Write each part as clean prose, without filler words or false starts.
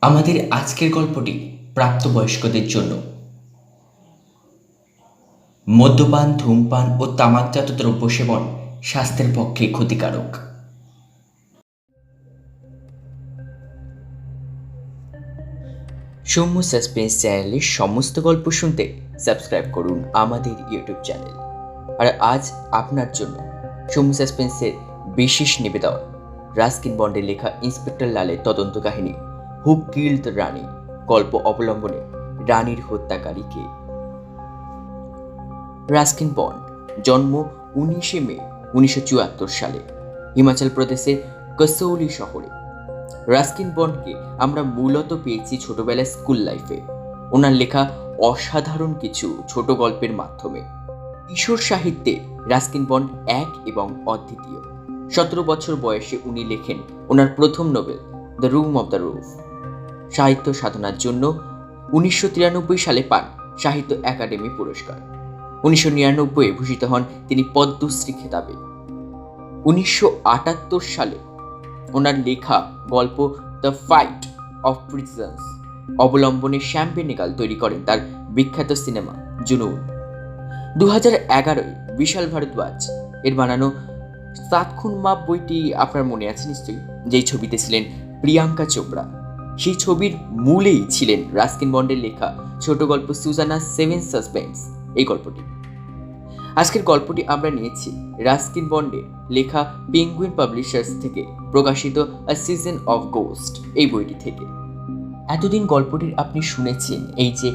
আমাদের আজকের গল্পটি প্রাপ্তবয়স্কদের জন্য। মদ্যপান, ধূমপান ও তামাকজাত দ্রব্য সেবন স্বাস্থ্যের পক্ষে ক্ষতিকারক। সৌম্য সাসপেন্স চ্যানেলের সমস্ত গল্প শুনতে সাবস্ক্রাইব করুন আমাদের ইউটিউব চ্যানেল। আর আজ আপনার জন্য সৌম্য সাসপেন্সের বিশেষ নিবেদন রাস্কিন বন্ডের লেখা ইন্সপেক্টর লালের তদন্ত কাহিনী হু কিল্ড দ্য রানী গল্প অবলম্বনে রানীর হত্যাকারী কে। রাস্কিন বন্ড জন্ম 19 মে 1974 সালে হিমাচল প্রদেশের কসৌলি শহরে। রাস্কিন বন্ডকে আমরা মূলত পেয়েছি ছোটবেলায় স্কুল লাইফে ওনার লেখা অসাধারণ কিছু ছোট গল্পের মাধ্যমে। কিশোর সাহিত্যে রাস্কিন বন্ড এক এবং অদ্বিতীয়। 17 বছর বয়সে উনি লেখেন ওনার প্রথম novel the room of the roof. সাহিত্য সাধনার জন্য 1993 সালে পান সাহিত্য একাডেমি পুরস্কার। 1999 ভূষিত হন তিনি পদ্মশ্রী খেতাবে। 1978 সালে ওনার লেখা গল্প দ্য ফাইট অফ প্রিজন্স অবলম্বনে শ্যাম বেনেগাল তৈরি করেন তার বিখ্যাত সিনেমা জুনুন। 2011 বিশাল ভারদ্বাজ এর বানানো সাত খুন মাপ বইটি আপনার মনে আছে নিশ্চয়ই, যেই ছবিতে ছিলেন প্রিয়াঙ্কা চোপড়া। সেই ছবির মূলেই ছিলেন রাস্কিন বন্ডের লেখা ছোট গল্প সুজানা সেভেন সাসপেন্স এই গল্পটি। আজকের গল্পটি আমরা নিয়েছি রাস্কিন বন্ডের লেখা পেঙ্গুইন পাবলিশার্স থেকে প্রকাশিত আ সিজন অফ গোস্ট এই বইটি থেকে। এতদিন গল্পটির আপনি শুনেছেন এই যে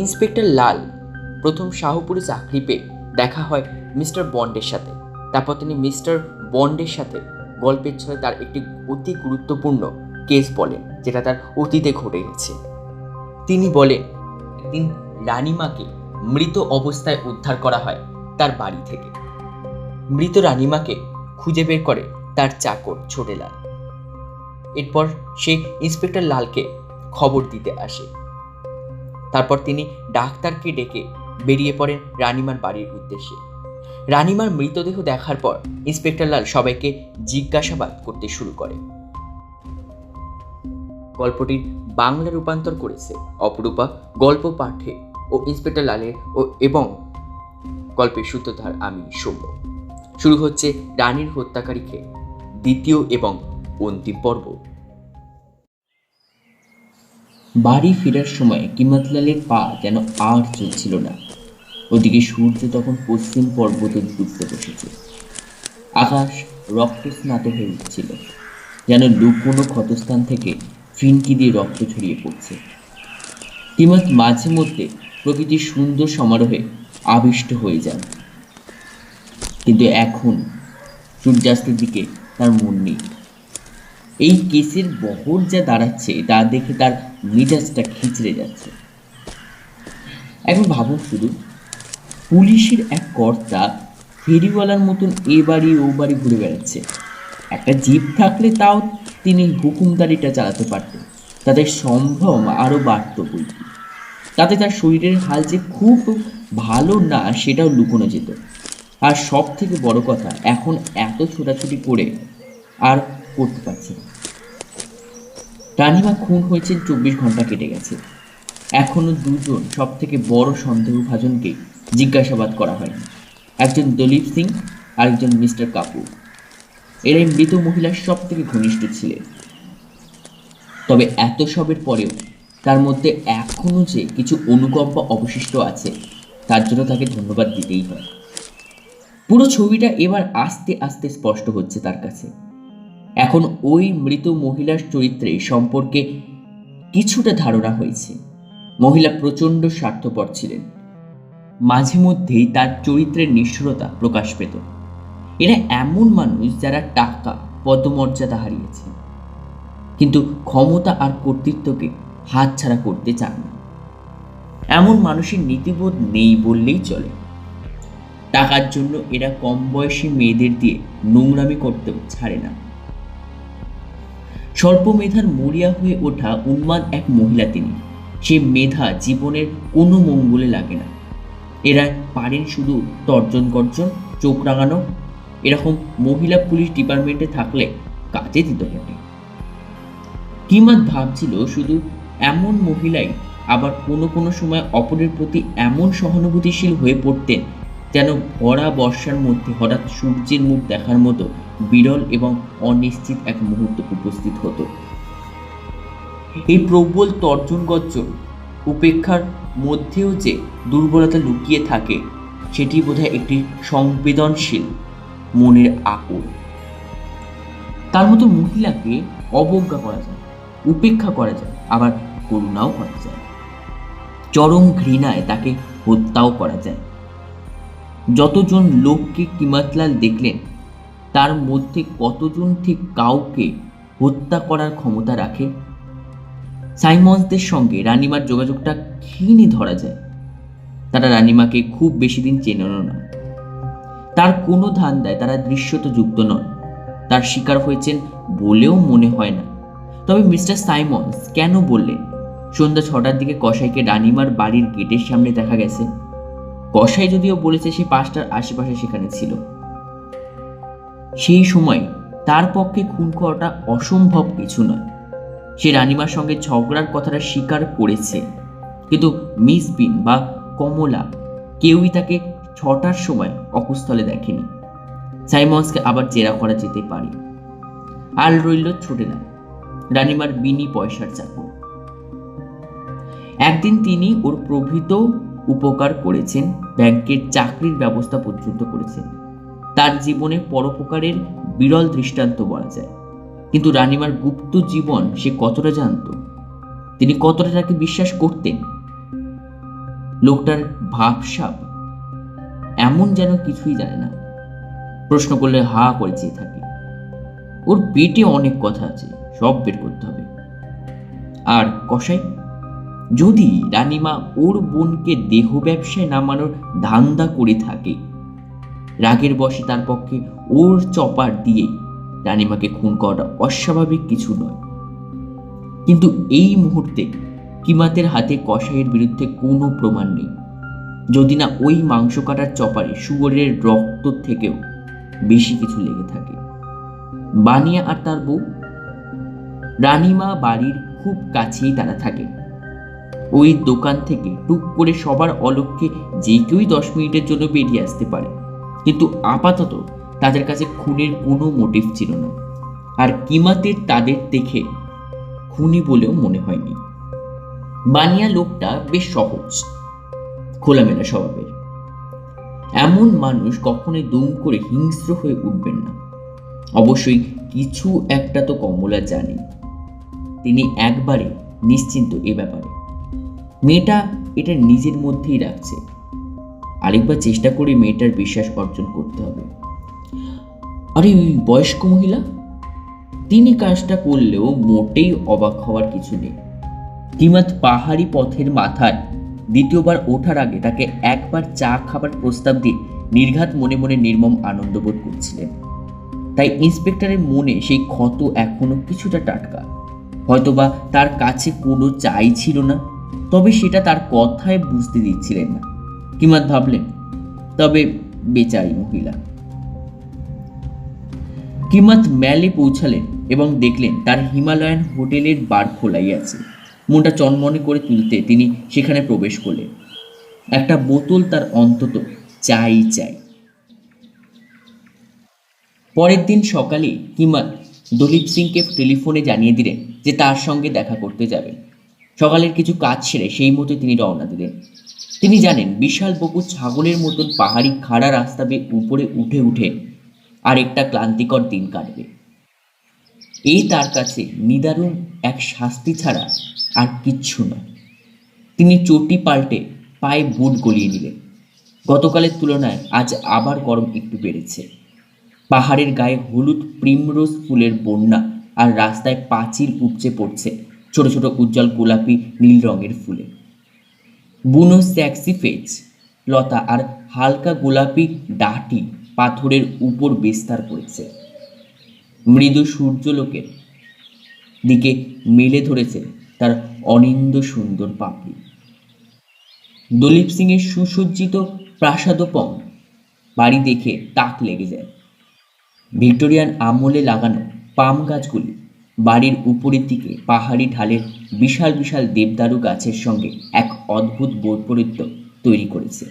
ইন্সপেক্টর লাল প্রথম শাহপুরে চাকরি পেয়ে দেখা হয় মিস্টার বন্ডের সাথে। তারপর তিনি মিস্টার বন্ডের সাথে গল্পের ছলে তার একটি অতি গুরুত্বপূর্ণ কেস বলেন, যেটা তার অতীতে ঘটে গেছে। তিনি বলেন একদিন রানীমাকে মৃত অবস্থায় উদ্ধার করা হয় তার বাড়ি থেকে। মৃত রানীমাকে খুঁজে বের করে তার চাকর ছোটেলাল। এরপর সে ইন্সপেক্টর লালকে খবর দিতে আসে। তারপর তিনি ডাক্তারকে ডেকে বেরিয়ে পড়েন রানীমার বাড়ির উদ্দেশ্যে। রানীমার মৃতদেহ দেখার পর ইন্সপেক্টর লাল সবাইকে জিজ্ঞাসাবাদ করতে শুরু করে। গল্পটির বাংলা রূপান্তর করেছে অপরূপা, গল্প পাঠে ও ইন্সপেক্টর লালের এবং গল্পের সূত্রধার আমি সৌম্য। শুরু হচ্ছে রানীর হত্যাকারীকে দ্বিতীয় এবং অন্তিম পর্ব। বাড়ি ফেরার সময় কিমতলালের পা যেন আর চলছিল না। ওদিকে সূর্য তখন পশ্চিম পর্বতে ডুবতে বসেছে। আকাশ রক্ত স্নাত হয়ে উঠছিল, যেন লুকোনো ক্ষতস্থান থেকে ফিনকি দিয়ে রক্ত ছড়িয়ে পড়ছে। কিমত মাঝে মধ্যে প্রকৃতির সুন্দর সমারোহে আবিষ্ট হয়ে যান, কিন্তু এখন সূর্যাস্তের দিকে তার মন নেই। এই কেসের বহর যা দাঁড়াচ্ছে তা দেখে তার মেজাজটা খিচড়ে যাচ্ছে। এখন ভাবুন শুধু, পুলিশের এক কর্তা ফেরিওয়ালার মতন এ বাড়ি ও বাড়ি ঘুরে বেড়াচ্ছে। একটা জিপ থাকলে তাও তিনি হুকুমদারিটা চালাতে পারতেন, তাদের সম্ভ্রম আরও বাড়ত বইটি। তাতে তার শরীরের হাল যে খুব ভালো না সেটাও লুকোনো যেত। আর সব থেকে বড় কথা, এখন এত ছোটাছুটি করে আর করতে পারছে না। রানীমা খুন হয়েছেন 24 ঘন্টা কেটে গেছে, এখনো দুজন সব থেকে বড় সন্দেহভাজনকে জিজ্ঞাসাবাদ করা হয়নি। একজন দলীপ সিং আর একজন মিস্টার কাপুর। এরাই মৃত মহিলার সব থেকে ঘনিষ্ঠ ছিলেন। তবে এত সবের পরেও তার মধ্যে এখনো যে কিছু অনুকম্পা অবশিষ্ট আছে, তার জন্য তাকে ধন্যবাদ দিতেই হয়। পুরো ছবিটা এবার আস্তে আস্তে স্পষ্ট হচ্ছে তার কাছে। এখন ওই মৃত মহিলার চরিত্রে সম্পর্কে কিছুটা ধারণা হয়েছে। মহিলা প্রচণ্ড স্বার্থপর ছিলেন, মাঝে মধ্যেই তার চরিত্রের নিষ্ঠুরতা প্রকাশ পেত। এরা এমন মানুষ যারা টাকা পদমর্যাদা হারিয়েছে, কিন্তু ক্ষমতা আর কর্তৃত্বকে হাতছাড়া করতে চান না। এমন মানুষের নীতিবোধ নেই বললেই চলে। টাকার জন্য এরা কম বয়সী মেয়েদের দিয়ে নোংরামি করতে ছাড়ে না। স্বল্প মেধার মরিয়া হয়ে ওঠা উন্মাদ এক মহিলা তিনি। সে মেধা জীবনের কোনো মঙ্গলে লাগে না। এরা পারেন শুধু তর্জন গর্জন, চোখ রাঙানো। এরকম মহিলা পুলিশ ডিপার্টমেন্টে থাকলে কাজে দিত বটে, কিমাত ভাবছিল শুধু এমন মহিলাই আবার কোনো কোনো সময় অপরের প্রতি এমন সহানুভূতিশীল হয়ে পড়তেন যেন ভরা বর্ষার মধ্যে হঠাৎ সূর্যের মুখ দেখার মতো বিরল এবং অনিশ্চিত এক মুহূর্ত উপস্থিত হতো। এই প্রবল তর্জন গর্জন উপেক্ষার মধ্যেও যে দুর্বলতা লুকিয়ে থাকে সেটি বোধহয় একটি সংবেদনশীল মনের আকুল। তার মতো মহিলাকে অবজ্ঞা করা যায়, উপেক্ষা করা যায়, আবার করুণাও করা যায়, চরম ঘৃণায় তাকে হত্যাও করা যায়। যতজন লোককে কিমাতলাল দেখলেন তার মধ্যে কতজন ঠিক কাউকে হত্যা করার ক্ষমতা রাখে? সাইমন্সদের সঙ্গে রানিমার যোগাযোগটা ক্ষীণই ধরা যায়। তারা রানিমাকে খুব বেশি দিন চেনেনও না। তার কোনো ধান্দায় তারা দৃশ্যত যুক্ত নন, তার শিকার হয়েছেন বলেও মনে হয় না। তবে মিস্টার সাইমন্স কেন বললেন সন্ধ্যা 6টার দিকে কসাইকে রানিমার বাড়ির গেটের সামনে দেখা গেছে? কসাই যদিও বলেছে সে 5টার আশেপাশে সেখানে ছিল। সেই সময় তার পক্ষে খুন করাটা অসম্ভব কিছু নয়। সে রানিমার সঙ্গে ঝগড়ার কথাটা স্বীকার করেছে, কিন্তু মিস বিন বা কমলা কেউই তাকে 6টার সময় অকুস্থলে দেখেনি। সাইমন্সকে আবার জেরা করা যেতে পারে। আর রইল ছোটেলাল, রানিমার বিনি পয়সার চাকর। একদিন তিনি ওর প্রভৃত উপকার করেছেন, ব্যাংকের চাকরির ব্যবস্থা পর্যন্ত করেছেন। তার জীবনে পরোপকারের বিরল দৃষ্টান্ত বলা যায়। কিন্তু রানিমার গুপ্ত জীবন সে কতটা জানত, তিনি কতটা তাকে বিশ্বাস করতেন? লোকটার ভাবসাব এমন যেন কিছুই জানে না, প্রশ্ন করলে হা করে চেয়ে থাকে। ওর পেটে অনেক কথা আছে, সব বের করতে হবে। আর কসাই, যদি রানিমা ওর বোনকে দেহ ব্যবসায় নামানোর ধান্দা করে থাকে, রাগের বশে তার পক্ষে ওর চপার দিয়ে রানিমাকে খুন করাটা অস্বাভাবিক কিছু নয়। কিন্তু এই মুহূর্তে কিমাতের হাতে কসাইয়ের বিরুদ্ধে কোনো প্রমাণ নেই, যদি না ওই মাংস কাটার চপারে শুয়োরের রক্ত থেকেও বেশি কিছু লেগে থাকে। বানিয়া আর তার বউ, রানিমা বাড়ির খুব কাছেই তারা থাকে। ওই দোকান থেকে টুক করে সবার অলক্ষ্যে যে কেউই 10 মিনিটের জন্য বেরিয়ে আসতে পারে, কিন্তু আপাতত তাদের কাছে খুনের কোনো মোটিভ ছিল না। আর কিমাতের তাদের দেখে খুনি বলেও মনে হয়নি। বানিয়া লোকটা বেশ সহজ, খোলামেলা স্বভাবের। এমন মানুষ কখনোই দুম করে হিংস্র হয়ে উঠবেন না। অবশ্যই কিছু একটা তো কমলা জানে, তিনি একবারে নিশ্চিন্ত এ ব্যাপারে। মেয়েটা এটা নিজের মধ্যেই রাখছে, আরেকবার চেষ্টা করে মেয়েটার বিশ্বাস অর্জন করতে হবে। আরে ওই বয়স্ক মহিলা, তিনি কাজটা করলেও মোটেই অবাক হওয়ার কিছু নেই। কিমাত পাহাড়ি পথের মাথায় দ্বিতীয়বার ওঠার আগে তাকে একবার চা খাবার প্রস্তাব দিয়ে নির্ঘাত মনে মনে নির্মম আনন্দ বোধ করছিলেন। তাই ইন্সপেক্টরের মনে সেই ক্ষত এখনো কিছুটা টাটকা। হয়তোবা তার কাছে কোনো চাই ছিল না, তবে সেটা তার কথায় বুঝতে দিচ্ছিলেন না। কিমাত ভাবলেন, তবে বেচারি মহিলা। কিমাত ম্যালে পৌঁছালেন এবং দেখলেন তার হিমালয়ান হোটেলের বার খোলাই আছে। মনটা চনমনে করে তুলতে তিনি সেখানে প্রবেশ করলেন। একটা বোতল তার অন্তত চাই চাই। পরের দিন সকালে কিমাত দলীপ সিংকে টেলিফোনে জানিয়ে দিলেন যে তার সঙ্গে দেখা করতে যাবেন। সকালের কিছু কাজ সেরে সেই মতো তিনি রওনা দিলেন। তিনি জানেন বিশাল বকু ছাগলের মতন পাহাড়ি খাড়া রাস্তা বেয়ে উপরে উঠে উঠে আর একটা ক্লান্তিকর দিন কাটবে। এই তার কাছে নিদারুণ এক শাস্তি ছাড়া আর কিচ্ছু নয়। তিনি চটি পাল্টে পায়ে বুট গলিয়ে নিলেন। গতকালের তুলনায় আজ আবার গরম একটু বেড়েছে। পাহাড়ের গায়ে হলুদ প্রিমরোজ ফুলের বন্যা, আর রাস্তায় পাঁচিল উপচে পড়ছে ছোট ছোট উজ্জ্বল গোলাপি নীল রঙের ফুলে। বুনো স্যাক্সিফেজ লতা আর হালকা গোলাপি ডাঁটি পাথরের উপর বিস্তার করেছে। মৃদু সূর্যলোকের দিকে মেলে ধরেছে তার অনিন্দ সুন্দর পাপড়ি। দলীপ সিংয়ের সুসজ্জিত প্রাসাদোপম বাড়ি দেখে তাক লেগে যায়। ভিক্টোরিয়ান আমলে লাগানো পাম গাছগুলি বাড়ির উপরের দিকে পাহাড়ি ঢালের বিশাল বিশাল দেবদারু গাছের সঙ্গে এক অদ্ভুত বৈপরীত্য তৈরি করেছে।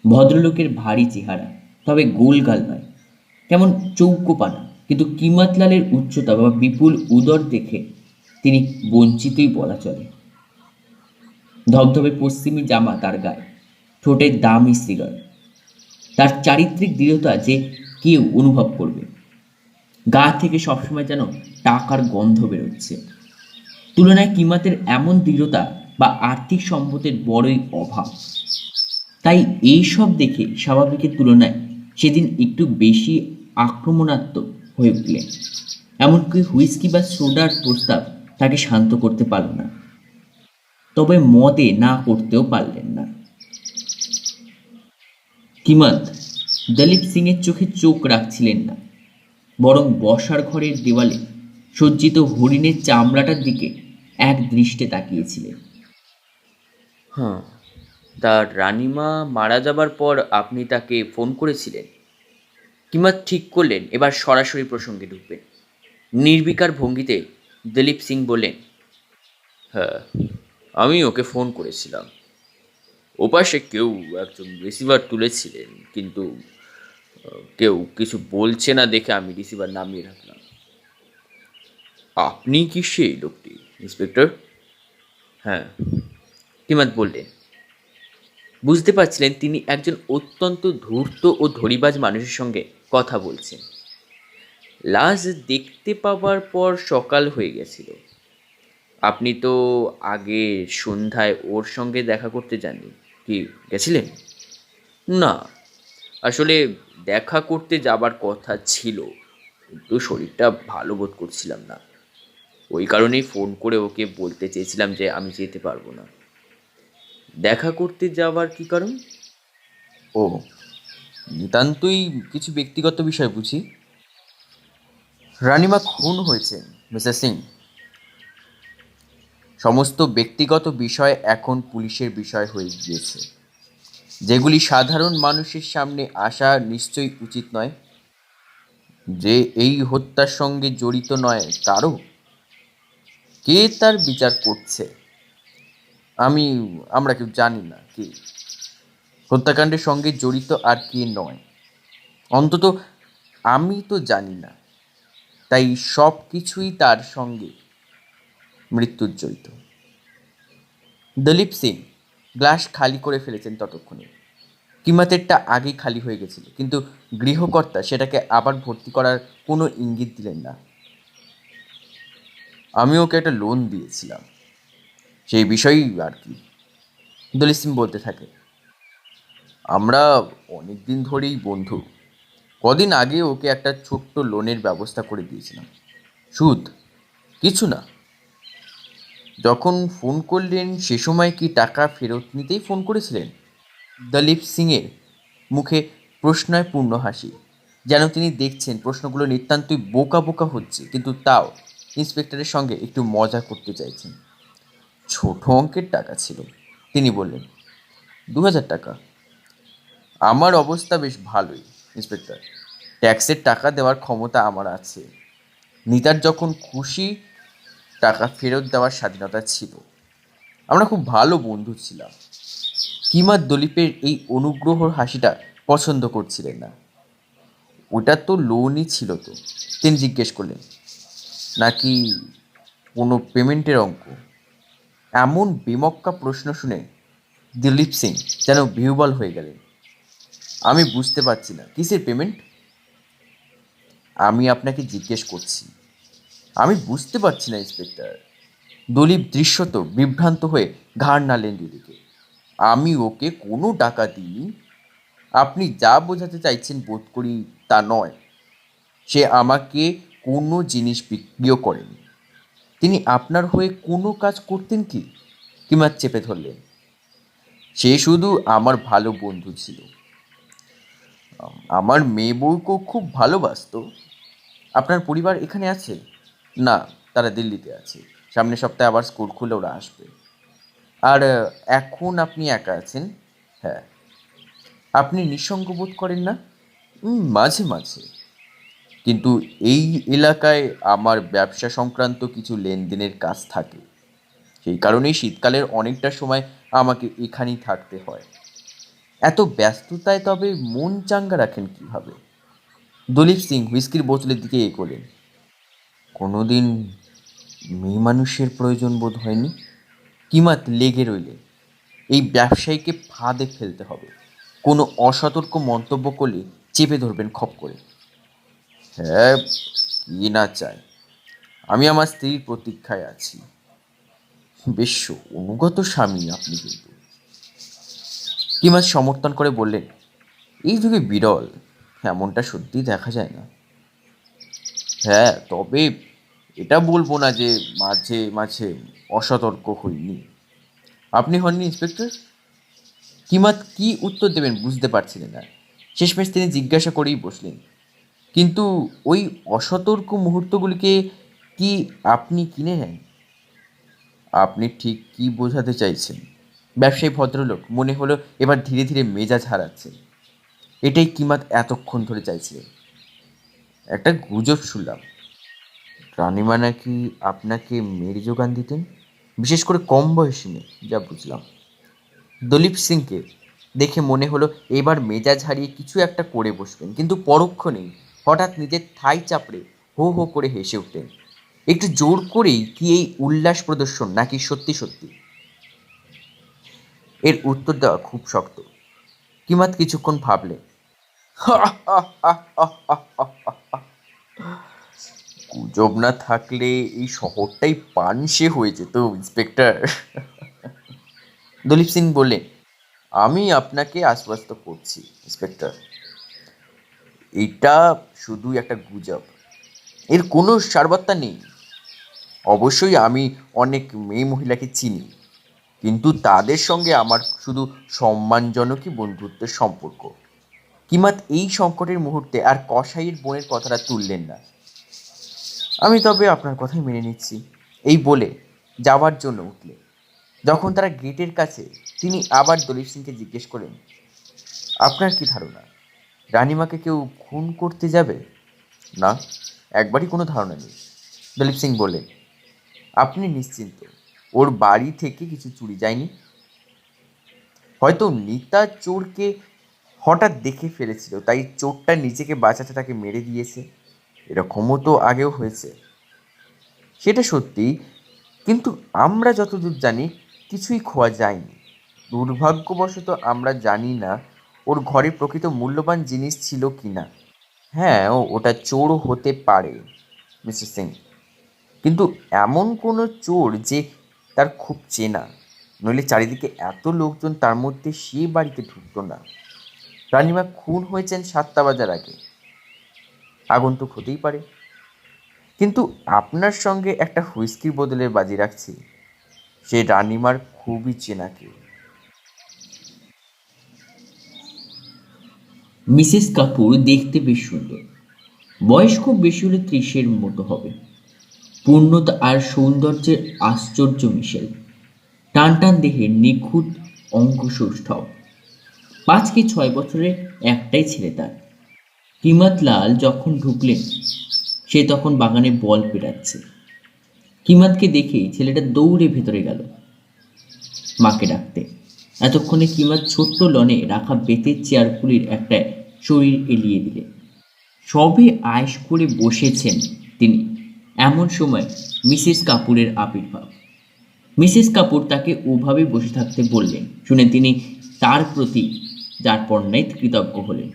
ভদ্রলোকের ভারী চেহারা, তবে গোলগাল নয়, কেমন চৌকোপানা, কিন্তু কিমাতলালের উচ্চতা বা বিপুল উদর দেখে তিনি বঞ্চিতই বলা চলে। ধবধবে পশ্চিমী জামা তার গায়ে, ঠোঁটে দামি সিগার, তার চারিত্রিক দৃঢ়তা যে কেউ অনুভব করবে। গা থেকে সবসময় যেন টাকার গন্ধ বেরোচ্ছে। তুলনায় কিমাতের এমন দৃঢ়তা বা আর্থিক সম্পদের বড়ই অভাব। তাই এইসব দেখে স্বাভাবিকের তুলনায় সেদিন একটু বেশি আক্রমণাত্মক হয়ে উঠলেন। এমনকি হুইস্কি বা সোডার প্রস্তাব তাকে শান্ত করতে পারল না, তবে মদে না করতেও পারলেন না। কিমাত দলীপ সিংয়ের চোখে চোখ রাখছিলেন না, বরং বসার ঘরের দেওয়ালে সজ্জিত হরিণের চামড়াটার দিকে এক দৃষ্টে তাকিয়েছিলেন। হ্যাঁ, তার রানীমা মারা যাবার পর আপনি তাকে ফোন করেছিলেন? কিংবা ঠিক করলেন এবার সরাসরি প্রসঙ্গে ঢুকবেন। নির্বিকার ভঙ্গিতে দিলীপ সিং বললেন, হ্যাঁ, আমি ওকে ফোন করেছিলাম। ওপাশে কেউ একজন রিসিভার তুলেছিলেন, কিন্তু কেউ কিছু বলছে না দেখে আমি রিসিভার নামিয়ে রাখলাম। আপনি কি সেই লোকটি, ইন্সপেক্টর? হ্যাঁ, কিমাত বললেন। বুঝতে পারছিলেন তিনি একজন অত্যন্ত ধূর্ত ও ধড়িবাজ মানুষের সঙ্গে কথা বলছেন। লাশ দেখতে পাওয়ার পর সকাল হয়ে গেছিল। আপনি তো আগে সন্ধ্যায় ওর সঙ্গে দেখা করতে যাননি, কি গেছিলেন? না, আসলে দেখা করতে যাবার কথা ছিল, কিন্তু শরীরটা ভালো বোধ করছিলাম না। ওই কারণেই ফোন করে ওকে বলতে চেয়েছিলাম যে আমি যেতে পারবো না। দেখা করতে যাওয়ার কি কারণ? ও, নিতান্তই কিছু ব্যক্তিগত বিষয় বুঝি। রানিমা খুন হয়েছেন, মিসেস সিং। সমস্ত ব্যক্তিগত বিষয় এখন পুলিশের বিষয় হয়ে গিয়েছে, যেগুলি সাধারণ মানুষের সামনে আসা নিশ্চয়ই উচিত নয়। যে এই হত্যার সঙ্গে জড়িত নয় তারও কে তার বিচার করছে আমরা কেউ জানি না কে হত্যাকাণ্ডের সঙ্গে জড়িত আর কে নয়। অন্তত আমি তো জানি না। তাই সব কিছুই তার সঙ্গে মৃত্যুর জড়িত। দলীপ সিং গ্লাস খালি করে ফেলেছেন ততক্ষণে। কিমাতেরটা আগেই খালি হয়ে গেছিল, কিন্তু গৃহকর্তা সেটাকে আবার ভর্তি করার কোনো ইঙ্গিত দিলেন না। আমি ওকে একটা লোন দিয়েছিলাম, সেই বিষয়ই আর কি, দলীপ সিং বলতে থাকে। আমরা অনেক দিন ধরেই বন্ধু। কদিন আগে ওকে একটা ছোট্ট লোনের ব্যবস্থা করে দিয়েছিলাম। সুদ কিছু না। যখন ফোন করলেন সে সময় কি টাকা ফেরত নিতেই ফোন করেছিলেন? দলীপ সিংয়ের মুখে প্রশ্নয় পূর্ণ হাসি, যেন তিনি দেখছেন প্রশ্নগুলো নিতান্তই বোকা বোকা হচ্ছে, কিন্তু তাও ইন্সপেক্টরের সঙ্গে একটু মজা করতে চাইছেন। ছোট অঙ্কের টাকা ছিল, তিনি বললেন। 2000 টাকা? আমার অবস্থা বেশ ভালোই, ইন্সপেক্টর। ট্যাক্সের টাকা দেওয়ার ক্ষমতা আমার আছে। নিতার যখন খুশি টাকা ফেরত দেওয়ার স্বাধীনতা ছিল। আমরা খুব ভালো বন্ধু ছিলাম। কিমাত দলীপের এই অনুগ্রহর হাসিটা পছন্দ করছিলেন না। ওটা তো লোনই ছিল তো, তিনি জিজ্ঞেস করলেন, নাকি কোনো পেমেন্টের অঙ্ক? এমন বেমক্কা প্রশ্ন শুনে দিলীপ সিং যেন বিহ্বল হয়ে গেলেন। আমি বুঝতে পারছি না, কিসের পেমেন্ট? আমি আপনাকে জিজ্ঞেস করছি। আমি বুঝতে পারছি না, ইন্সপেক্টর। দলীপ দৃশ্যত বিভ্রান্ত হয়ে ঘাড় নাড়লেন দুদিকে। আমি ওকে কোনো টাকা দিইনি। আপনি যা বোঝাতে চাইছেন বোধ করি তা নয়। সে আমাকে কোনো জিনিস বিক্রিও করেনি। তিনি আপনার হয়ে কোনো কাজ করতেন কি? কিমাত চেপে ধরলেন। সে শুধু আমার ভালো বন্ধু ছিল। আমার মেয়ে বউকেও খুব ভালোবাসতো। আপনার পরিবার এখানে আছে? না, তারা দিল্লিতে আছে। সামনের সপ্তাহে আবার স্কুল খুলে ওরা আসবে। আর এখন আপনি একা আছেন? হ্যাঁ। আপনি নিঃসঙ্গ বোধ করেন না? মাঝে মাঝে। কিন্তু এই এলাকায় আমার ব্যবসা সংক্রান্ত কিছু লেনদেনের কাজ থাকে, সেই কারণেই শীতকালের অনেকটা সময় আমাকে এখানেই থাকতে হয়। এত ব্যস্ততায় তবে মন চাঙ্গা রাখেন কিভাবে? দলীপ সিং হুইস্কির বোতলের দিকে এগোলেন। কোনোদিন মেয়ে মানুষের প্রয়োজন বোধ হয়নি? কিমাত লেগে রইলেন। এই ব্যবসায়ীকে ফাঁদে ফেলতে হবে। কোনো অসতর্ক মন্তব্য করলে চেপে ধরবেন খপ করে। হ্যাঁ, কি না চায়? আমি আমার স্ত্রীর প্রতীক্ষায় আছি। বেশ অনুগত স্বামী আপনি কিন্তু। কিমাত সমর্থন করে বললেন, এই যুগে বিরল, এমনটা সত্যিই দেখা যায় না। হ্যাঁ, তবে এটা বলবো না যে মাঝে মাঝে অসতর্ক হইনি। আপনি হননি ইন্সপেক্টর? কিমাত কি উত্তর দেবেন বুঝতে পারছিলেন না। শেষমেশ তিনি জিজ্ঞাসা করেই বসলেন, কিন্তু ওই অসতর্ক মুহূর্তগুলিকে কি আপনি কিনে নেন? আপনি ঠিক কি বোঝাতে চাইছেন? ব্যবসায়ী ভদ্রলোক মনে হলো এবার ধীরে ধীরে মেজাজ হারাচ্ছেন। এটাই কিমাত এতক্ষণ ধরে চাইছিলেন। একটা গুজব শুনলাম, রানিমা নাকি আপনাকে মেয়ের যোগান দিতেন, বিশেষ করে কম বয়সী মেয়ে, যা বুঝলাম। দলীপ সিংকে দেখে মনে হলো এবার মেজাজ হারিয়ে কিছু একটা করে বসবেন, কিন্তু পরক্ষণেই হঠাৎ নিজের থাই চাপড়ে হো হো করে হেসে উঠলেন। একটু জোর করেই কি এই উল্লাস প্রদর্শন, নাকি সত্যি সত্যি? এর উত্তর দেওয়া খুব শক্ত। কিমাত কিছুক্ষণ ভাবলেন। গুজব না থাকলে এই শহরটাই পানসে হয়ে যেত, ইন্সপেক্টর। দলীপ সিং বললেন, আমি আপনাকে আশ্বস্ত করছি ইন্সপেক্টর, এটা শুধুই একটা গুজব, এর কোনো সারবত্তা নেই। অবশ্যই আমি অনেক মেয়ে মহিলাকে চিনি, কিন্তু তাদের সঙ্গে আমার শুধু সম্মানজনকই বন্ধুত্বের সম্পর্ক। কিমাত এই সংকটের মুহূর্তে আর কসাইয়ের বোনের কথাটা তুললেন না। আমি তবে আপনার কথাই মেনে নিচ্ছি, এই বলে যাওয়ার জন্য উঠলেন। যখন তারা গেটের কাছে, তিনি আবার দলীপ সিংকে জিজ্ঞেস করেন, আপনার কি ধারণা রানিমাকে কেউ খুন করতে যাবে? না, একবারই কোনো ধারণা নেই। দলীপ সিং বললেন, আপনি নিশ্চিন্ত? ওর বাড়ি থেকে কিছু চুরি যায়নি? হয়তো নিতা চোরকে হঠাৎ দেখে ফেলেছিল, তাই চোরটা নিজেকে বাঁচাতে তাকে মেরে দিয়েছে। এরকমও তো আগেও হয়েছে। সেটা সত্যি, কিন্তু আমরা যতদূর জানি কিছুই খোয়া যায়নি। দুর্ভাগ্যবশত আমরা জানি না ওর ঘরে প্রকৃত মূল্যবান জিনিস ছিল কি না। হ্যাঁ, ওটা চোরও হতে পারে মিস্টার সিং, কিন্তু এমন কোনো চোর যে তার খুব চেনা, নইলে চারিদিকে এত লোকজন, তার মধ্যে সে বাড়িতে ঢুকতো না। রানিমা খুন হয়েছেন 7টা বাজার আগে, আগন্তুক হতেই পারে। কিন্তু আপনার সঙ্গে একটা হুইস্কির বদলের বাজি রাখছি, সে রানিমার খুবই চেনা কেউ। মিসেস কাপুর দেখতে বেশ সুন্দর। বয়স খুব বেশি হলে 30-এর মতো হবে। পূর্ণতা আর সৌন্দর্যের আশ্চর্য মিশেল। টান টান দেহের নিখুঁত অঙ্গসৌষ্ঠব। 5 কি 6 বছরের একটাই ছেলে তার। কিমাত লাল যখন ঢুকলেন, সে তখন বাগানে বল পেটাচ্ছে। কিমাতকে দেখেই ছেলেটা দৌড়ে ভেতরে গেল মাকে ডাকতে। এতক্ষণে কিমাত ছোট্ট লনে রাখা বেতের চেয়ারগুলির একটা শরীর এলিয়ে দিলে। সবে আয়েশ করে বসেছেন তিনি, এমন সময় মিসেস কাপুরের আবির্ভাব। মিসেস কাপুর তাকে ওভাবে বসে থাকতে বললেন শুনে তিনি তার প্রতি যারপরনাই কৃতজ্ঞ হলেন।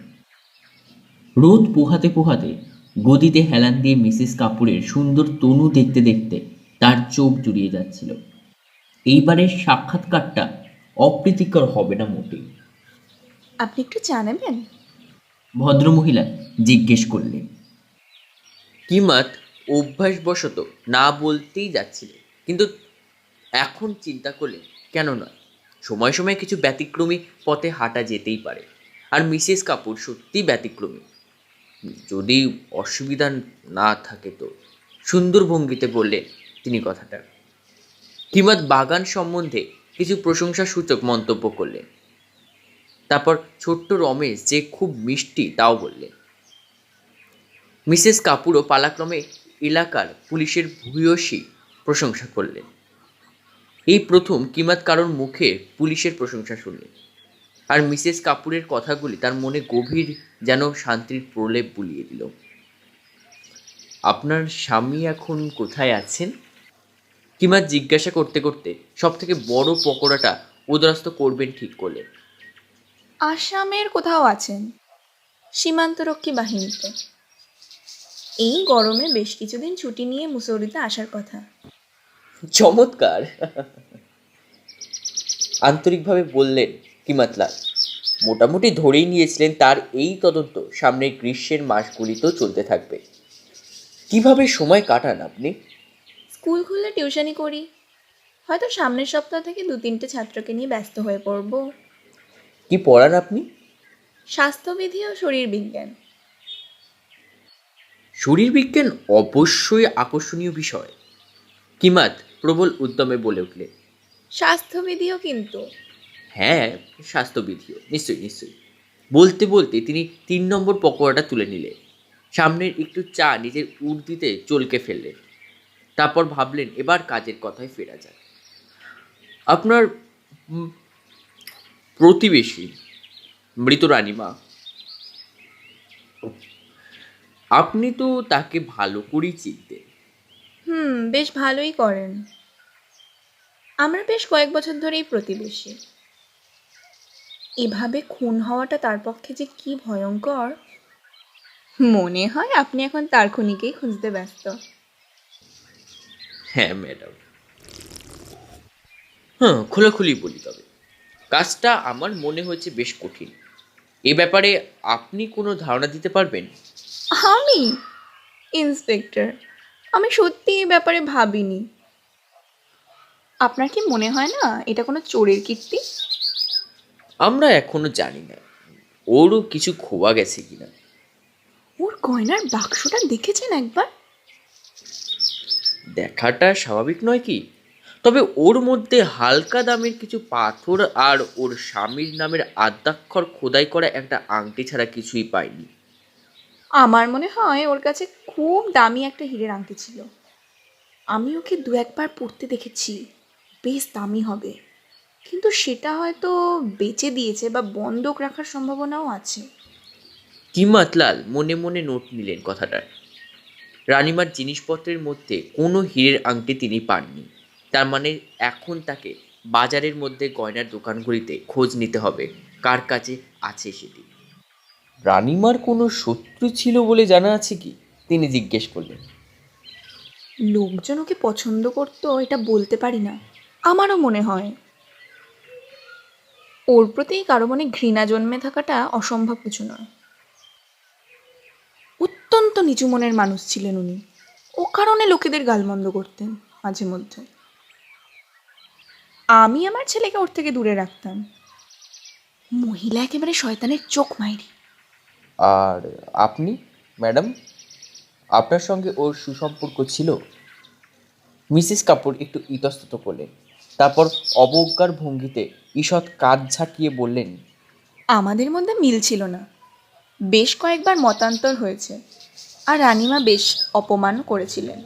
রোদ পোহাতে পোহাতে গদিতে হেলান দিয়ে মিসেস কাপুরের সুন্দর তনু দেখতে দেখতে তার চোখ জুড়িয়ে যাচ্ছিল। এইবারের সাক্ষাৎকারটা অপ্রীতিকর হবে না মোটেই। আপনি একটু চা নেবেন? ভদ্রমহিলা জিজ্ঞেস করলেন। কিমাত অভ্যাসবশত না বলতেই যাচ্ছিলেন, কিন্তু এখন চিন্তা করলেন কেন নয়, সময় সময় কিছু ব্যতিক্রমী পথে হাঁটা যেতেই পারে। আর মিসেস কাপুর সত্যি ব্যতিক্রমী। যদি অসুবিধা না থাকে তো। সুন্দর ভঙ্গিতে বললেন তিনি কথাটা। কিমাত বাগান সম্বন্ধে কিছু প্রশংসাসূচক মন্তব্য করলেন। তারপর ছোট্ট রমেশ যে খুব মিষ্টি তাও বললেন। মিসেস কাপুরও পালাক্রমে এলাকার পুলিশের ভূয়সী প্রশংসা করলেন। এই প্রথম কিমাত কারোর মুখে পুলিশের প্রশংসা শুনলেন, আর মিসেস কাপুরের কথাগুলি তার মনে গভীর যেন শান্তির প্রলেপ বুলিয়ে দিল। আপনার স্বামী এখন কোথায় আছেন? কিমাত জিজ্ঞাসা করতে করতে সব থেকে বড় পকোড়াটা উদরাস্ত করবেন ঠিক করলেন। আসামের কোথাও আছেন, সীমান্তরক্ষী বাহিনীতে। এই গরমে বেশ কিছুদিন ছুটি নিয়ে মুসৌরিতে আসার কথা। চমৎকার, আন্তরিকভাবে বললেন কিমাতলাল। মোটামুটি ধরেই নিয়েছিলেন তার এই তদন্ত সামনের গ্রীষ্মের মাসগুলিতেও চলতে থাকবে। কিভাবে সময় কাটান আপনি? স্কুল খুললে টিউশনি করি, হয়তো সামনের সপ্তাহ থেকে 2-3টে ছাত্রকে নিয়ে ব্যস্ত হয়ে পড়ব। কি পড়ান আপনি? স্বাস্থ্যবিধি ও শরীর বিজ্ঞান। শরীরবিজ্ঞান অবশ্যই আকর্ষণীয় বিষয়, কিমাত প্রবল উদ্যমে বলে উঠলেন। স্বাস্থ্যবিধিও কিন্তু। হ্যাঁ, স্বাস্থ্যবিধিও, নিশ্চয়ই নিশ্চয়ই। বলতে বলতে তিনি 3 নম্বর পকোড়াটা তুলে নিলেন, সামনের একটু চা নিজের উর্দিতে চলকে ফেললেন। তারপর ভাবলেন এবার কাজের কথায় ফেরা যায়। আপনার উম, প্রতিবেশী মৃত রানীমা, আপনি তো তাকে ভালো করেই চিনতেন। বেশ ভালোই করেন। আমরা বেশ কয়েক বছর ধরেই প্রতিবেশী। এভাবে খুন হওয়াটা তার পক্ষে যে কি ভয়ঙ্কর। মনে হয় আপনি এখন তার খুনিকেই খুঁজতে ব্যস্ত। হ্যাঁ ম্যাডাম। হ্যাঁ, খোলাখুলি বলি, তবে কাজটা আমার মনে হয়েছে বেশ কঠিন। এ ব্যাপারে আপনি কোনো ধারণা দিতে পারবেন? আমি ইন্সপেক্টর, আমি সত্যি এই ব্যাপারে ভাবিনি। আপনার কি মনে হয় না এটা কোনো চোরের কীর্তি? আমরা এখনো জানি না ওরও কিছু খোয়া গেছে কিনা। ওর গয়নার বাক্সটা দেখেছেন একবার? দেখাটা স্বাভাবিক নয় কি? তবে ওর মধ্যে হালকা দামের কিছু পাথর আর ওর স্বামীর নামের আদ্যাক্ষর খোদাই করা একটা আংটি ছাড়া কিছুই পাইনি। আমার মনে হয় ওর কাছে খুব দামি একটা হীরের আংটি ছিল। আমি ওকে 2-1বার পরতে দেখেছি, বেশ দামি হবে, কিন্তু সেটা হয়তো বেচে দিয়েছে বা বন্ধক রাখার সম্ভাবনাও আছে। কিমাতলাল মনে মনে নোট নিলেন কথাটার। রানিমার জিনিসপত্রের মধ্যে কোনো হীরের আংটি তিনি পাননি। তার মানে এখন তাকে বাজারের মধ্যে গয়নার দোকানগুলিতে খোঁজ নিতে হবে কার কাছে আছে সেটি। রানিমার কোনো শত্রু ছিল বলে জানা আছে কি? তিনি জিজ্ঞেস করলেন। লোকজন ওকে পছন্দ করতো এটা বলতে পারি না, আমারও মনে হয়। ওর প্রতি কারো মনে ঘৃণা জন্মে থাকাটা অসম্ভব কিছু নয়। অত্যন্ত নিচু মনের মানুষ ছিলেন উনি, ও কারণে লোকেদের গালমন্দ করতেন মাঝে মধ্যে। আমি আমার ছেলেকে ওর থেকে দূরে রাখতাম। মহিলা একেবারে শয়তানের চোখ মাইরি। আর আপনি ম্যাডাম, আপনার সঙ্গে ওর সুসম্পর্ক ছিল? মিসেস কাপুর একটু ইতস্তত করলেন, তারপর অবজ্ঞার ভঙ্গিতে ঈষৎ কাঁধ ঝাঁকিয়ে বললেন, আমাদের মধ্যে মিল ছিল না, বেশ কয়েকবার মতান্তর হয়েছে, আর রানীমা বেশ অপমান করেছিলেন।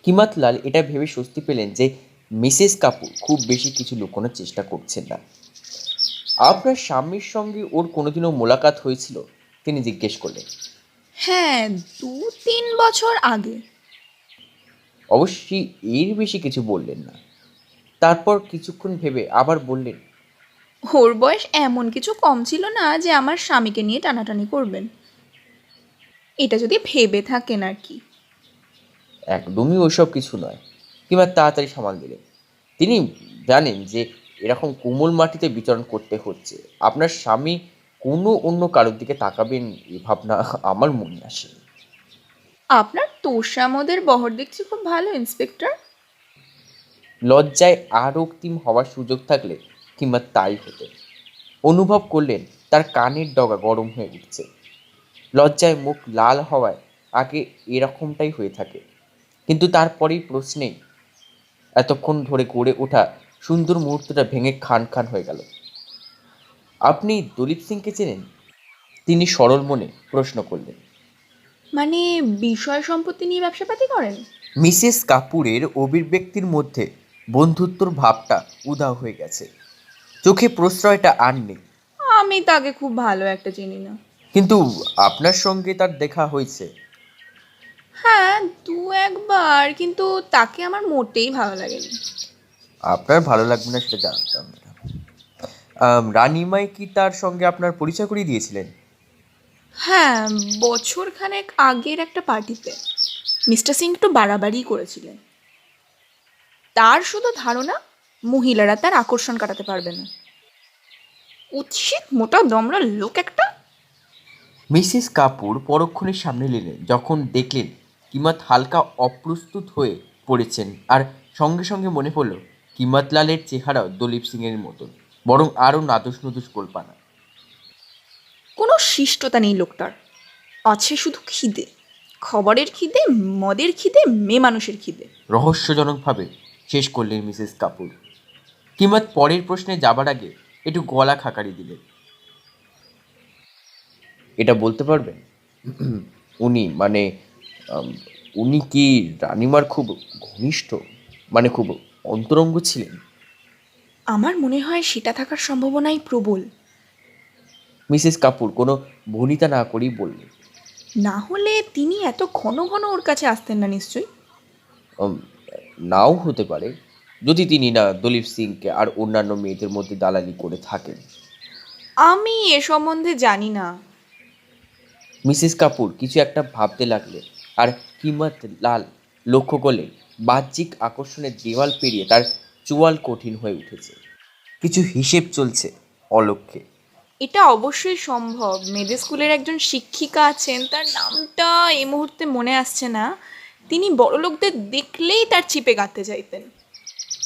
কিমাতলাল এটা ভেবে স্বস্তি পেলেন যে মিসেস কাপুর খুব বেশি কিছু লুকোনোর চেষ্টা করছেন না। আপনার স্বামীর সঙ্গে ওর কোনোদিনও মোলাকাত হয়েছিল? তিনি জিজ্ঞেস করলেন। হ্যাঁ, 2-3 বছর আগে। অবশ্যই এর বেশি কিছু বললেন না। তারপর কিছুক্ষণ ভেবে আবার বললেন, ওর বয়স এমন কিছু কম ছিল না যে আমার স্বামীকে নিয়ে টানাটানি করবেন, এটা যদি ভেবে থাকেন আর কি। একদমই ওইসব কিছু নয়। কিংবা তাড়াতাড়ি সামাল দিলেন। তিনি জানেন যে এরকম কোমল মাটিতে বিচরণ করতে হচ্ছে। আপনার স্বামী কোনো অন্য কারোর দিকে তাকাবেন এ ভাবনা আমার মনে আসে। আপনার তোষামোদের বহর দেখছি খুব ভালো, ইন্সপেক্টর। লজ্জায় আর রক্তিম হওয়ার সুযোগ থাকলে কিংবা তাই হতো। অনুভব করলেন তার কানের ডগা গরম হয়ে উঠছে। লজ্জায় মুখ লাল হওয়ায় আগে এরকমটাই হয়ে থাকে, কিন্তু তারপরেই প্রশ্নেই এতক্ষণ ধরে গড়ে ওঠা সুন্দর মুহূর্তটা ভেঙে খান খান হয়ে গেল। আপনি দলিত সিংকে চেনেন? তিনি সরল মনে প্রশ্ন করলেন। মানে বিষয় সম্পত্তি নিয়ে ব্যবসাপাতি করেন? মিসেস কাপুরের অভিব্যক্তির মধ্যে বন্ধুত্বর ভাবটা উধাও হয়ে গেছে, চোখে প্রশ্রয়টা আর নেই। আমি তাকে খুব ভালো একটা চিনি না। কিন্তু আপনার সঙ্গে তার দেখা হয়েছে। হ্যাঁ, দু একবার, কিন্তু তাকে আমার মোটেই ভালো লাগেনি। আপনার ভালো লাগবে না সেটা জানতাম না। রানিমাই কি তার সঙ্গে আপনার পরিচয় করিয়ে দিয়েছিলেন? হ্যাঁ, বছর খানেক আগের একটা পার্টিতে মিস্টার সিং একটু বাড়াবাড়ি করেছিলেন। তার শুধু ধারণা মহিলারা তার আকর্ষণ কাটাতে পারবে না। উৎসিত মোটা দমড়া লোক একটা। মিসেস কাপুর পরক্ষণের সামনে এলেন যখন দেখলেন কিমাত হালকা অপ্রস্তুত হয়ে পড়েছেন, আর সঙ্গে সঙ্গে মনে পড়ল কিমাতলালের চেহারাও দলীপ সিংয়ের মতন, বরং আরও নাদুস নুদুস কল্পনা। কোনো শিষ্টতা নেই লোকটার, আছে শুধু খিদে। খবরের খিদে, মদের খিদে, মেয়ে মানুষের খিদে। রহস্যজনকভাবে শেষ করলেন মিসেস কাপুর। কিমাত পরের প্রশ্নে যাবার আগে একটু গলা খাকারি দিলেন। এটা বলতে পারবেন উনি মানে আম, উনি কি রানিমার খুব ঘনিষ্ঠ, মানে খুব অন্তরঙ্গ ছিলেন? আমার মনে হয় সেটা থাকার সম্ভাবনাই প্রবল। মিসেস কাপুর কোনো ভনিতা না করেই বললেন, না হলে তিনি এত ঘন ঘন ওর কাছে আসতেন না নিশ্চয়ই। "উম, নাও হতে পারে, যদি তিনি না দলীপ সিংকে আর অন্যান্য মেয়েদের মধ্যে দালালি করে থাকেন।" আমি এ সম্বন্ধে জানি না। মিসেস কাপুর কিছু একটা ভাবতে লাগলেন, আর কিমত লাল লক্ষ্য করলেন বাহ্যিক আকর্ষণের দেওয়াল পেরিয়ে তার চোয়াল কঠিন হয়ে উঠেছে। কিছু হিসেব চলছে অলক্ষ্যে। এটা অবশ্যই সম্ভব। মেয়েদের স্কুলের একজন শিক্ষিকা আছেন, তার নামটা এই মুহূর্তে মনে আসছে না। তিনি বড়লোকদের দেখলেই তার চিপে গাঁথতে চাইতেন।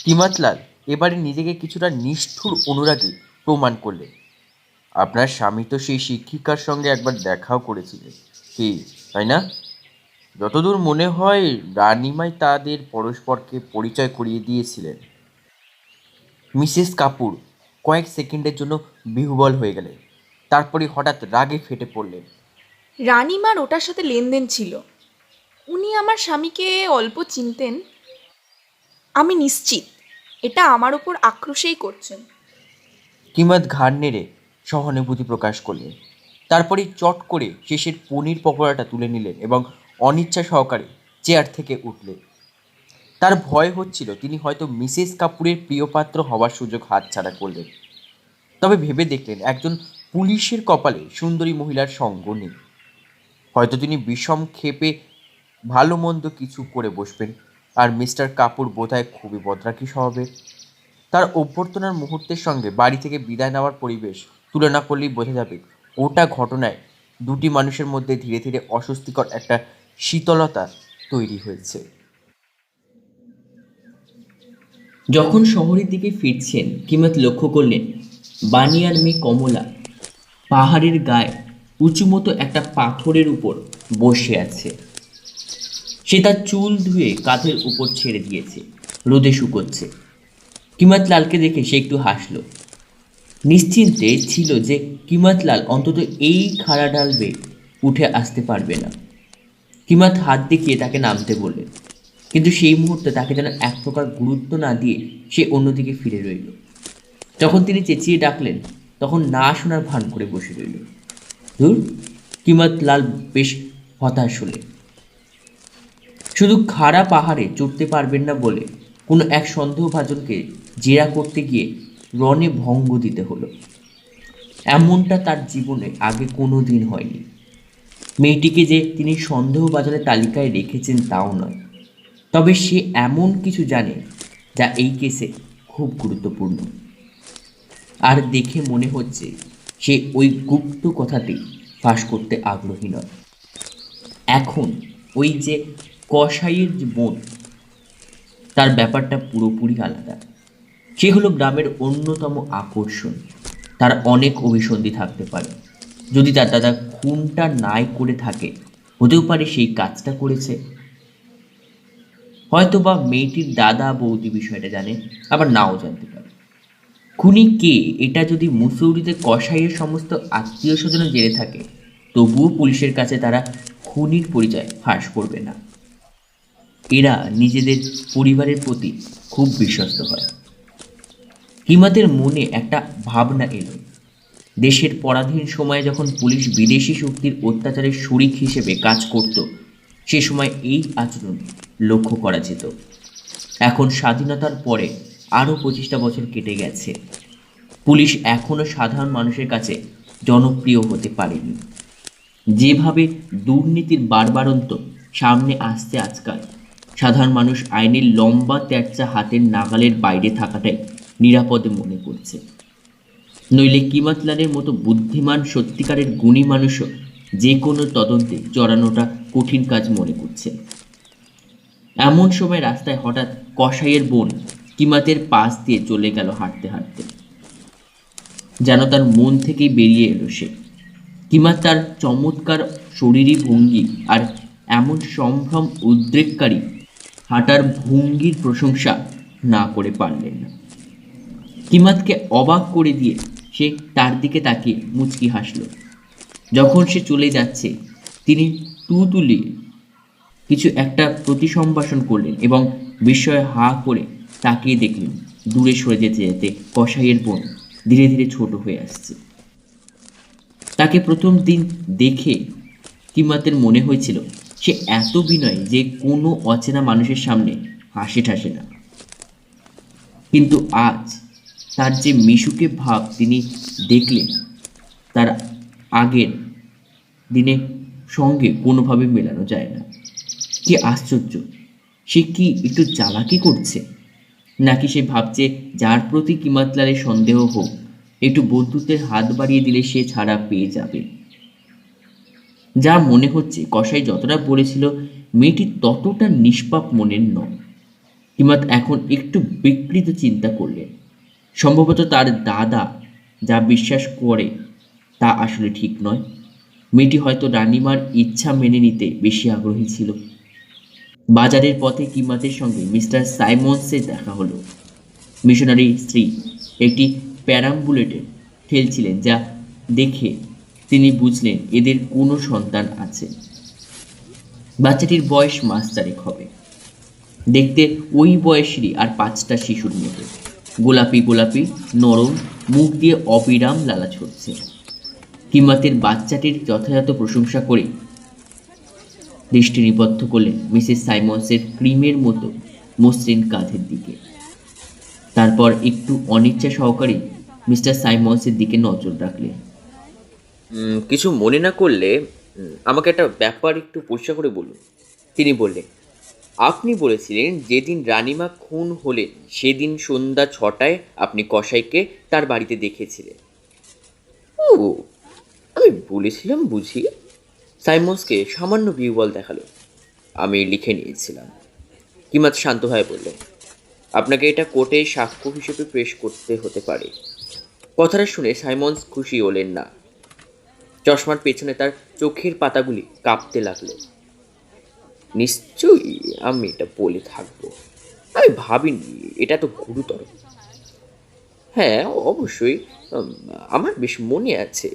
কিমাতলাল এবারে নিজেকে কিছুটা নিষ্ঠুর অনুরাগী প্রমাণ করলেন। আপনার স্বামী তো সেই শিক্ষিকার সঙ্গে একবার দেখাও করেছিলেন, কি তাই না? যতদূর মনে হয় রানিমাই তাদের পরস্পরকে পরিচয় করিয়ে দিয়েছিলেন। মিসেস কাপুর কয়েক সেকেন্ডের জন্য বিহ্বল হয়ে গেলেন, তারপরে হঠাৎ রাগে ফেটে পড়লেন। রানীমার ওটার সাথে লেনদেন ছিল। উনি আমার স্বামীকে অল্প চিনতেন। আমি নিশ্চিত এটা আমার ওপর আক্রোশেই করছেন। কিমাত ঘাড় নেড়ে সহানুভূতি প্রকাশ করলেন, তারপরে চট করে শেষের পনির পকোড়াটা তুলে নিলেন এবং অনিচ্ছা সহকারে চেয়ার থেকে উঠলেন। তার ভয় হচ্ছিল তিনি হয়তো মিসেস কাপুরের প্রিয়পাত্র হওয়ার সুযোগ হাতছাড়া করলেন। তবে ভেবে দেখলেন একজন পুলিশের কপালে সুন্দরী মহিলার সঙ্গ নেই। হয়তো তিনি বিষম ক্ষেপে ভালো মন্দ কিছু করে বসবেন, আর মিস্টার কাপুর বোধহয় খুবই বদরাকি স্বভাবের। তার অভ্যর্থনার মুহূর্তের সঙ্গে বাড়ি থেকে বিদায় নেওয়ার পরিবেশ তুলনা করলেই বোঝা যাবে ওটা ঘটনায় দুটি মানুষের মধ্যে ধীরে ধীরে অস্বস্তিকর একটা শীতলতা তৈরি হয়েছে। যখন শহরের দিকে ফিরছেন কিমাত লক্ষ্য করলেন বানিয়ার মেয়ে কমলা পাহাড়ের গায়ে উঁচু মতো একটা পাথরের উপর বসে আছে। সে তার চুল ধুয়ে কাঁধের উপর ছেড়ে দিয়েছে, রোদে শুকোচ্ছে। কিমাত লালকে দেখে সে একটু হাসল। নিশ্চিন্তে ছিল যে কিমাত লাল অন্তত এই খাড়া ডাল বেয়ে উঠে আসতে পারবে না। কিমাত হাত দেখিয়ে তাকে নামতে বললেন, কিন্তু সেই মুহূর্তে তাকে যেন এক প্রকার গুরুত্ব না দিয়ে সে অন্যদিকে ফিরে রইল। যখন তিনি চেঁচিয়ে ডাকলেন তখন না শোনার ভান করে বসে রইল। ধুর, কিমাত লাল বেশ হতাশ হলেন। শুধু খাড়া পাহাড়ে চড়তে পারবেন না বলে কোনো এক সন্দেহভাজনকে জেরা করতে গিয়ে রণে ভঙ্গ দিতে হলো। এমনটা তার জীবনে আগে কোনো দিন হয়নি। মেয়েটিকে যে তিনি সন্দেহভাজনের তালিকায় রেখেছেন তাও নয়, তবে সে এমন কিছু জানে যা এই কেসে খুব গুরুত্বপূর্ণ। আর দেখে মনে হচ্ছে সে ওই গুপ্ত কথাতেই ফাঁস করতে আগ্রহী নয়। এখন ওই যে কসাইয়ের যে বোন, তার ব্যাপারটা পুরোপুরি আলাদা। সে হলো গ্রামের অন্যতম আকর্ষণ। তার অনেক অভিসন্ধি থাকতে পারে। যদি তার দাদা খুনটা নাই করে থাকে, হতেও পারে সেই কাজটা করেছে। হয়তো বা মেয়েটির দাদা বৌদি বিষয়টা জানে, আবার নাও জানতে পারে। খুনি কে এটা যদি মুসৌরিতে কসাইয়ের সমস্ত আত্মীয় স্বজন জেনে থাকে, তবুও পুলিশের কাছে তারা খুনির পরিচয় ফাঁস করবে না। এরা নিজেদের পরিবারের প্রতি খুব বিশ্বস্ত হয়। কিমাতের মনে একটা ভাবনা এলো। দেশের পরাধীন সময়ে যখন পুলিশ বিদেশি শক্তির অত্যাচারের শরিক হিসেবে কাজ করত, সে সময় এই আচরণ লক্ষ্য করা যেত। এখন স্বাধীনতার পরে আরও 25টা বছর কেটে গেছে, পুলিশ এখনও সাধারণ মানুষের কাছে জনপ্রিয় হতে পারেনি। যেভাবে দুর্নীতির বারবারন্ত সামনে আসছে আজকাল, সাধারণ মানুষ আইনের লম্বা তেরচা হাতের নাগালের বাইরে থাকাটাই নিরাপদে মনে করছে। নইলে কিমাতলালের মতো বুদ্ধিমান সত্যিকারের গুণী মানুষও যে কোনো তদন্তে জড়ানোটা কঠিন কাজ মনে করছে। এমন সময় রাস্তায় হঠাৎ কসাইয়ের বোন কিমাতের পাশ দিয়ে চলে গেল হাঁটতে হাঁটতে। যেন তার মন থেকেই বেরিয়ে এলো সে। কিমাত তার চমৎকার শরীরী ভঙ্গি আর এমন সম্ভ্রম উদ্রেককারী হাঁটার ভঙ্গির প্রশংসা না করে পারলেন না। কিমাতকে অবাক করে দিয়ে সে তার দিকে তাকিয়ে মুচকি হাসল। যখন সে চলে যাচ্ছে, তিনি তুলিয়ে কিছু একটা প্রতিসম্ভাষণ করলেন এবং বিস্ময়ে হা করে তাকিয়ে দেখলেন দূরে সরে যেতে যেতে কসাইয়ের বোন ধীরে ধীরে ছোট হয়ে আসছে। তাকে প্রথম দিন দেখে কিমাতের মনে হয়েছিল সে এত বিনয়ী যে কোনো অচেনা মানুষের সামনে হাসে ঠাসে না। কিন্তু আজ তার যে মিশুকে ভাব তিনি দেখলেন, তার আগের দিনে সঙ্গে কোনোভাবে মেলানো যায় না। কি আশ্চর্য! সে কি একটু চালাকি করছে, নাকি সে ভাবছে যার প্রতি কিমাতলালের সন্দেহ হোক, একটু বন্ধুত্বের হাত বাড়িয়ে দিলে সে ছাড়া পেয়ে যাবে। যা মনে হচ্ছে কসাই যতটা বলেছিল, মেয়েটি ততটা নিষ্পাপ মনের নয়। কিমাত এখন একটু বিকৃত চিন্তা করলেন। সম্ভবত তার দাদা যা বিশ্বাস করে তা আসলে ঠিক নয়। মেয়েটি হয়তো রানিমার ইচ্ছা মেনে নিতে বেশি আগ্রহী ছিল। বাজারের পথে কিমাতের সঙ্গে মিস্টার সাইমন্সের দেখা হলো। মিশনারি স্ত্রী একটি প্যারাম্বুলেটে ঠেলছিলেন, যা দেখে তিনি বুঝলেন এদের কোনো সন্তান আছে। বাচ্চাটির বয়স মাস 4 হবে। দেখতে ওই বয়সেরই আর 5টা শিশুর মতো, গোলাপি গোলাপি নরম, মুখ দিয়ে অবিরাম লালা ছড়ছে। কিমাতের বাচ্চাটির যথাযথ প্রশংসা করে দৃষ্টি নিবদ্ধ করলেন মিসেস সাইমন্সের ক্রিমের মতো মসৃণ কাঁধের দিকে। তারপর একটু অনিচ্ছা সহকারে মিস্টার সাইমন্সের দিকে নজর রাখলেন। কিছু মনে না করলে আমাকে একটা ব্যাপার একটু পরিষ্কার করে বলুন। তিনি বললেন, আপনি বলেছিলেন যেদিন রানিমা খুন হলেন সেদিন সন্ধ্যা 6টায় আপনি কসাইকে তার বাড়িতে দেখেছিলেন। ও, আমি বলেছিলাম বুঝি। সাইমন্সকে সামান্য বিহ্বল দেখালো। আমি লিখে নিয়েছিলাম। কিমাত শান্ত হয়ে বললেন, আপনাকে এটা কোর্টে সাক্ষ্য হিসেবে পেশ করতে হতে পারে। কথাটা শুনে সাইমন্স খুশি হলেন না। চশমার পেছনে তার চোখের পাতাগুলি কাঁপতে লাগলো। নিশ্চয়ই আমি এটা বলে থাকবো। আমি ভাবিনি এটা তো গুরুতর। হ্যাঁ, অবশ্যই আমার বেশ মনে আছে।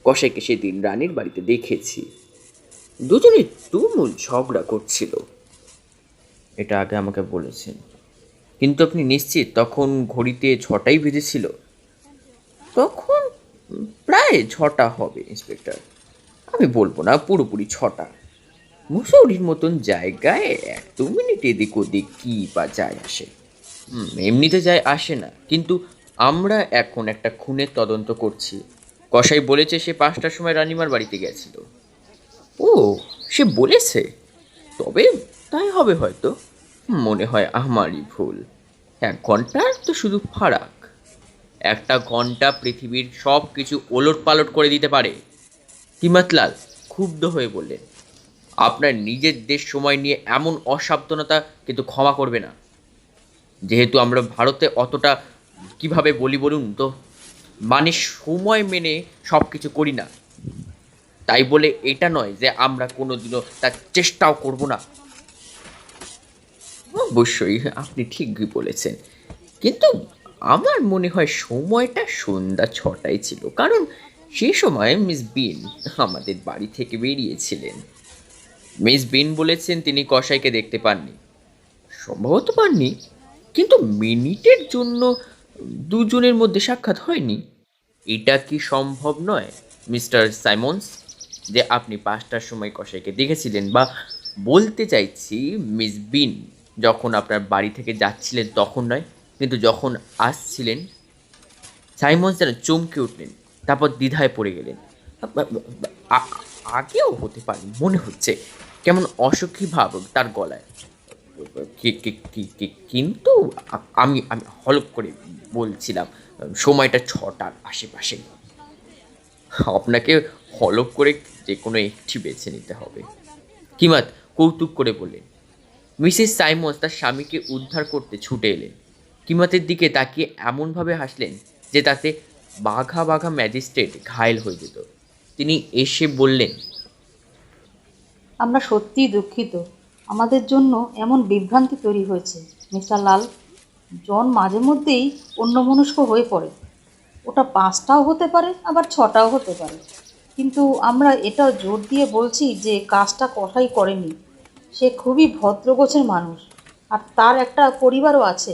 কসাইকে সেদিন রানীর বাড়িতে দেখেছি। দুজনে তুমুল ঝগড়া করছিল। এটা আগে আমাকে বলেছেন। কিন্তু আপনি নিশ্চিত তখন ঘড়িতে 6টাই বেজেছিল? তখন প্রায় 6টা হবে ইন্সপেক্টর। আমি বলবো না পুরোপুরি 6টা। মুসৌরির মতন জায়গায় 1-2 মিনিট এদিক ওদিক কি বা যায় আসে? এমনিতে যায় আসে না। কিন্তু আমরা এখন একটা খুনের তদন্ত করছি। কসাই বলেছে সে 5টার সময় রানিমার বাড়িতে গেছিল। ও, সে বলেছে? তবে তাই হবে হয়তো। মনে হয় আমারই ভুল। 1 ঘন্টার তো শুধু ফারাক। 1টা ঘন্টা পৃথিবীর সব কিছু ওলট পালট করে দিতে পারে। কিমাতলাল ক্ষুব্ধ হয়ে বললেন, আপনার নিজের দেশ সময় নিয়ে এমন অসাবধানতা কিন্তু ক্ষমা করবে না। যেহেতু আমরা ভারতে অতটা কিভাবে বলি বলুন তো, মানে সময় মেনে সব কিছু করি না। তাই বলে এটা নয় যে আমরা কোনোদিনও তার চেষ্টাও করব না। অবশ্যই আপনি ঠিকই বলেছেন, কিন্তু আমার মনে হয় সময়টা সন্ধ্যা 6টায় ছিল, কারণ সে সময় মিস বিন আমাদের বাড়ি থেকে বেরিয়েছিলেন। মিস বিন বলেছেন তিনি কসাইকে দেখতে পাননি। সম্ভবত পাননি, কিন্তু মিনিটের জন্য দুজনের মধ্যে সাক্ষাৎ হয়নি। এটা কি সম্ভব নয় মিস্টার সাইমন্স যে আপনি 5টার সময় কসাইকে দেখেছিলেন? বা বলতে চাইছি মিস বিন যখন আপনার বাড়ি থেকে যাচ্ছিলেন তখন নয়, কিন্তু যখন আসছিলেন। সাইমন্স যেন চমকে উঠলেন, তারপর দ্বিধায় পড়ে গেলেন। আ- আগেও হতে পারে মনে হচ্ছে, কেমন অসুখী ভাব তার গলায়। কিন্তু আমি আমি হলপ করে বলছিলাম সময়টা 6টার আশেপাশে। আপনাকে হলপ করে যে কোনো একটি বেছে নিতে হবে, কিমাত কৌতুক করে বললেন। মিসেস সাইমন্স তার স্বামীকে উদ্ধার করতে ছুটে এলেন। কিমাতের দিকে তাকিয়ে এমনভাবে হাসলেন যে তাতে বাঘা বাঘা ম্যাজিস্ট্রেট ঘায়েল হয়ে যেত। তিনি এসে বললেন, আমরা সত্যিই দুঃখিত, আমাদের জন্য এমন বিভ্রান্তি তৈরি হয়েছে মিস্টার লাল। জন মাঝে মধ্যেই অন্যমনস্ক হয়ে পড়ে। ওটা 5টাও হতে পারে, আবার 6টাও হতে পারে। কিন্তু আমরা এটাও জোর দিয়ে বলছি যে কাজটা কসাই করেনি। সে খুবই ভদ্রগোছের মানুষ, আর তার একটা পরিবারও আছে।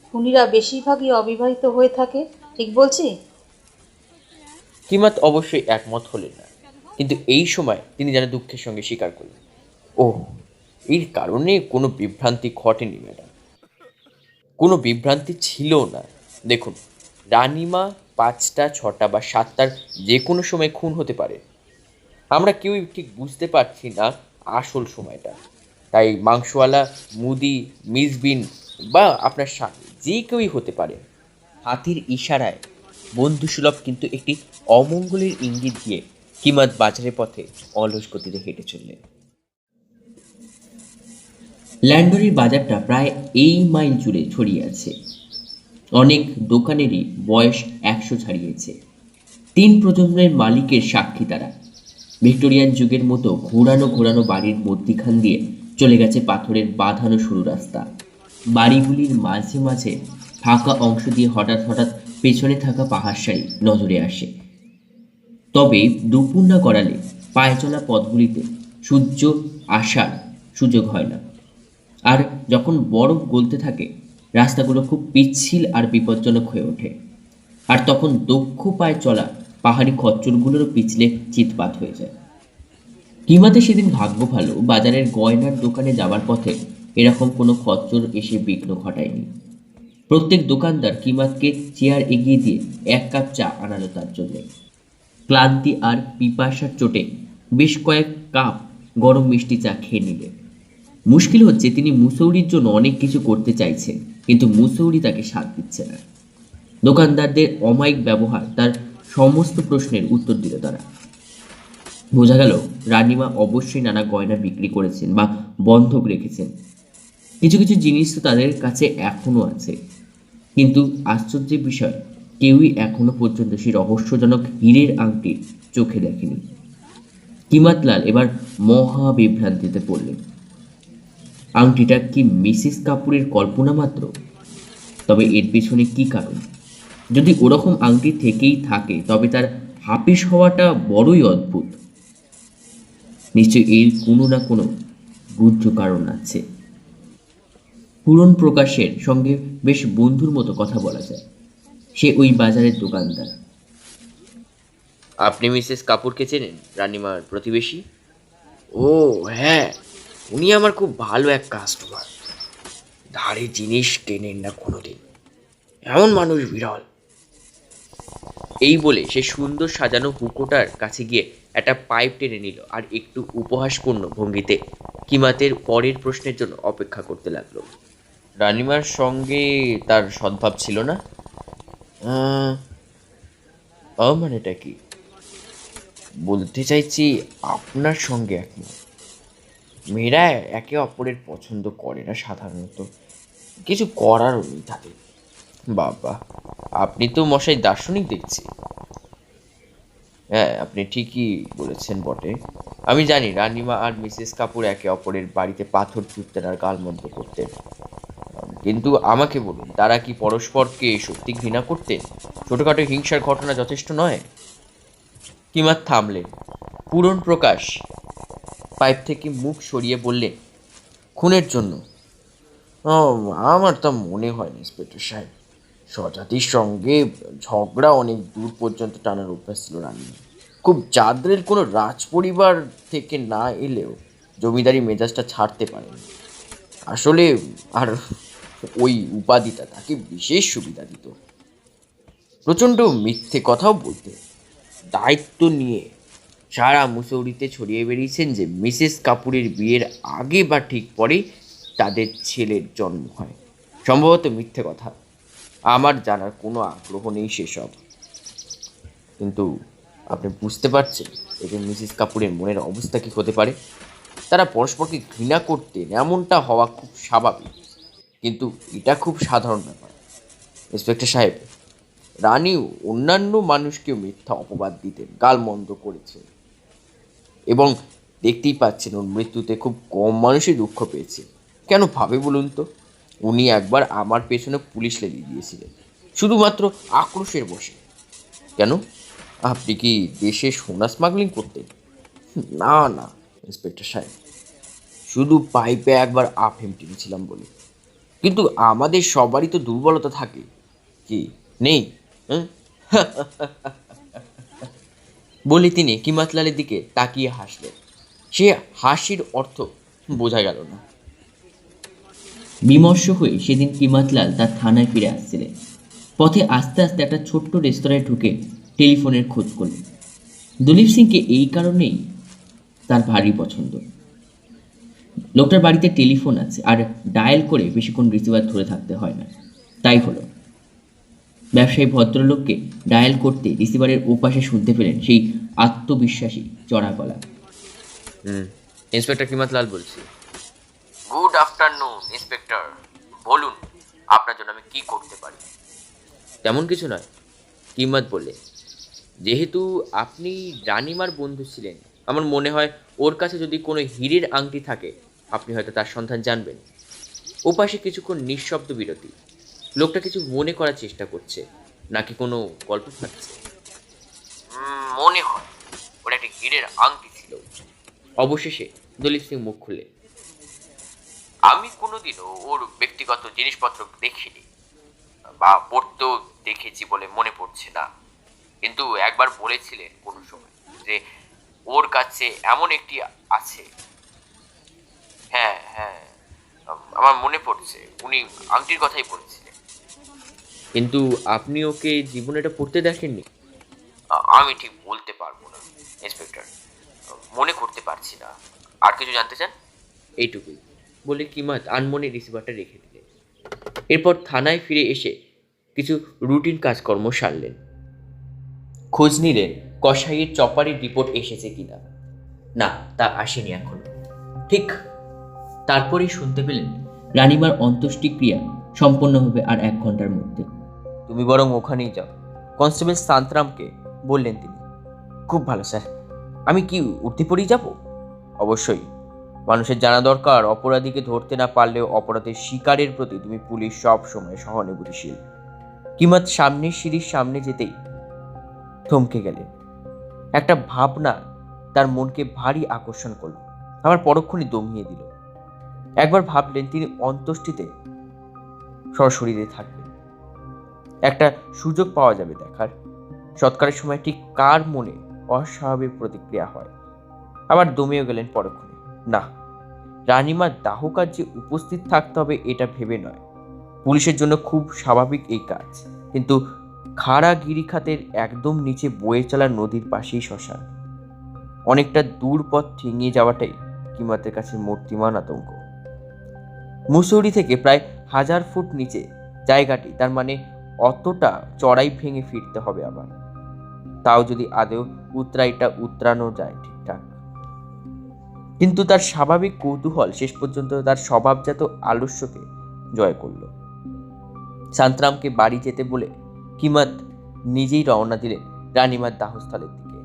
খুনিরা বেশিরভাগই অবিবাহিত হয়ে থাকে, ঠিক বলছি? কিমাত অবশ্যই একমত হলেন না, কিন্তু এই সময় তিনি যেন দুঃখের সঙ্গে স্বীকার করলেন, ও, এর কারণে কোনো বিভ্রান্তি ঘটেনি ম্যাডাম, কোনো বিভ্রান্তি ছিল না। দেখুন, রানিমা 5টা, 6টা বা 7টার যে কোনো সময় খুন হতে পারে। আমরা কেউই ঠিক বুঝতে পারছি না আসল সময়টা। তাই মাংসওয়ালা, মুদি, মিসবিন বা আপনার স্বামী যে কেউই হতে পারে। হাতির ইশারায় বন্ধুসুলভ কিন্তু একটি অমঙ্গলের ইঙ্গিত দিয়ে কিমাত বাজারের পথে অলস গতিতে হেঁটে চললেন। ল্যান্ডরির বাজারটা প্রায় এই মাইল জুড়ে ছড়িয়ে আছে। অনেক দোকানেরই বয়স 100 ছাড়িয়েছে। 3 প্রজন্মের মালিকের সাক্ষী তারা। ভিক্টোরিয়ান যুগের মতো ঘোরানো ঘোরানো বাড়ির মধ্যিখান দিয়ে চলে গেছে পাথরের বাঁধানো সরু রাস্তা। বাড়িগুলির মাঝে মাঝে ফাঁকা অংশ দিয়ে হঠাৎ হঠাৎ পেছনে থাকা পাহাড় সারি নজরে আসে। তবে দুপুর না গড়ালে পায়ে চলা পথগুলিতে সূর্য আসার সুযোগ হয় না। আর যখন বরফ গলতে থাকে, রাস্তাগুলো খুব পিচ্ছিল আর বিপজ্জনক হয়ে ওঠে। আর তখন দক্ষ পায়ে চলা পাহাড়ি খচ্চরগুলোরও পিছলে চিৎপাত হয়ে যায়। কিমাতে সেদিন ভাগ্য ভালো, বাজারের গয়নার দোকানে যাবার পথে এরকম কোনো খচ্চর এসে বিঘ্ন ঘটায়নি। প্রত্যেক দোকানদার কিমাতকে চেয়ার এগিয়ে দিয়ে 1 কাপ চা আনালো তার জন্য। ক্লান্তি আর পিপাসার চোটে বেশ কয়েক কাপ গরম মিষ্টি চা খেয়ে নিলে। মুশকিল হচ্ছে, তিনি মুসৌরির জন্য অনেক কিছু করতে চাইছেন, কিন্তু মুসৌরি তাকে সাথ দিচ্ছে না। দোকানদারদের অমায়িক ব্যবহার তার সমস্ত প্রশ্নের উত্তর দিল তারা। বোঝা গেল রানিমা অবশ্যই নানা গয়না বিক্রি করেছেন বা বন্ধক রেখেছেন। কিছু কিছু জিনিস তো তাদের কাছে এখনো আছে, কিন্তু আশ্চর্যের বিষয়, কেউই এখনো পর্যন্ত সেই রহস্যজনক হীরের আংটি চোখে দেখেনি। কিমাতলাল এবার মহা বিভ্রান্তিতে পড়লেন। আংটিটা কি মিসেস কাপুরের কল্পনা মাত্র? তবে এর পেছনে কি কারণ? যদি ওরকম আংটি থেকেই থাকে, তবে তার হাপিস হওয়াটা বড়ই অদ্ভুত। নিশ্চয়ই এর কোনো না কোনো গুহ্য কারণ আছে। পূরণ প্রকাশের সঙ্গে বেশ বন্ধুর মতো কথা বলা যায়। সে ওই বাজারের দোকানদার। আপনি মিসেস কাপুরকে চেনেন, রানিমার প্রতিবেশী? ও হ্যাঁ, উনি আমার খুব ভালো এক কাস্টমার। ধারে জিনিস কেনেন না কোনোদিন, এমন মানুষ বিরল। এই বলে সে সুন্দর সাজানো হুকোটার কাছে গিয়ে একটা পাইপ টেনে নিল আর একটু উপহাসপূর্ণ ভঙ্গিতে কিমাতের পরের প্রশ্নের জন্য অপেক্ষা করতে লাগলো। রানিমার সঙ্গে তার সদ্ভাব ছিল না? মানেটা কি? বলতে চাইছি আপনার সঙ্গে একমত। মেয়েরা একে অপরের পছন্দ করে না সাধারণত, কিছু করারও নেই তাদের। বাবা, আপনি তো মশাই দার্শনিক দেখছি। হ্যাঁ, আপনি ঠিকই বলেছেন বটে। আমি জানি রানিমা আর মিসেস কাপুর একে অপরের বাড়িতে পাথর ছুটতেন আর গালমন্দ করতেন, কিন্তু আমাকে বলুন, তারা কি পরস্পরকে সত্যি ঘৃণা করতেন? ছোটখাটো হিংসার ঘটনা যথেষ্ট নয়? কিমাত থামলেন। পূরণ প্রকাশ পাইপ থেকে মুখ সরিয়ে বললেন, খুনের জন্য। ও, আমার তা মনে হয় না ইন্সপেক্টর সাহেব। স্বজাতির সঙ্গে ঝগড়া অনেক দূর পর্যন্ত টানার অভ্যাস ছিল রানী। খুব চাঁদের কোনো রাজ পরিবার থেকে না এলেও জমিদারি মেজাজটা ছাড়তে পারেন। আসলে আর ওই উপাধিটা তাকে বিশেষ সুবিধা দিত। প্রচণ্ড মিথ্যে কথাও বলতে। দায়িত্ব নিয়ে সারা মুসৌরিতে ছড়িয়ে বেরিয়েছেন যে মিসেস কাপুরের বিয়ের আগে বা ঠিক পরেই তাদের ছেলের জন্ম হয়। সম্ভবত মিথ্যে কথা, আমার জানার কোনো আগ্রহ নেই সেসব। কিন্তু আপনি বুঝতে পারছেন এতে মিসেস কাপুরের মনের অবস্থা কী হতে পারে। তারা পরস্পরকে ঘৃণা করতেন, এমনটা হওয়া খুব স্বাভাবিক, কিন্তু এটা খুব সাধারণ ব্যাপার। ইন্সপেক্টর সাহেব, রানী অন্যান্য মানুষকেও মিথ্যা অপবাদ দিতেন, গালমন্দ করেছেন, এবং দেখতেই পাচ্ছেন ওর মৃত্যুতে খুব কম মানুষই দুঃখ পেয়েছে। কেন ভাবে বলুন তো? উনি একবার আমার পেছনে পুলিশ লেলিয়ে দিয়েছিলেন শুধুমাত্র আক্রোশের বশে। কেন, আপনি কি দেশে সোনা স্মাগলিং করতেন? না না ইন্সপেক্টর সাহেব, শুধু পাইপে একবার আফিম টেনেছিলাম বলে। কিন্তু আমাদের সবারই তো দুর্বলতা থাকে, কি নেই? হ্যাঁ, বলে তিনি কিমাতলালের দিকে তাকিয়ে হাসলেন। সে হাসির অর্থ বোঝা গেল না। বিমর্ষ হয়ে সেদিন কিমাতলাল তার থানায় ফিরে আসছিলেন। পথে আস্তে আস্তে একটা ছোট্ট রেস্তোরাঁয় ঢুকে টেলিফোনের খোঁজ করলেন। দলীপ সিংকে এই কারণেই তার ভারী পছন্দ। লোকটার বাড়িতে টেলিফোন আছে, আর ডায়াল করে বেশিক্ষণ রিসিভার ধরে থাকতে হয় না। তাই হলো, ব্যবসায়ী ভদ্রলোককে ডায়াল করতে রিসিভারের ওপাশে শুনতে পেলেন সেই আত্মবিশ্বাসী চড়া গলা। ইন্সপেক্টর কিমাতলাল বলছি। গুড আফটারনুন ইন্সপেক্টর, বলুন আপনার জন্য আমি কি করতে পারি? তেমন কিছু নয়, কিমাত বললে। যেহেতু আপনি রানিমার বন্ধু ছিলেন, আমার মনে হয় ওর কাছে যদি কোনো হীরের আংটি থাকে আপনি হয়তো তার সন্ধান জানবেন। ওপাশে কিছুক্ষণ নিঃশব্দ বিরতি। লোকটা কিছু মনে করার চেষ্টা করছে, নাকি কোনো গল্প থাকছে। মনে হয় ওর একটা হীরের আংটি ছিল। অবশেষে দলীপ সিং মুখ খুলে, আমি কোনোদিনও ওর ব্যক্তিগত জিনিসপত্র দেখিনি বা পড়তেও দেখেছি বলে মনে পড়ছে না, কিন্তু একবার বলেছিলেন কোনো সময় যে ওর কাছে এমন একটি আছে। হ্যাঁ হ্যাঁ, আমার মনে পড়ছে, উনি আংটির কথাই বলেছিলেন। কিন্তু আপনি ওকে জীবনে এটা পড়তে দেখেননি? আমি ঠিক বলতে পারবো না ইন্সপেক্টর, মনে করতে পারছি না। আর কিছু জানতে চান? এইটুকুই বলে কিমাত আনমনে রিসিভারটা রেখে দিলেন। এরপর থানায় ফিরে এসে কিছু রুটিন কাজকর্ম সারলেন। খোঁজ নিলেন কসাইয়ের চপারের রিপোর্ট এসেছে কিনা। না, তা আসেনি এখন। ঠিক তারপরেই শুনতে পেলেন রানিমার অন্ত্যেষ্টিক্রিয়া সম্পন্ন হবে আর 1 ঘন্টার মধ্যে। তুমি বরং ওখানেই যাও, কনস্টেবল সান্তরামকে বললেন তিনি। খুব ভালো স্যার, আমি কি উঠতে পড়েই যাব? অবশ্যই। মানুষের জানা দরকার অপরাধীকে ধরতে না পারলেও অপরাধের শিকারের প্রতি তুমি পুলিশ সব সময় সহানুভূতিশীল। কিমাত সামনের সিঁড়ির সামনে যেতেই থমকে গেলেন। একটা ভাবনা তার মনকে ভারী আকর্ষণ করল, আবার পরক্ষণে দমিয়ে দিল। একবার ভাবলেন তিনি অন্ত্যেষ্টিতে সশরীরে থাকবেন। একটা সুযোগ পাওয়া যাবে দেখার, সৎকারের সময় ঠিক কার মনে অস্বাভাবিক প্রতিক্রিয়া হয়। আবার দমেও গেলেন পরক্ষণে। না, রানিমার দাহ কার্যে উপস্থিত থাকতে হবে এটা ভেবে নয়। পুলিশের জন্য খুব স্বাভাবিক এই কাজ, কিন্তু খাড়া গিরিখাতের একদম নিচে বয়ে চলা নদীর পাশেই শ্মশান। অনেকটা দূর পথ ঠেঙিয়ে যাওয়াটাই কিমাতের কাছে মূর্তিমান আতঙ্ক। মুসৌরি থেকে প্রায় 1000 ফুট নিচে জায়গাটি, তার মানে অতটা চড়াই ভেঙে ফিরতে হবে আবার, তাও যদি আদেও উতরাইটা উতরানো যায় ঠিকঠাক। কিন্তু তার স্বাভাবিক কৌতূহল শেষ পর্যন্ত তার স্বভাবজাত আলস্যকে জয় করল। সান্তরামকে বাড়ি যেতে বলে কিমাত নিজেই রওনা দিলেন রানিমার দাহস্থলের দিকে।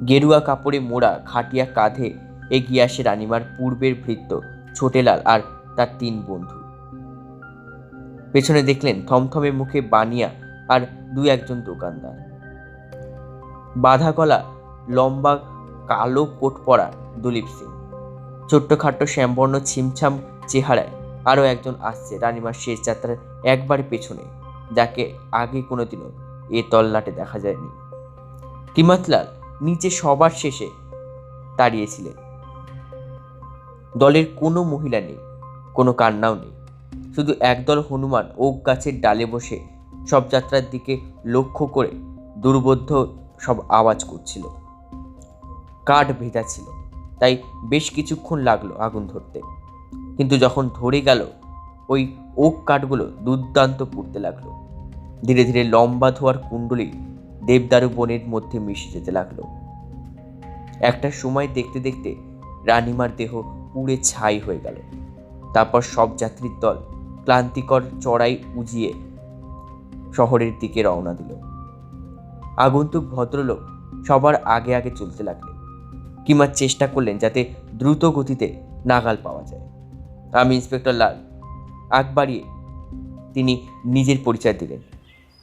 গেরুয়া কাপড়ে মোড়া খাটিয়া কাঁধে এগিয়ে আসে রানিমার পূর্বের ভৃত্য ছোটেলাল আর তার 3 বন্ধু। পেছনে দেখলেন থমথমে মুখে বানিয়া আর 2-1 দোকানদার। বাঁধা গলা, লম্বা কালো কোট পরা দলীপ সিং। ছোট্টখাট্ট শ্যামবর্ণ ছিমছাম চেহারায় আরও একজন আসছে রানিমার শেষ যাত্রার একবারে পেছনে, যাকে আগে কোনোদিনও এ তল্লাটে দেখা যায়নি। কিমাতলাল নিচে সবার শেষে দাঁড়িয়েছিলেন। দলের কোনো মহিলা নেই, কোনো কান্নাও নেই, শুধু একদল হনুমান ওক গাছের ডালে বসে সব যাত্রার দিকে লক্ষ্য করে দুর্বোধ্য সব আওয়াজ করছিল। কাঠ ভেজা ছিল, তাই বেশ কিছুক্ষণ লাগলো আগুন ধরতে, কিন্তু যখন ধরে গেল ওই ওক কাঠগুলো দুর্দান্ত পুড়তে লাগলো। ধীরে ধীরে লম্বা ধোয়ার কুণ্ডলি দেবদারু বনের মধ্যে মিশে যেতে লাগলো। একটা সময় দেখতে দেখতে রানিমার দেহ পুড়ে ছাই হয়ে গেল। তারপর সব যাত্রীর দল ক্লান্তিকর চড়াই উজিয়ে শহরের দিকে রওনা দিল। আগন্তুক ভদ্রলোক সবার আগে আগে চলতে লাগলেন। কিমার চেষ্টা করলেন যাতে দ্রুত গতিতে নাগাল পাওয়া যায়। আমি ইন্সপেক্টর লাল। আগ বাড়িয়ে তিনি নিজের পরিচয় দিলেন।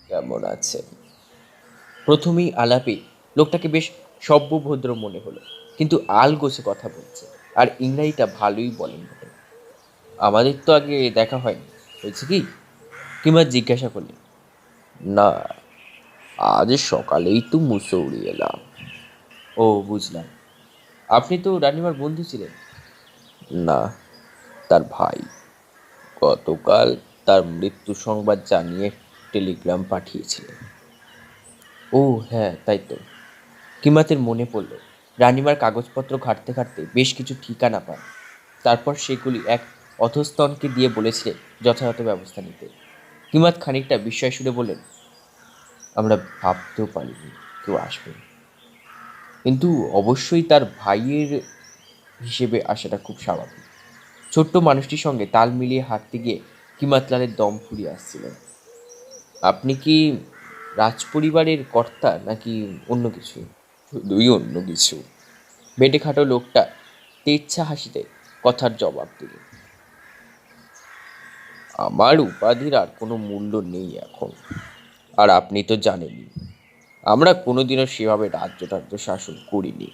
কেমন আছেন? প্রথমেই আলাপে লোকটাকে বেশ সভ্যভদ্র মনে হলো, কিন্তু আলগোছে কথা বলছে, আর ইংরাজিটা ভালোই বলেন বটে। আমাদের তো আগে দেখা হয়নি, হয়েছে কি? কিমার জিজ্ঞাসা করলেন। না, আজ সকালেই তো মুসৌরি এলাম। ও, বুঝলাম। আপনি তো রানিমার বন্ধু ছিলেন। না, তার ভাই। গতকাল তার মৃত্যু সংবাদ জানিয়ে টেলিগ্রাম পাঠিয়েছিলেন। ও হ্যাঁ, তাই তো। কিমাতের মনে পড়ল রানিমার কাগজপত্র ঘাঁটতে ঘাঁটতে বেশ কিছু ঠিকানা পান। তারপর সেগুলি এক অধস্তনকে দিয়ে বলেছিলেন যথাযথ ব্যবস্থা নিতে। কিমাত খানিকটা বিস্ময় সুরে বললেন, আমরা ভাবতেও পারিনি কেউ আসবে, কিন্তু অবশ্যই তার ভাইয়ের হিসেবে আসাটা খুব স্বাভাবিক। ছোট্ট মানুষটির সঙ্গে তাল মিলিয়ে হাঁটতে গিয়ে কিমাতলালের দম ফুরিয়ে আসছিলেন। আপনি কি রাজপরিবারের কর্তা নাকি অন্য কিছু? শুধুই অন্য কিছু। বেটে খাটো লোকটা তেচ্ছা হাসিতে কথার জবাব দিল। আমার উপাধির আর কোনো মূল্য নেই এখন। আর আপনি তো জানেনই, আমরা কোনোদিনও সেভাবে রাজ্য শাসন করিনি।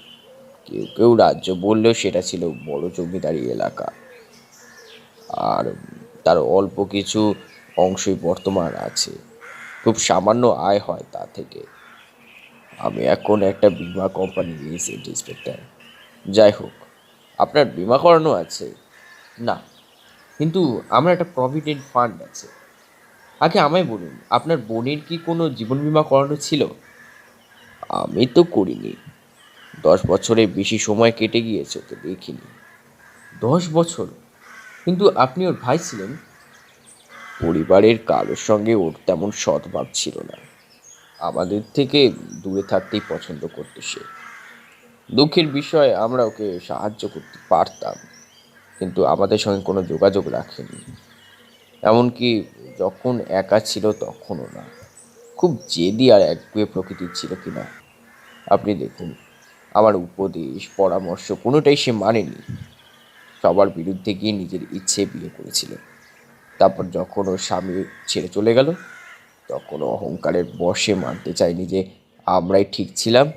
কেউ কেউ রাজ্য বললেও সেটা ছিল বড় জমিদারি এলাকা, আর তার অল্প কিছু অংশই বর্তমান আছে। খুব সামান্য আয় হয় তা থেকে। আমি এখন একটা বীমা কোম্পানি এজেন্ট, ইন্সপেক্টর। যাই হোক, আপনার বীমা করানো আছে? না, কিন্তু আমার একটা প্রভিডেন্ট ফান্ড আছে। আগে আমায় বলুন, আপনার বোনের কি কোনো জীবন বীমা করানো ছিল? আমি তো করিনি। 10 বছরের বেশি সময় কেটে গিয়েছে, তো দেখিনি। 10 বছর? কিন্তু আপনি ওর ভাই ছিলেন। পরিবারের কারোর সঙ্গে ওর তেমন সদ্ভাব ছিল না। আমাদের থেকে দূরে থাকতেই পছন্দ করতো সে। দুঃখের বিষয়, আমরা ওকে সাহায্য করতে পারতাম, কিন্তু আমাদের সঙ্গে কোনো যোগাযোগ রাখেনি। এমনকি যখন একা ছিল তখনও না। খুব জেদি আর একগুঁয়ে প্রকৃতির ছিল কিনা আপনি দেখুন। আমার উপদেশ পরামর্শ কোনোটাই সে মানেনি। সবার বিরুদ্ধে গিয়ে নিজের ইচ্ছে বিয়ে করেছিল। তারপর যখন ওর স্বামী ছেড়ে চলে গেল, তখন অহংকারের বশে মানতে চাইনি যে আমরাই ঠিক ছিলাম,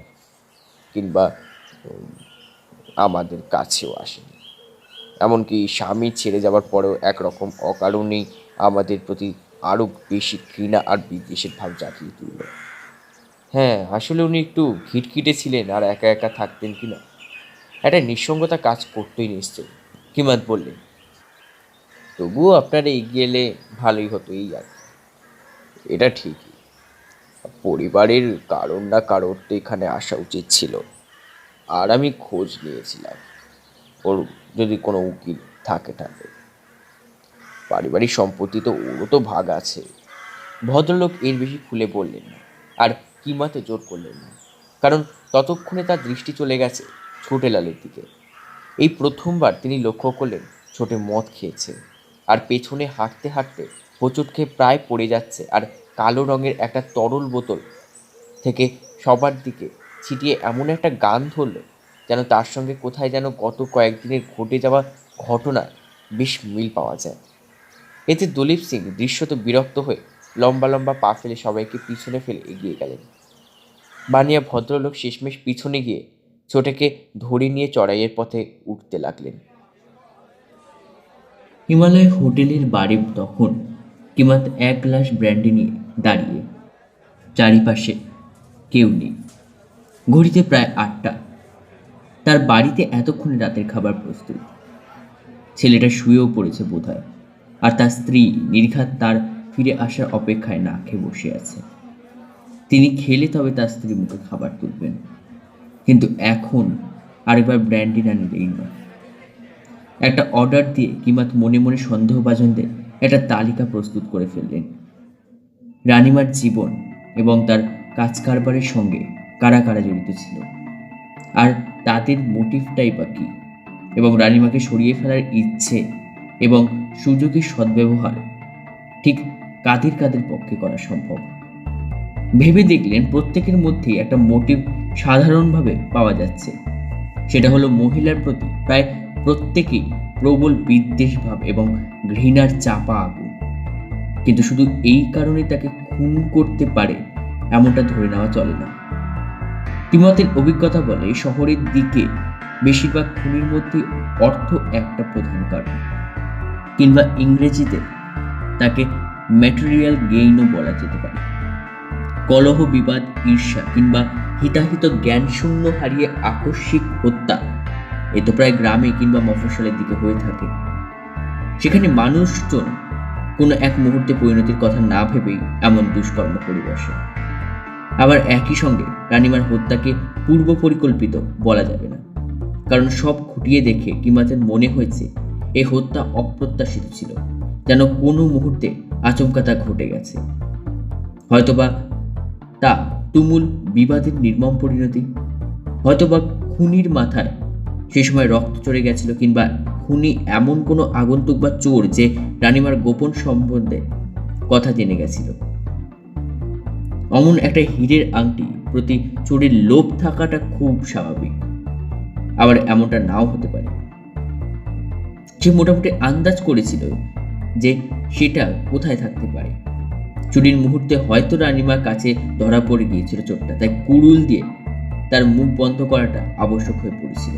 কিংবা আমাদের কাছেও আসেনি। এমনকি স্বামী ছেড়ে যাওয়ার পরেও একরকম অকারণেই আমাদের প্রতি আরও বেশি ঘৃণা আর বিদ্বেষের ভাব জাগিয়ে তুলল। হ্যাঁ, আসলে উনি একটু খিটখিটে ছিলেন, আর একা একা থাকতেন কিনা একটা নিঃসঙ্গতা কাজ করতোই নিশ্চয়। কিমাত বললেন। তবুও আপনারা এগিয়ে এলে ভালোই হতো, এই আর কি। এটা ঠিকই। পরিবারের কারোর না কারোর তো এখানে আসা উচিত ছিল। আর আমি খোঁজ নিয়েছিলাম ওর যদি কোনো উকিল থাকে। পারিবারিক সম্পত্তি তো ওরও তো ভাগ আছে। ভদ্রলোক এর বেশি খুলে বললেন না, আর কিমাতে জোর করলেন না, কারণ ততক্ষণে তার দৃষ্টি চলে গেছে ছোটেলালের দিকে। এই প্রথমবার তিনি লক্ষ্য করলেন ছোটে মদ খেয়েছে, আর পেছনে হাঁটতে হাঁটতে হোঁচট খেয়ে প্রায় পড়ে যাচ্ছে, আর কালো রঙের একটা তরল বোতল থেকে সবার দিকে ছিটিয়ে এমন একটা গান ধরল যেন তার সঙ্গে কোথায় যেন গত কয়েকদিনের ঘটে যাওয়া ঘটনা বেশ মিল পাওয়া যায়। এতে দলীপ সিং দৃশ্যত বিরক্ত হয়ে লম্বা লম্বা পা ফেলে সবাইকে পিছনে ফেলে এগিয়ে গেলেন। বানিয়া ভদ্রলোক শেষমেশ পিছনে গিয়ে ছোটেকে ধরে নিয়ে চড়াইয়ের পথে উঠতে লাগলেন। হিমালয় হোটেলের বারে তখন কিমাত এক গ্লাস ব্র্যান্ডি নিয়ে দাঁড়িয়ে। চারিপাশে কেউ নেই। ঘড়িতে প্রায় 8টা। তার বাড়িতে এতক্ষণে রাতের খাবার প্রস্তুত। ছেলেটা শুয়েও পড়েছে বোধহয়, আর তার স্ত্রী নির্ঘাত তার ফিরে আসার অপেক্ষায় না খেয়ে বসে আছে। তিনি খেলে তবে তার স্ত্রী মুখে খাবার তুলবেন, কিন্তু এখন আরেকবার ব্র্যান্ডি না নিলেই নয়। একটা অর্ডার দিয়ে কিমাত মনে মনে সন্দেহভাজনদের একটা তালিকা প্রস্তুত করে ফেললেন। রানিমার জীবন এবং তার কাজ কারবারের সঙ্গে কারা কারা জড়িত ছিল, আর তাদের মোটিভটাই বা কী, এবং রানিমাকে সরিয়ে ফেলার ইচ্ছে এবং সুযোগের সদ্ব্যবহার ঠিক কাদের কাদের পক্ষে করা সম্ভব। ভেবে দেখলেন প্রত্যেকের মধ্যেই একটা মোটিভ সাধারণভাবে পাওয়া যাচ্ছে। সেটা হলো মহিলার প্রতি প্রায় প্রত্যেকেই প্রবল বিদ্বেষভাব এবং ঘৃণার চাপা আগুন। কিন্তু শুধু এই কারণে তাকে খুন করতে পারে এমনটা ধরে নেওয়া চলে না। কিমতের অভিজ্ঞতা বলে শহরের দিকে বেশিরভাগ খুনের মধ্যে অর্থ একটা প্রধান কারণ, কিংবা ইংরেজিতে তাকে ম্যাটেরিয়াল গেইনও বলা যেতে পারে। কলহ, বিবাদ, ঈর্ষা কিংবা হিতাহিত জ্ঞান শূন্য হারিয়ে আকস্মিক হত্যা এ তো প্রায় গ্রামে কিংবা মফস্বলের দিকে হয়ে থাকে। সেখানে মানুষজন কোনো এক মুহূর্তে পরিণতির কথা না ভেবেই এমন দুষ্কর্ম করে বসে। আবার একই সঙ্গে রানিমার হত্যাকে পূর্ব পরিকল্পিত বলা যাবে না, কারণ সব খুঁটিয়ে দেখে কিমাতের মনে হয়েছে এই হত্যা অপ্রত্যাশিত ছিল, যেন কোনো মুহূর্তে আচমকা তা ঘটে গেছে। হয়তোবা তা তুমুল বিবাদের নির্মম পরিণতি, হয়তোবা খুনির মাথায় সে সময় রক্ত চড়ে গেছিল, কিংবা খুনি এমন কোনো আগন্তুক বা চোর যে রানিমার গোপন সম্বন্ধে কথা জেনে গেছিল। অমন একটা হীরের আংটি প্রতি চোরের লোভ থাকাটা খুব স্বাভাবিক, আবার এমনটা নাও হতে পারে। সে মোটামুটি আন্দাজ করেছিল যে সেটা কোথায় থাকতে পারে। চুরির মুহূর্তে হয়তো রানিমার কাছে ধরা পড়ে গিয়েছিল চোরটা, তাই কুড়ুল দিয়ে তার মুখ বন্ধ করাটা আবশ্যক হয়ে পড়েছিল।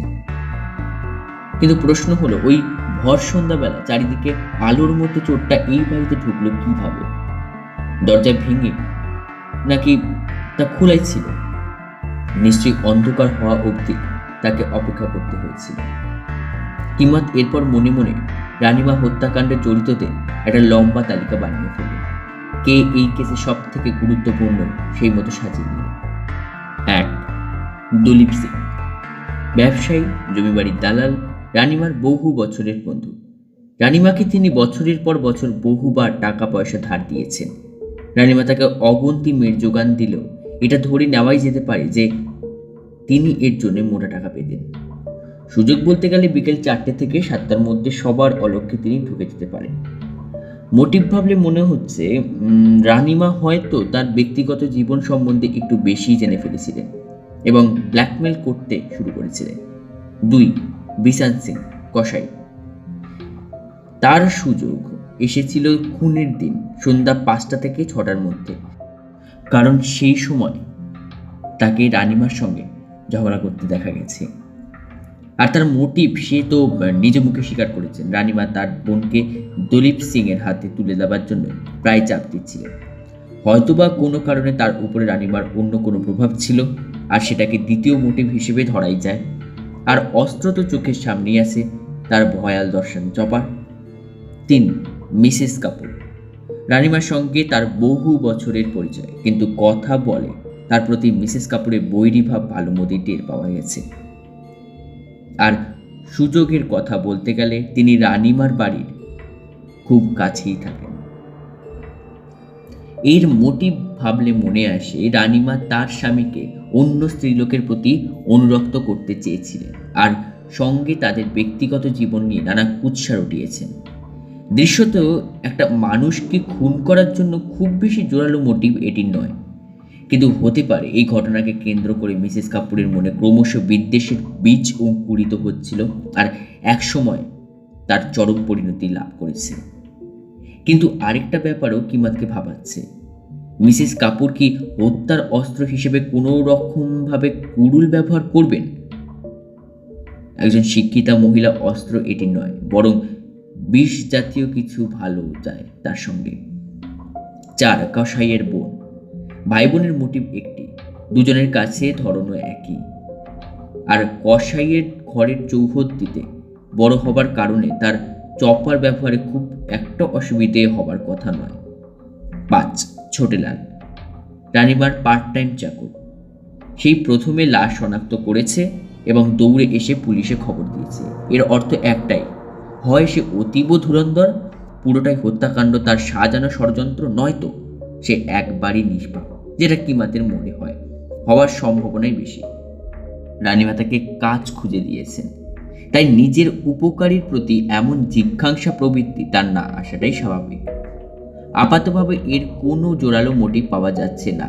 কিন্তু প্রশ্ন হলো, ওই ভর সন্ধ্যাবেলা চারিদিকে আলোর মধ্যে চোরটা এই বাড়িতে ঢুকলো কিভাবে? দরজা ভেঙে নাকি তা খোলাই ছিল? নিশ্চয়ই অন্ধকার হওয়া অবধি তাকে অপেক্ষা করতে হয়েছিল। কিমাত এরপর মনে মনে রানিমা হত্যাকাণ্ডে জড়িতদের একটা লম্বা তালিকা বানিয়ে ফেলল। কে এই কেসে সব থেকে গুরুত্বপূর্ণ সেই মতো সাজিয়ে নিল। 1. দলীপ সিং, ব্যবসায়ী, জমিবাড়ির দালাল, রানিমার বহু বছরের বন্ধু। রানিমাকে তিনি বছরের পর বছর বহুবার টাকা পয়সা ধার দিয়েছেন। রানিমা তাকে অগুন্তি মেয়ের যোগান দিলেও এটা ধরে নেওয়াই যেতে পারে যে তিনি এর জন্য মোটা টাকা পেতেন। সুযোগ বলতে গেলে বিকেল 4টে থেকে 7টার মধ্যে সবার অলক্ষ্যে তিনি ঢুকে যেতে পারেন। মোটিভ ভাবলে মনে হচ্ছে রানিমা হয়তো তার ব্যক্তিগত জীবন সম্বন্ধে একটু বেশি জেনে ফেলেছিলেন এবং ব্ল্যাকমেল করতে শুরু করেছিলেন। 2. বিশান সিং, কসাই। তার সুযোগ এসেছিল খুনের দিন সন্ধ্যা 5টা থেকে 6টার মধ্যে, কারণ সেই সময় তাকে রানিমার সঙ্গে ঝগড়া করতে দেখা গেছে। আর তার মোটিভ সে তো নিজে মুখে স্বীকার করেছেন। রানিমা তার বোনকে দলীপ সিং এর হাতে তুলে দেওয়ার জন্য প্রায় চাপ দিচ্ছিলেন। হয়তোবা কোনো কারণে তার উপরে রানিমার অন্য কোনো প্রভাব ছিল, আর সেটাকে দ্বিতীয় মোটিভ হিসেবে ধরাই যায়। আর অস্ত্র তো চোখের সামনেই আছে, তার ভয়াল দর্শন চপার। 3. মিসেস কাপুর, রানিমার সঙ্গে তার বহু বছরের পরিচয়, কিন্তু কথা বলে তার প্রতি মিসেস কাপুরের বৈরী ভাব ভালো মতোই টের পাওয়া গেছে। আর সুযোগের কথা বলতে গেলে তিনি রানিমার বাড়ির খুব কাছেই থাকেন। এর মোটিভ ভাবলে মনে আসে রানিমা তার স্বামীকে অন্য স্ত্রীলোকের প্রতি অনুরক্ত করতে চেয়েছিলেন, আর সঙ্গে তাদের ব্যক্তিগত জীবন নিয়ে নানা কুৎসা রটিয়েছেন। দৃশ্যত একটা মানুষকে খুন করার জন্য খুব বেশি জোরালো মোটিভ এটি নয়, কিন্তু হতে পারে এই ঘটনাকে কেন্দ্র করে মিসেস কাপুরের মনে ক্রমশ বিদ্বেষের বীজ অঙ্কুরিত হচ্ছিল, আর একসময় তার চরম পরিণতি লাভ করেছে। কিন্তু আরেকটা ব্যাপারও কিমাতকে ভাবাচ্ছে। মিসেস কাপুর কি হত্যার অস্ত্র হিসেবে কোনো রকমভাবে কুড়ুল ব্যবহার করবেন? একজন শিক্ষিতা মহিলা অস্ত্র এটি নয়, বরং বিষ জাতীয় কিছু ভালো যায় তার সঙ্গে। 4 কসাইয়ের বোন। ভাই বোনের মোটিভ একটি, দুজনের কাছে ধরনও একই। আর কসাইয়ের ঘরের চৌহদ্দিতে বড় হবার কারণে তার চপার ব্যবহারে খুব একটা অসুবিধে হবার কথা নয়। 5 ছোটেলাল, রানিমার পার্ট টাইম চাকর। সেই প্রথমে লাশ শনাক্ত করেছে এবং দৌড়ে এসে পুলিশে খবর দিয়েছে। এর অর্থ একটাই, হয় সে অতীব ধুরন্ধর, পুরোটাই হত্যাকাণ্ড তার সাজানো ষড়যন্ত্র, নয়তো সে একবারই নিষ্পাপ, যেটা কিমাতের মনে হয়, হওয়ার সম্ভাবনাই বেশি। রানিমা তাকে কাজ খুঁজে দিয়েছেন, তাই নিজের উপকারীর প্রতি এমন জিজ্ঞাসা প্রবৃত্তি তার না আসাটাই স্বাভাবিক। আপাতভাবে এর কোনো জোরালো মোটিভ পাওয়া যাচ্ছে না,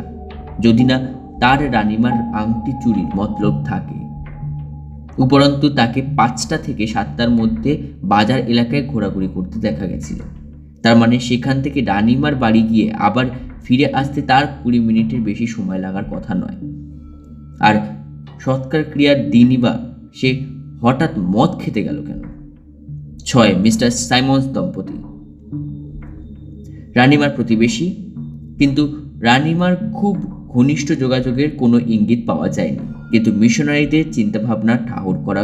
যদি না তার রানিমার আংটি চুরির মতলব থাকে। উপরন্তু তাকে 5টা থেকে 7টার মধ্যে বাজার এলাকায় ঘোরাঘুরি করতে দেখা গেছিল। তার মানে সেখান থেকে রানিমার বাড়ি গিয়ে আবার ফিরে আসতে তার 20 মিনিটের বেশি সময় লাগার কথা নয়। আর সৎকার ক্রিয়ার দিনই বা সে হঠাৎ মদ খেতে গেল কেন? 6 মিস্টার সাইমন্স দম্পতি। রানিমার প্রতিবেশী, কিন্তু রানিমার খুব ঘনিষ্ঠ যোগাযোগের কোনো ইঙ্গিত পাওয়া যায়নি। কিন্তু মিশনারিদের চিন্তাভাবনা ঠাহর করা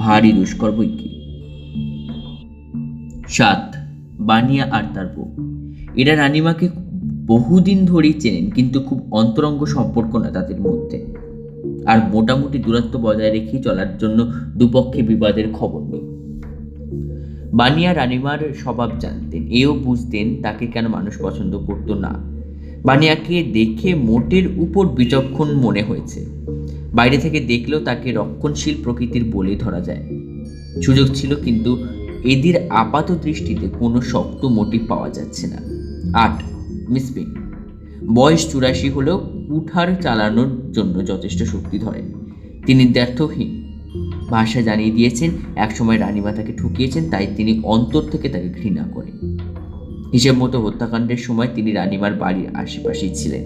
ভারী দুষ্কর বই কি। 7 বানিয়া আর তার বউ। এরা রানিমাকে বহুদিন ধরেই চেনেন, কিন্তু খুব অন্তরঙ্গ সম্পর্ক না তাদের মধ্যে। আর মোটামুটি দূরত্ব বজায় রেখেই চলার জন্য দুপক্ষে বিবাদের খবর নেই। বানিয়া রানিমার স্বভাব জানতেন, এও বুঝতেন তাকে কেন মানুষ পছন্দ করত না। বানিয়াকে দেখে মোটের উপর বিচক্ষণ মনে হয়েছে। বাইরে থেকে দেখলেও তাকে রক্ষণশীল প্রকৃতির বলে ধরা যায়। সুযোগ ছিল, কিন্তু এদের আপাত দৃষ্টিতে কোনো শক্ত মোটিভ পাওয়া যাচ্ছে না। 8 মিস পিং। বয়স 84 হলেও কুঠার চালানোর জন্য যথেষ্ট শক্তি ধরেন। তিনি দ্ব্যর্থহীন। ভাষা জানিয়ে দিয়েছেন একসময় রানিমা তাকে ঠকিয়েছেন, তাই তিনি অন্তর থেকে তাকে ঘৃণা করেন। হিসেব মতো হত্যাকাণ্ডের সময় তিনি রানিমার বাড়ির আশেপাশেই ছিলেন।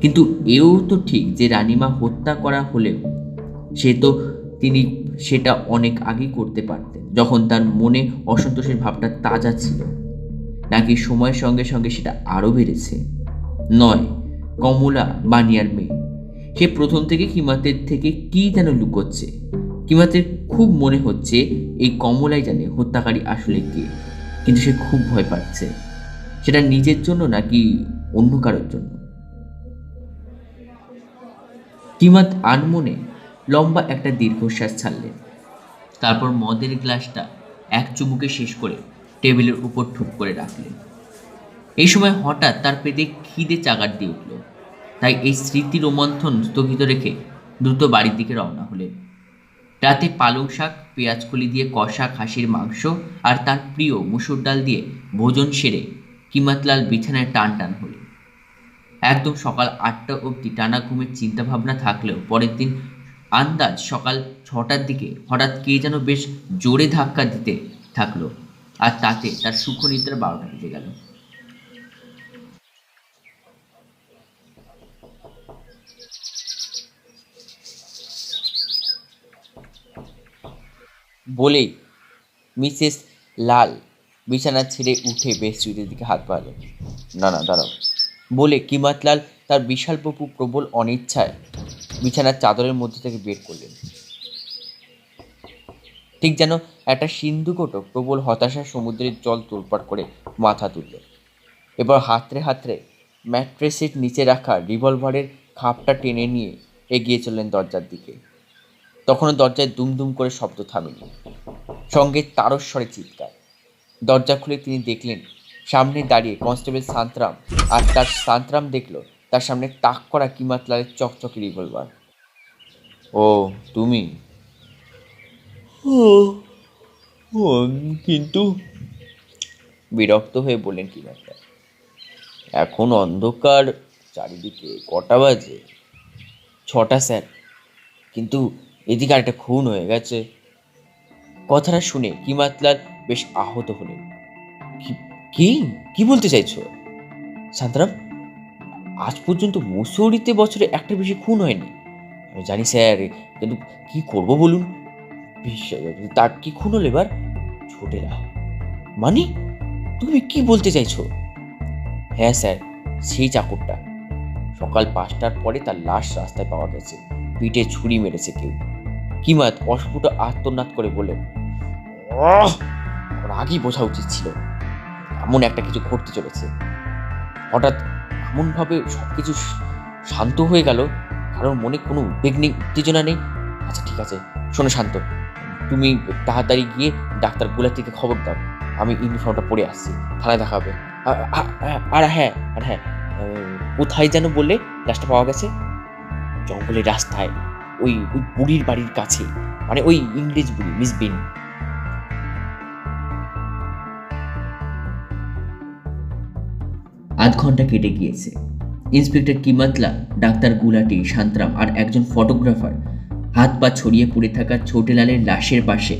কিন্তু এও তো ঠিক যে রানিমা হত্যা করা হলেও তিনি সেটা অনেক আগেই করতে পারতেন, যখন তার মনে অসন্তোষের ভাবটা তাজা ছিল। নাকি সময়ের সঙ্গে সঙ্গে সেটা আরও বেড়েছে? 9 কমলা বানিয়ার মেয়ে। সে প্রথম থেকে কিমাতের থেকে কি যেন লুকোচ্ছে। কিমাতের খুব মনে হচ্ছে এই কমলাই জানে হত্যাকারী আসলে কে, কিন্তু সে খুব ভয় পাচ্ছে। সেটা নিজের জন্য নাকি অন্য কারোর জন্য। কিমাত আনমনে লম্বা একটা দীর্ঘশ্বাস ছাড়লেন। তারপর মদের গ্লাসটা এক চুমুকে শেষ করে টেবিলের উপর ঠুক করে রাখলেন। এই সময় হঠাৎ তার পেটে খিদে চাগার দিয়ে উঠল, তাই এই স্মৃতি রোমন্থন স্থগিত রেখে দ্রুত বাড়ির দিকে রওনা হলেন। রাতে পালং শাক, পেঁয়াজকলি দিয়ে কষা খাসির মাংস আর তার প্রিয় মুসুর ডাল দিয়ে ভোজন সেরে কিমাতলাল বিছানায় টান টান হলেন। একদম সকাল 8টা অবধি টানা ঘুমের চিন্তাভাবনা থাকলেও পরের দিন আন্দাজ সকাল 6টার দিকে হঠাৎ কে যেন বেশ জোরে ধাক্কা দিতে থাকলো, আর তাতে তার সুখনিদ্রা 12টা বেজে গেল। বলেই মিসেস লাল বিছানা ছেড়ে উঠে বেডশিটের দিকে হাত বাড়ালেন। না না, দাঁড়াও। বলে কিমাতলাল তার বিশাল বপু প্রবল অনিচ্ছায় বিছানার চাদরের মধ্যে থেকে বের করলেন। ঠিক যেন একটা সিন্ধুকোটো প্রবল হতাশার সমুদ্রের জল তোলপাড় করে মাথা তুলল। এবার হাতড়ে হাতড়ে ম্যাট্রেসের নিচে রাখা রিভলভারের খাপটা টেনে নিয়ে এগিয়ে চললেন দরজার দিকে। তখনও দরজায় দুমদুম করে শব্দ থামেনি, সঙ্গে তারস্বরে চিৎকার। দরজা খুলে তিনি দেখলেন সামনে দাঁড়িয়ে কনস্টেবল সান্ত্রাম, আর তার সান্ত্রাম দেখল তার সামনে তাক করা কিমাতলালের চকচকে রিভলভার। ও তুমি? কিন্তু বিরক্ত হয়ে বললেন কিমাতলাল। এখন অন্ধকার চারিদিকে। কটা বাজে? 6টা স্যার, কিন্তু এদিকে আরেকটা খুন হয়ে গেছে। কথাটা শুনে কিমাতলাল বেশ আহত হলেন। কি কি বলতে চাইছো সান্তারাম? আজ পর্যন্ত মুসৌরিতে বছরে একটা বেশি খুন হয়নি। আমি জানি স্যার, কিন্তু কি করব বলুন? তার কি খুন হলো এবার? ছোটেলা। মানে তুমি কি বলতে চাইছো? হ্যাঁ স্যার, সেই চাকরটা। সকাল 5টার পরে তার লাশ রাস্তায় পাওয়া গেছে, পিঠে ছুরি মেরেছে কেউ। কিমাত অস্ফুট আর্তনাদ করে বললেন, ওর আগেই বোঝা উচিত ছিল এমন একটা কিছু ঘটতে চলেছে। হঠাৎ এমনভাবে সবকিছু শান্ত হয়ে গেল, কারণ মনে কোনো উদ্বেগ নেই, উত্তেজনা নেই। আচ্ছা ঠিক আছে, শোনো শান্ত, তুমি তাড়াতাড়ি গিয়ে ডাক্তার গুলাটিকে খবর দাও। আমি ইউনিফর্মটা পরে আসছি, থানায় দেখা হবে। আর হ্যাঁ, কোথায় যেন বললে লাশটা পাওয়া গেছে? জঙ্গলের রাস্তায়, ওই ওই বুড়ির বাড়ির কাছে, মানে ওই ইংরেজ বুড়ি, মিস বিন। আধ ঘন্টা কেটে গিয়েছে। ইন্সপেক্টর কিমাতলা, ডাক্তার গুলাটি, শান্তরাম আর একজন ফটোগ্রাফার হাত পা ছড়িয়ে পড়ে থাকা ছোটেলালের লাশের পাশে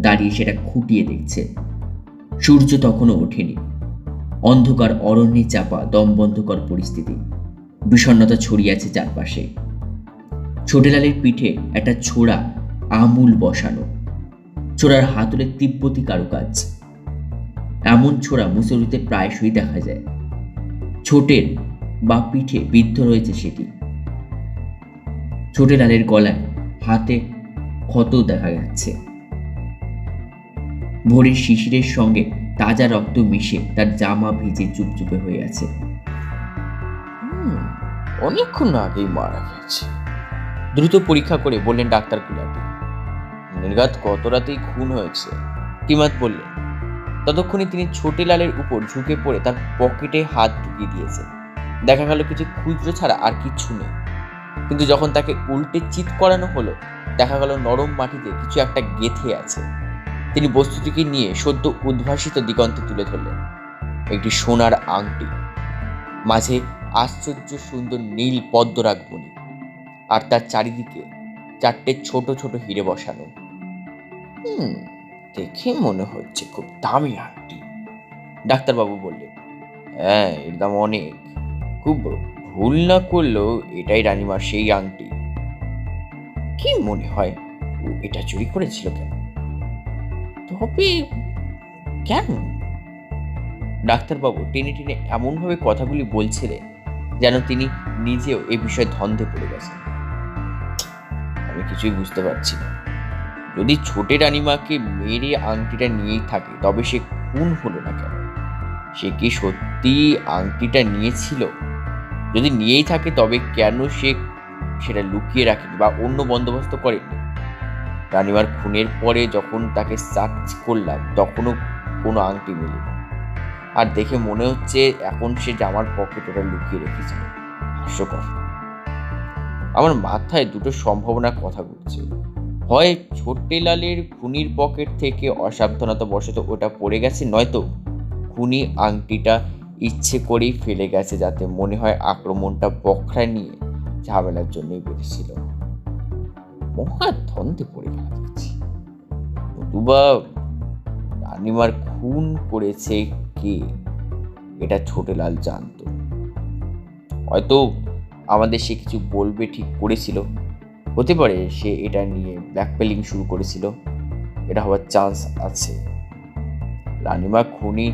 দাঁড়িয়ে সেটা খুঁটিয়ে দেখছে। সূর্য তখনও ওঠেনি। অন্ধকার অরণ্যে চাপা দমবন্ধকর পরিস্থিতি। বিষণ্ণতা ছড়িয়ে আছে চারপাশে। ছোটেলালের পিঠে একটা ছোড়া আমূল বসানো। ছোড়ার হাতুড়ে তিব্বতী কারুকাজ। এমন ছোড়া মুসৌরিতে প্রায়শই দেখা যায়। ছোটের বা পিঠে বিদ্ধ রয়েছে সেটি। ছোটেলালের গলায়, হাতে ক্ষত দেখা যাচ্ছে। ভোরের শিশিরের সঙ্গে তাজা রক্ত মিশে তার জামা ভিজে চুপচুপে হয়ে আছে। অনেকক্ষণ আগেই মারা গেছে। দ্রুত পরীক্ষা করে বললেন ডাক্তার গুলাটি। নির্ঘাত গত রাতেই খুন হয়েছে। কিমাত বললেন। ততক্ষণে তিনি ছোটেলালের উপর ঝুঁকে পড়ে তার পকেটে হাত ঢুকিয়ে দিয়েছেন। দেখা গেল কিছু খুচরো ছাড়া আর কিচ্ছু নেই। কিন্তু যখন তাকে উল্টে চিৎ করানো হলো, দেখা গেল নরম মাটিতে কিছু একটা গেঁথে আছে। তিনি বস্তুটিকে নিয়ে সদ্য উদ্ভাসিত দিগন্তে তুলে ধরলেন। একটি সোনার আংটি, মাঝে আশ্চর্য সুন্দর নীল পদ্মরাগমণি, আর তার চারিদিকে 4টে ছোট ছোট হিরে বসানো। দেখে মনে হচ্ছে খুব দামি আংটি। ডাক্তারবাবু বললেন। হ্যাঁ, এর দাম অনেক। খুব ভুল না করলেও এটাই রানীমার সেই আংটি। কি মনে হয় ও এটা চুরি করেছিল কেন? তবে কেন? ডাক্তারবাবু টেনে টেনে এমনভাবে কথাগুলি বলছিলেন যেন তিনি নিজেও এ বিষয়ে ধন্দে পড়ে গেছেন। আমি কিছুই বুঝতে পারছি না। যদি ছোটে রানীমাকে মেরে আংটিটা নিয়েই থাকে, তবে সে খুন হলো না কেন? সে কি সত্যি আংটিটা নিয়েছিল? যদি নিয়েই থাকে, তবে কেন সে সেটা লুকিয়ে রাখেনি বা অন্য বন্দোবস্ত করেনি? রানীমার খুনের পরে যখন তাকে সার্চ করলাম, তখনও কোনো আংটি মেলেনি। আর দেখে মনে হচ্ছে এখন সে জামার পকেট ওটা লুকিয়ে রেখেছিল। হাস্যকর। আমার মাথায় দুটো সম্ভাবনার কথা ঘুরছে। হয় ছোটেলালের খুনির পকেট থেকে অসাবধানতাবশত ওটা পড়ে গেছে, নয়তো খুনি আংটিটা ইচ্ছে করেই ফেলে গেছে, যাতে মনে হয় আক্রমণটা বখরা নিয়ে ঝামেলার জন্যই বেরিয়েছিল। মহা দ্বন্দ্বে পড়ে গেল দেখছি। নতুবা রানীমার খুন করেছে কে, এটা ছোটেলাল জানতো। হয়তো আমাদের সে কিছু বলবে ঠিক করেছিল। হতে পারে সে এটা নিয়ে ব্ল্যাকমেলিং শুরু করেছিল। এটা হওয়ার চান্স আছে। রানীমা খুনি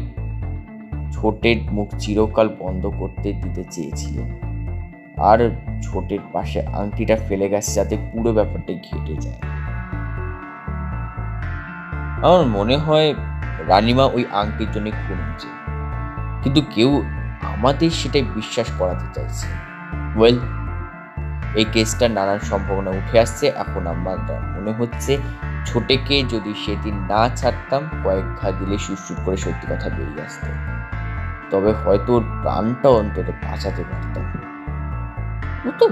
ছোটের মুখ চিরকাল বন্ধ করতে দিতে চেয়েছিলেন, আর ছোটের পাশে আংটিটা ফেলে গেছে যাতে পুরো ব্যাপারটা ঘেটে যায়। আমার মনে হয় রানীমা ওই আংটির জন্য খুন হয়েছে, কিন্তু কেউ আমাদের সেটাই বিশ্বাস করাতে চাইছে। ওয়েল, এই কেসটার নানান সম্ভাবনা উঠে আসছে। এখন আমার মনে হচ্ছে ছোটেকে যদি সেদিন না ছাড়তাম, কয়েক ঘা দিলে সুরসুর করে সত্যি কথা বেরিয়ে আসতো। তবে হয়তো ওর প্রাণটা অন্তত বাঁচাতে পারতাম। ও তো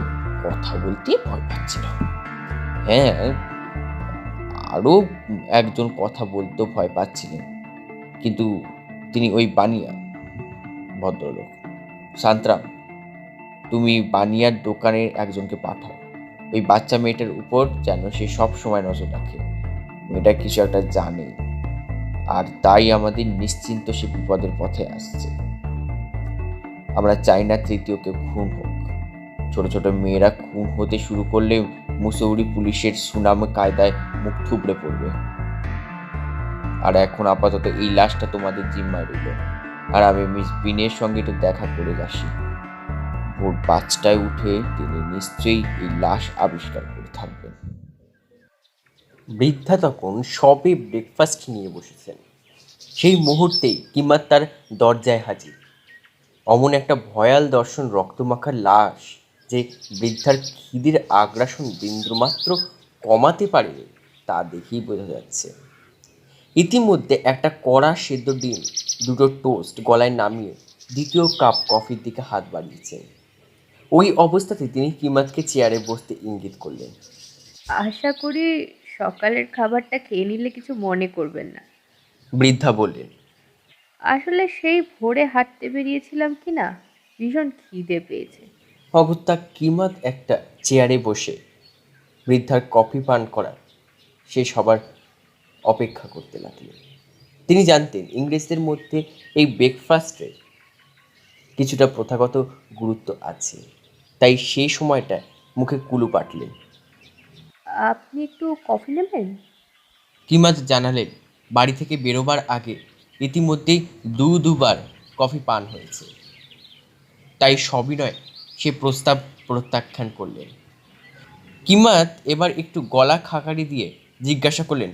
কথা বলতেই ভয় পাচ্ছিল। হ্যাঁ, আরও একজন কথা বলতেও ভয় পাচ্ছিলেন, কিন্তু তিনি ওই বানিয়া ভদ্রলোক। শান্তরাম, তুমি বানিয়ার দোকানের একজনকে পাঠাও ওই বাচ্চা মেয়েটার উপর, যেন সে সব সময় নজর রাখে। মেয়েটা কিছু একটা জানে, আর তাই আমাদের নিশ্চিন্ত সে বিপদের পথে আসছে। আমরা চাই না তৃতীয় কেউ খুন হোক। ছোট ছোট মেয়েরা খুন হতে শুরু করলে মুসৌরি পুলিশের সুনাম কায়দায় মুখ থুবড়ে পড়বে। আর এখন আপাতত এই লাশটা তোমাদের জিম্মায় রইল। আর আমি মিস বিনের সঙ্গে একটু দেখা করে আসি। ভোর 5টায় উঠে তিনি নিশ্চয়ই এই লাশ আবিষ্কার করে থাকবেন। বৃদ্ধা তখন সবে ব্রেকফাস্ট নিয়ে বসেছেন। সেই মুহূর্তেই কিমাত তার দরজায় হাজির। অমন একটা ভয়াল দর্শন, রক্তমাখা লাশ যে বৃদ্ধার খিদের আগ্রাসন বিন্দুমাত্র কমাতে পারেনি তা দেখেই বোঝা যাচ্ছে। ইতিমধ্যে একটা কড়া সেদ্ধ ডিম, দুটো টোস্ট গলায় নামিয়ে দ্বিতীয় কাপ কফির দিকে হাত বাড়িয়েছেন। ওই অবস্থাতে তিনি কিমাতকে চেয়ারে বসতে ইঙ্গিত করলেন। আশা করি সকালের খাবারটা খেয়ে নিলে কিছু মনে করবেন না। বৃদ্ধা বললেন, আসলে সেই ভোরে হাঁটতে বেরিয়েছিলাম কি না, ভীষণ খিদে পেয়েছে। অগত্যা কিমাত একটা চেয়ারে বসে বৃদ্ধার কফি পান করার সে সবার অপেক্ষা করতে লাগলেন। তিনি জানতেন ইংরেজদের মধ্যে এই ব্রেকফাস্টের কিছুটা প্রথাগত গুরুত্ব আছে, তাই সেই সময়টা মুখে কুলু পাটলেন। আপনি একটু কফি নেবেন? কিমাত জানালেন, বাড়ি থেকে বেরোবার আগে ইতিমধ্যেই দুবার কফি পান হয়েছে, তাই সবিনয় সে প্রস্তাব প্রত্যাখ্যান করলেন। কিমাত এবার একটু গলা খাকারি দিয়ে জিজ্ঞাসা করলেন,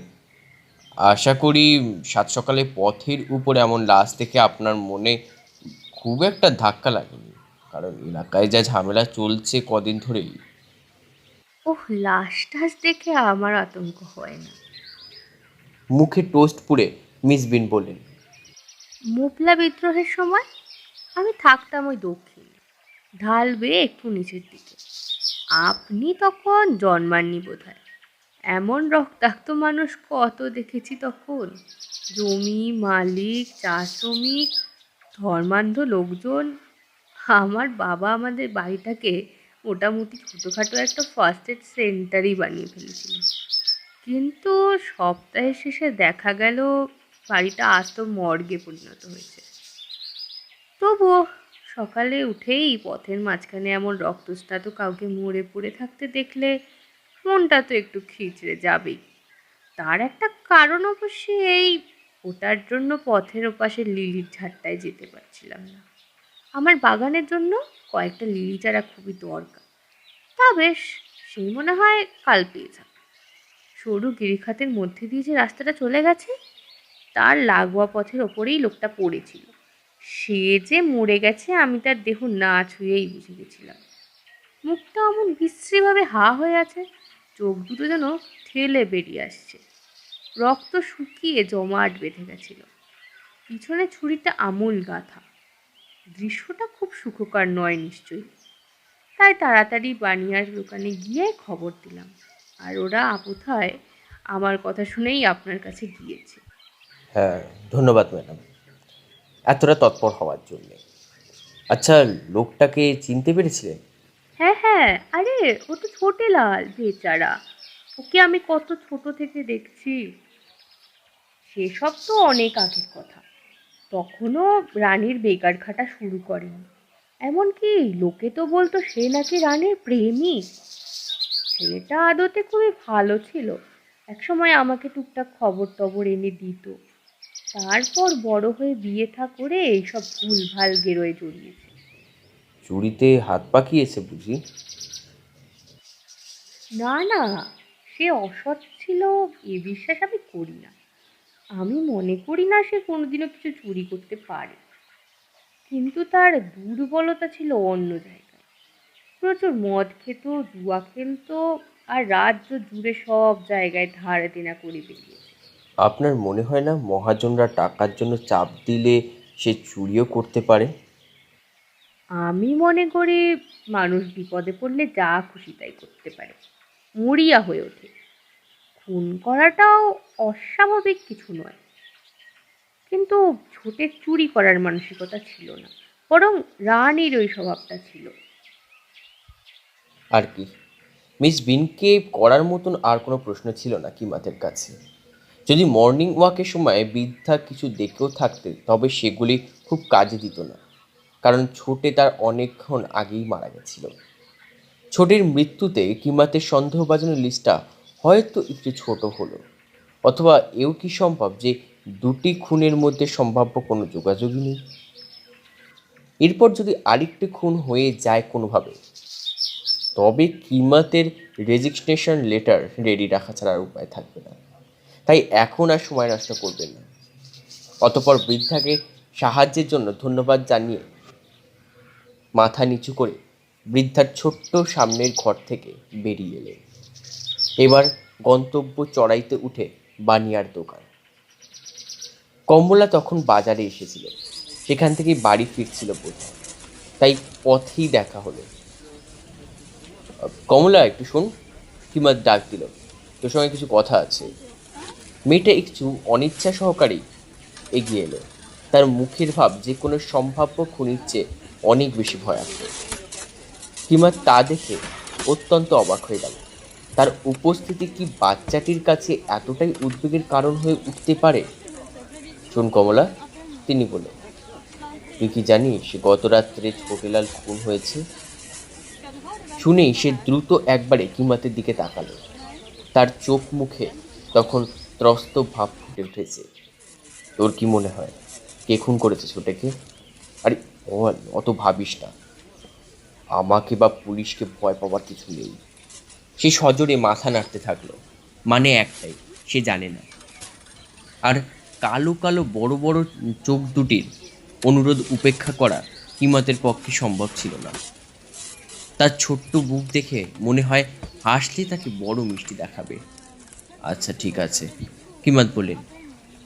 আশা করি সাত সকালে পথের উপর এমন লাশ থেকে আপনার মনে খুব একটা ধাক্কা লাগেনি, কারণ এলাকায় যা ঝামেলা চলছে কদিন ধরেই। ওহ, লাশ টাশ দেখে আমার আতঙ্ক হয় না। মুখে টোস্ট পুড়ে মিস বিন বললেন, মুপলা বিদ্রোহের সময় আমি থাকতাম ওই দক্ষিণে, ঢাল বেয়ে একটু নিচের দিকে। আপনি তখন জন্মাননি বোধহয়। এমন রক্তাক্ত মানুষ কত দেখেছি তখন। জমি মালিক, চা শ্রমিক, ধর্মান্ধ লোকজন। আমার বাবা আমাদের বাড়িটাকে মোটামুটি ছোটোখাটো একটা ফার্স্ট এড সেন্টারই বানিয়ে ফেলেছিল। কিন্তু সপ্তাহের শেষে দেখা গেল বাড়িটা আস্ত মর্গে পরিণত হয়েছে। তবুও সকালে উঠেই পথের মাঝখানে এমন রক্তস্নাত কাউকে মরে পড়ে থাকতে দেখলে মনটা তো একটু খিচড়ে যাবেই। তার একটা কারণ অবশ্যই এই, ওটার জন্য পথের ওপাশে লিলির ঝাড়টায় যেতে পারছিলাম না। আমার বাগানের জন্য কয়েকটা লিলি চারা খুবই দরকার। তা বেশ, সেই মনে হয় কাল পেয়ে যাব। সরু গিরিখাতের মধ্যে দিয়ে যে রাস্তাটা চলে গেছে, তার লাগোয়া পথের ওপরেই লোকটা পড়েছিল। সে যে মরে গেছে আমি তার দেহ না ছুঁয়েই বুঝে গেছিলাম। মুখটা অমন বিশ্রীভাবে হা হয়ে আছে, চোখ দুটো যেন ঠেলে বেরিয়ে আসছে। রক্ত শুকিয়ে জমাট বেঁধে গেছিল। পিছনে ছুরিটা আমূল গাঁথা। দৃশ্যটা খুব সুখকর নয় নিশ্চয়ই। তাই তাড়াতাড়ি বানিয়ার দোকানে গিয়ে খবর দিলাম, আর ওরা আপুথায় আমার কথা শুনেই আপনার কাছে গিয়েছে। হ্যাঁ, ধন্যবাদ ম্যাডাম এতটা তৎপর হওয়ার জন্যে। আচ্ছা, লোকটাকে চিনতে পেরেছিলেন? হ্যাঁ হ্যাঁ, আরে ও তো ছোটেলাল বেচারা। ওকে আমি কত ছোট থেকে দেখছি। সেসব তো অনেক আগের কথা। তখনও রানীর বেকার খাটা শুরু করেনি। এমনকি লোকে তো বলতো সে নাকি রানীর প্রেমিক। ছেলেটা আদতে খুবই ভালো ছিল। একসময় আমাকে টুকটাক খবর টবর এনে দিত। তারপর বড় হয়ে বিয়ে থা করে এইসব ভুলভাল গেরোয় জড়িয়েছে। চুরিতে হাত পাকিয়েছে বুঝি? না না, সে অসৎ ছিল এ বিশ্বাস আমি করি না। আমি মনে করি না সে কোনোদিনও কিছু চুরি করতে পারে। কিন্তু তার দুর্বলতা ছিল অন্য জায়গায়। প্রচুর মদ খেত, জুয়া খেলতো, আর রাজ্য জুড়ে সব জায়গায় ধার দেনা করে বেরিয়েছে। আপনার মনে হয় না মহাজনরা টাকার জন্য চাপ দিলে সে চুরিও করতে পারে? আমি মনে করি মানুষ বিপদে পড়লে যা খুশি তাই করতে পারে, মরিয়া হয়ে ওঠে। খুন করাটাও অস্বাভাবিক কিছু নয়। কিন্তু ছোটের চুরি করার মানসিকতা ছিল না, বরং রানীর ওই স্বভাবটা ছিল। আর কি, মিস বিনকে করার মতন আর কোনো প্রশ্ন ছিল না কিমাতের কাছে। যদি মর্নিং ওয়াকের সময় বৃদ্ধা কিছু দেখেও থাকতে, তবে সেগুলি খুব কাজে দিত না, কারণ ছোটে তার অনেকক্ষণ আগেই মারা গেছিল। ছোটের মৃত্যুতে কিমাতের সন্দেহভাজন লিস্টটা হয়তো একটু ছোট হলো, অথবা এও কি সম্ভব যে দুটি খুনের মধ্যে সম্ভাব্য কোনো যোগাযোগই নেই। এরপর যদি আরেকটি খুন হয়ে যায় কোনোভাবে, তবে কিমাতের রেজিগনেশন লেটার রেডি রাখা ছাড়া আর উপায় থাকবে না। তাই এখন আর সময় নষ্ট করবেন না। অতঃপর বৃদ্ধাকে সাহায্যের জন্য ধন্যবাদ জানিয়ে মাথা নিচু করে বৃদ্ধার ছোট্ট সামনের ঘর থেকে বেরিয়ে এলেন। এবার গন্তব্য চড়াইতে উঠে বানিয়ার দোকান। কমলা তখন বাজারে এসেছিল, সেখান থেকেই বাড়ি ফিরছিল বোধহয়, তাই পথেই দেখা হলো। কমলা, একটু শোন, কিমাত ডাক দিল, তোর সঙ্গে কিছু কথা আছে। মেয়েটা একটু অনিচ্ছা সহকারেই এগিয়ে এলো। তার মুখের ভাব যে কোনো সম্ভাব্য খুনির চেয়ে অনেক বেশি ভয়াবহ। কিমাত তা দেখে অত্যন্ত অবাক হয়ে গেল। তার উপস্থিতি কি বাচ্চাটির কাছে এতটাই উদ্বেগের কারণ হয়ে উঠতে পারে? শোন কমলা, তিনি বললেন, তুই কি জানিস গত রাত্রে ছোটেলাল খুন হয়েছে? শুনেই সে দ্রুত একবারে কিমাতের দিকে তাকালো। তার চোখ মুখে তখন ত্রস্ত ভাব ফুটে উঠেছে। তোর কি মনে হয় কে খুন করেছে ছোটেকে? আরে বল, অত ভাবিস না, আমাকে বা পুলিশকে ভয় পাওয়ার কিছু নেই। সে সজোরে মাথা নাড়তে থাকলো। মানে একটাই, সে জানে না। আর কালো কালো বড় বড় চোখ দুটির অনুরোধ উপেক্ষা করা কিমাতের পক্ষে সম্ভব ছিল না। তার ছোট্ট বুক দেখে মনে হয় হাসলে তাকে বড় মিষ্টি দেখাবে। আচ্ছা ঠিক আছে, কিমাত বললেন,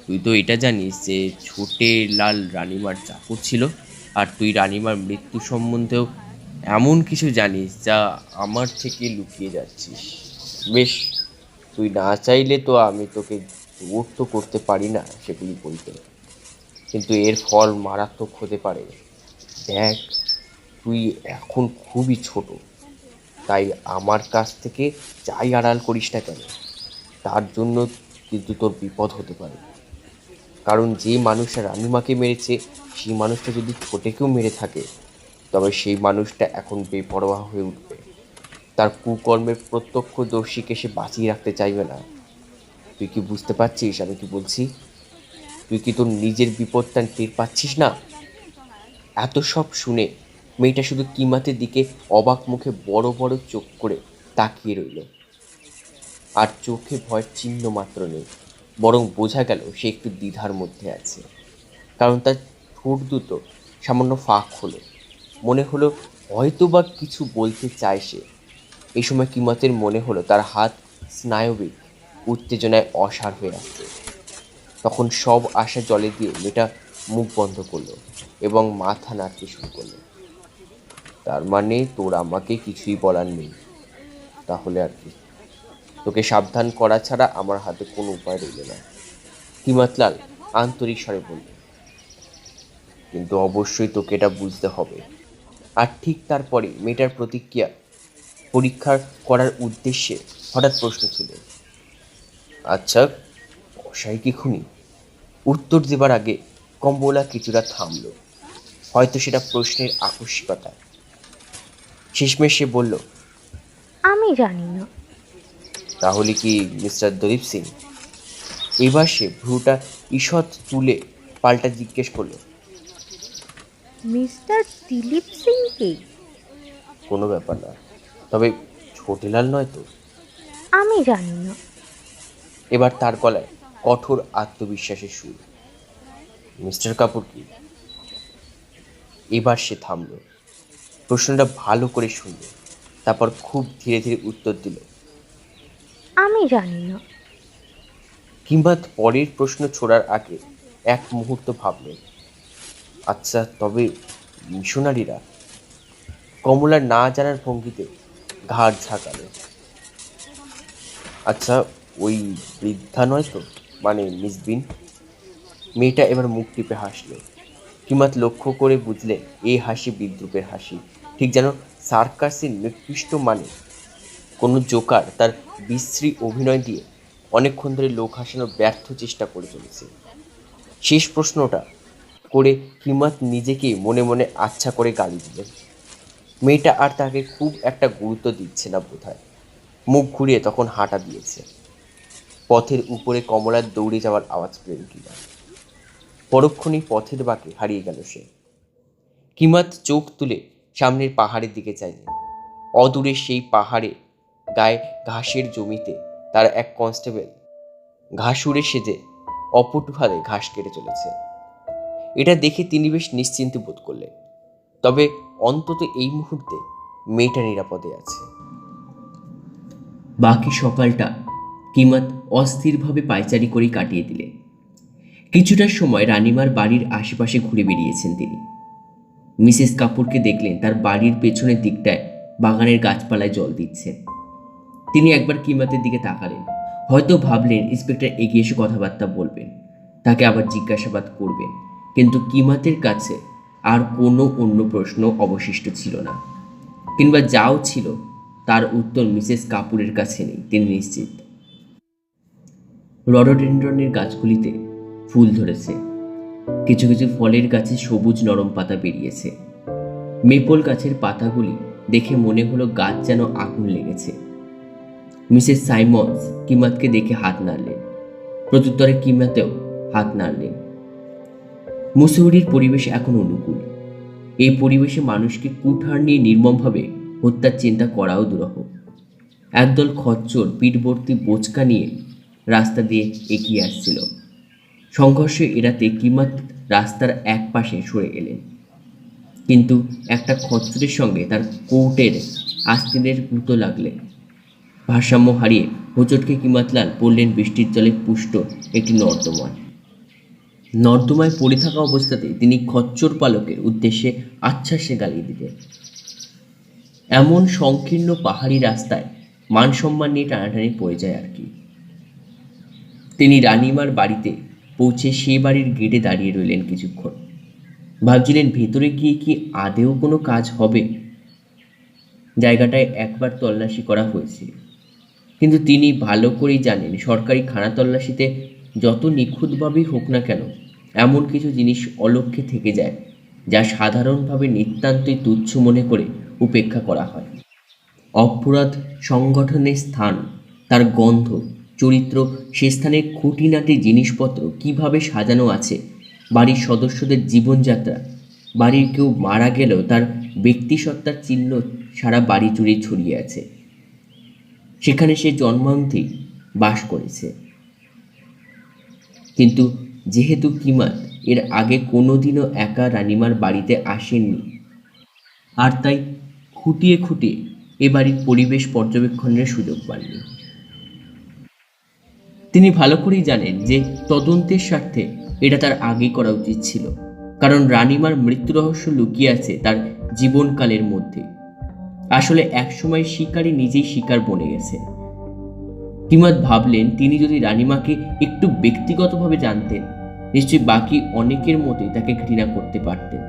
তুই তো এটা জানিস যে ছোটে লাল রানিমার চাকর ছিল, আর তুই রানিমার মৃত্যু সম্বন্ধেও এমন কিছু জানিস যা আমার থেকে লুকিয়ে যাচ্ছিস। বেশ, তুই না চাইলে তো আমি তোকে জোর তো করতে পারি না সেগুলি বলতে, কিন্তু এর ফল মারাত্মক হতে পারে। দেখ, তুই এখন খুবই ছোট, তাই আমার কাছ থেকে যাই আড়াল করিস না কেন, তার জন্য কিন্তু তোর বিপদ হতে পারে। কারণ যে মানুষটা রানিমাকে মেরেছে, সেই মানুষটা যদি ছোটেকেও মেরে থাকে, তবে সেই মানুষটা এখন বেপরোয়া হয়ে উঠবে। তার কুকর্মের প্রত্যক্ষদর্শীকে সে বাঁচিয়ে রাখতে চাইবে না। তুই কি বুঝতে পারছিস আমি কি বলছি? তুই কি তোর নিজের বিপদটা টের পাচ্ছিস না? এত সব শুনে মেয়েটা শুধু কিমাতের দিকে অবাক মুখে বড় বড় চোখ করে তাকিয়ে রইল। আর চোখে ভয়ের চিহ্ন মাত্র নেই, বরং বোঝা গেল সে একটু দ্বিধার মধ্যে আছে। কারণ তার ঠোঁট দুটো সামান্য ফাঁক হলো। মনে হলো হয়তো বা কিছু বলতে চায় সে। এই সময় কিমাতের মনে হলো তার হাত স্নায়বিক উত্তেজনায় অসাড় হয়ে আসছে। তখন সব আশা জলে দিয়ে মেয়েটা মুখ বন্ধ করলো এবং মাথা নাড়তে শুরু করলো। তার মানে তোর আমাকে কিছুই বলার নেই? তাহলে আর কি, তোকে সাবধান করা ছাড়া আমার হাতে কোনো উপায় রইল না, কিমাতলাল আন্তরিক স্বরে বলল। কিন্তু অবশ্যই তোকে এটা বুঝতে হবে। আর ঠিক তারপরে মেয়েটার প্রতিক্রিয়া পরীক্ষা করার উদ্দেশ্যে হঠাৎ প্রশ্ন ছিল, আচ্ছা, কসাই কি খুনি? উত্তর দেবার আগে কমলা কিছুটা থামল, হয়তো সেটা প্রশ্নের আকস্মিকতা। শেষমেশ সে বলল, আমি জানি না। তাহলে কি মিস্টার দলীপ সিং? এবার সে ভ্রুটা ঈষৎ তুলে পাল্টা জিজ্ঞেস করলো, মিস্টার দিলীপ সিংকে? কোনো ব্যাপার না, তবে ছোটেলাল নয় তো? আমি জানি না। এবার তার গলায় কঠোর আত্মবিশ্বাসের সুর। মিস্টার কাপুর কি? এবার সে থামল, প্রশ্নটা ভালো করে শুনল, তারপর খুব ধীরে ধীরে উত্তর দিল, আমি জানি না। কিংবা পরের প্রশ্ন ছোড়ার আগে এক মুহূর্ত ভাবলেন, আচ্ছা, তবে মিশনারিরা? কমলার না জানার ভঙ্গিতে ঘাড় ঝাঁকালো। আচ্ছা, ওই বৃদ্ধা নয় তো, মানে মিস বিন? মেয়েটা এবার মুখ টিপে হাসলো। কিমাত লক্ষ্য করে বুঝলেন এই হাসি বিদ্রুপের হাসি, ঠিক যেন সার্কাসের নিকৃষ্ট মানে কোনো জোকার তার বিশ্রী অভিনয় দিয়ে অনেকক্ষণ ধরে লোক হাসানোর ব্যর্থ চেষ্টা করে চলেছে। শেষ প্রশ্নটা করে কিমাত নিজেকেই মনে মনে আচ্ছা করে গালি দিলেন। মেয়েটা আর তাকে খুব একটা গুরুত্ব দিচ্ছে না বোধহয়। মুখ ঘুরিয়ে তখন হাঁটা দিয়েছে। পথের উপরে কমলার দৌড়ে যাওয়ার আওয়াজ পেলেন কিমাত। পরক্ষণেই পথের বাঁকে হারিয়ে গেল সে। কিমাত চোখ তুলে সামনের পাহাড়ের দিকে চাইলেন। অদূরে সেই পাহাড়ে গায়ে ঘাসের জমিতে তার এক কনস্টেবল ঘাসুরে সেজে অপটুহারে ঘাস কেটে চলেছে। এটা দেখে তিনি বেশ নিশ্চিন্ত বোধ করলেন। তবে অন্তত এই মুহূর্তে মেয়েটা নিরাপদে আছে। বাকি সকালটা কিমাত অস্থিরভাবে পায়চারি করেই কাটিয়ে দিলেন। কিছুটা সময় রানিমার বাড়ির আশেপাশে ঘুরে বেরিয়েছেন তিনি। মিসেস কাপুরকে দেখলেন তার বাড়ির পেছনের দিকটায় বাগানের গাছপালায় জল দিচ্ছেন। তিনি একবার কিমাতের দিকে তাকালেন, হয়তো ভাবলেন ইন্সপেক্টর এগিয়ে এসে কথাবার্তা বলবেন, তাকে আবার জিজ্ঞাসাবাদ করবেন, কিন্তু কিমাতের কাছে আর কোনো অন্য প্রশ্ন অবশিষ্ট ছিল না, কিংবা যাও ছিল তার উত্তর মিসেস কাপুরের কাছে নেই, তিনি নিশ্চিত। রডোডেন্ড্রনের গাছগুলিতে ফুল ধরেছে, কিছু কিছু ফলের গাছে সবুজ নরম পাতা বেরিয়েছে। মেপল গাছের পাতাগুলি দেখে মনে হলো গাছ যেন আগুন লেগেছে। মিসেস সাইমন্স কিমাতকে দেখে হাত নাড়লেন, প্রত্যুত্তরে কিমাতেও হাত নাড়লেন। মুসৌরির পরিবেশ এখন অনুকূল। এই পরিবেশে মানুষকে কুঠার নিয়ে নির্মমভাবে হত্যার চিন্তা করাও দুরূহ। একদল খচ্চর পিঠভর্তি বোচকা নিয়ে রাস্তা দিয়ে এগিয়ে আসছিল। সংঘর্ষ এড়াতে কিমাত রাস্তার এক পাশে সরে এলেন, কিন্তু একটা খচ্চরের সঙ্গে তার কোটের আস্তিনের গুঁতো লাগলে ভারসাম্য হারিয়ে হোঁচটকে কিমাতলাল পড়লেন বৃষ্টির জলে পুষ্ট একটি নর্দমায় পড়ে থাকা অবস্থাতে তিনি খচ্চর পালকের উদ্দেশ্যে আচ্ছাসে গালিয়ে দিলেন। এমন সংকীর্ণ পাহাড়ি রাস্তায় মান সম্মান নিয়ে টানাটানি পড়ে যায় আর কি। তিনি রানিমার বাড়িতে পৌঁছে সে বাড়ির গেটে দাঁড়িয়ে রইলেন কিছুক্ষণ। ভাবছিলেন ভেতরে গিয়ে কি আদেও কোনো কাজ হবে। জায়গাটায় একবার তল্লাশি করা হয়েছে, কিন্তু তিনি ভালো করেই জানেন সরকারি খানা তল্লাশিতে যত নিখুঁতভাবেই হোক না কেন এমন কিছু জিনিস অলক্ষ্যে থেকে যায় যা সাধারণভাবে নিতান্তই তুচ্ছ মনে করে উপেক্ষা করা হয়। অপরাধ সংগঠনের স্থান, তার গন্ধ, চরিত্র, সে স্থানের খুঁটিনাটি জিনিসপত্র কিভাবে সাজানো আছে, বাড়ির সদস্যদের জীবনযাত্রা, বাড়ির কেউ মারা গেলেও তার ব্যক্তিসত্তার চিহ্ন সারা বাড়ি জুড়ে ছড়িয়ে আছে। সেখানে সে জন্মান্তেই বাস করেছে। কিন্তু যেহেতু কিমাত এর আগে কোনোদিনও একা রানিমার বাড়িতে আসেননি, আর তাই খুঁটিয়ে খুঁটিয়ে এ বাড়ির পরিবেশ পর্যবেক্ষণের সুযোগ পাননি। তিনি ভালো করেই জানেন যে তদন্তের স্বার্থে এটা তার আগেই করা উচিত ছিল, কারণ রানিমার মৃত্যু রহস্য লুকিয়ে আছে তার জীবনকালের মধ্যে। আসলে একসময় শিকারী নিজেই শিকার বনে গেছে। কিমাত ভাবলেন তিনি যদি রানিমাকে একটু ব্যক্তিগতভাবে জানতেন, নিশ্চয়ই বাকি অনেকের মতোই তাকে ঘৃণা করতে পারতেন।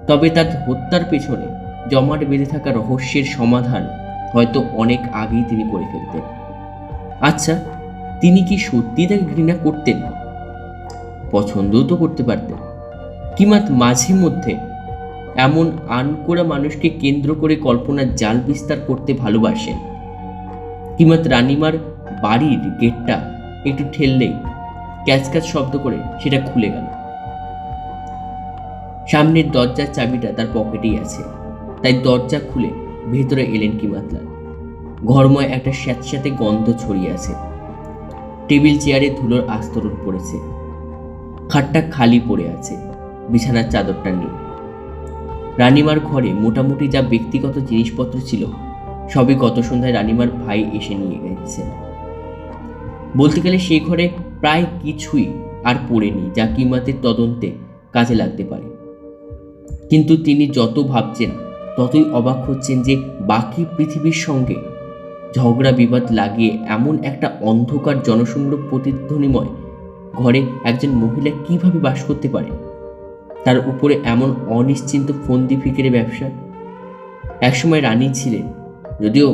তবে তার হত্যার পেছনে জমাট বেঁধে থাকা রহস্যের সমাধান হয়তো অনেক আগেই তিনি করে ফেলতেন। আচ্ছা, তিনি কি সত্যি তাকে ঘৃণা করতেন? পছন্দও তো করতে পারতেন। কিমাত মাঝে মধ্যে এমন আনকোড়া মানুষকে কেন্দ্র করে কল্পনার জাল বিস্তার করতে ভালোবাসেন। কিমাত রানিমার বাড়ির গেটটা একটু ঠেললেই ক্যাচ ক্যাচ শব্দ করে সেটা খুলে গেল। সামনের দরজার চাবিটা তার পকেটেই আছে, তাই দরজা খুলে ভেতরে এলেন কিমাতলাল। ঘরময় একটা স্যাঁতস্যাঁতে গন্ধ ছড়িয়ে আছে। টেবিল চেয়ারে ধুলোর আস্তরণ পড়েছে, খাটটা খালি পড়ে আছে, বিছানার চাদরটা নেই। রানিমার ঘরে মোটামুটি যা ব্যক্তিগত জিনিসপত্র ছিল সবই গত সন্ধ্যায় রানিমার ভাই এসে নিয়ে গেছেন। বলতে গেলে সেই ঘরে প্রায় কিছুই আর পড়েনি যা কিমাতের তদন্তে কাজে লাগতে পারে। কিন্তু তিনি যত ভাবছেন ততই অবাক হচ্ছেন যে বাকি পৃথিবীর সঙ্গে ঝগড়া বিবাদ লাগিয়ে এমন একটা অন্ধকার জনশূন্য প্রতিধ্বনিময় ঘরে একজন মহিলা কিভাবে বাস করতে পারে, তার উপরে এমন অনিশ্চিন্ত ফন্দি ফিকিরে ব্যবসা। একসময় রানী ছিলেন, যদিও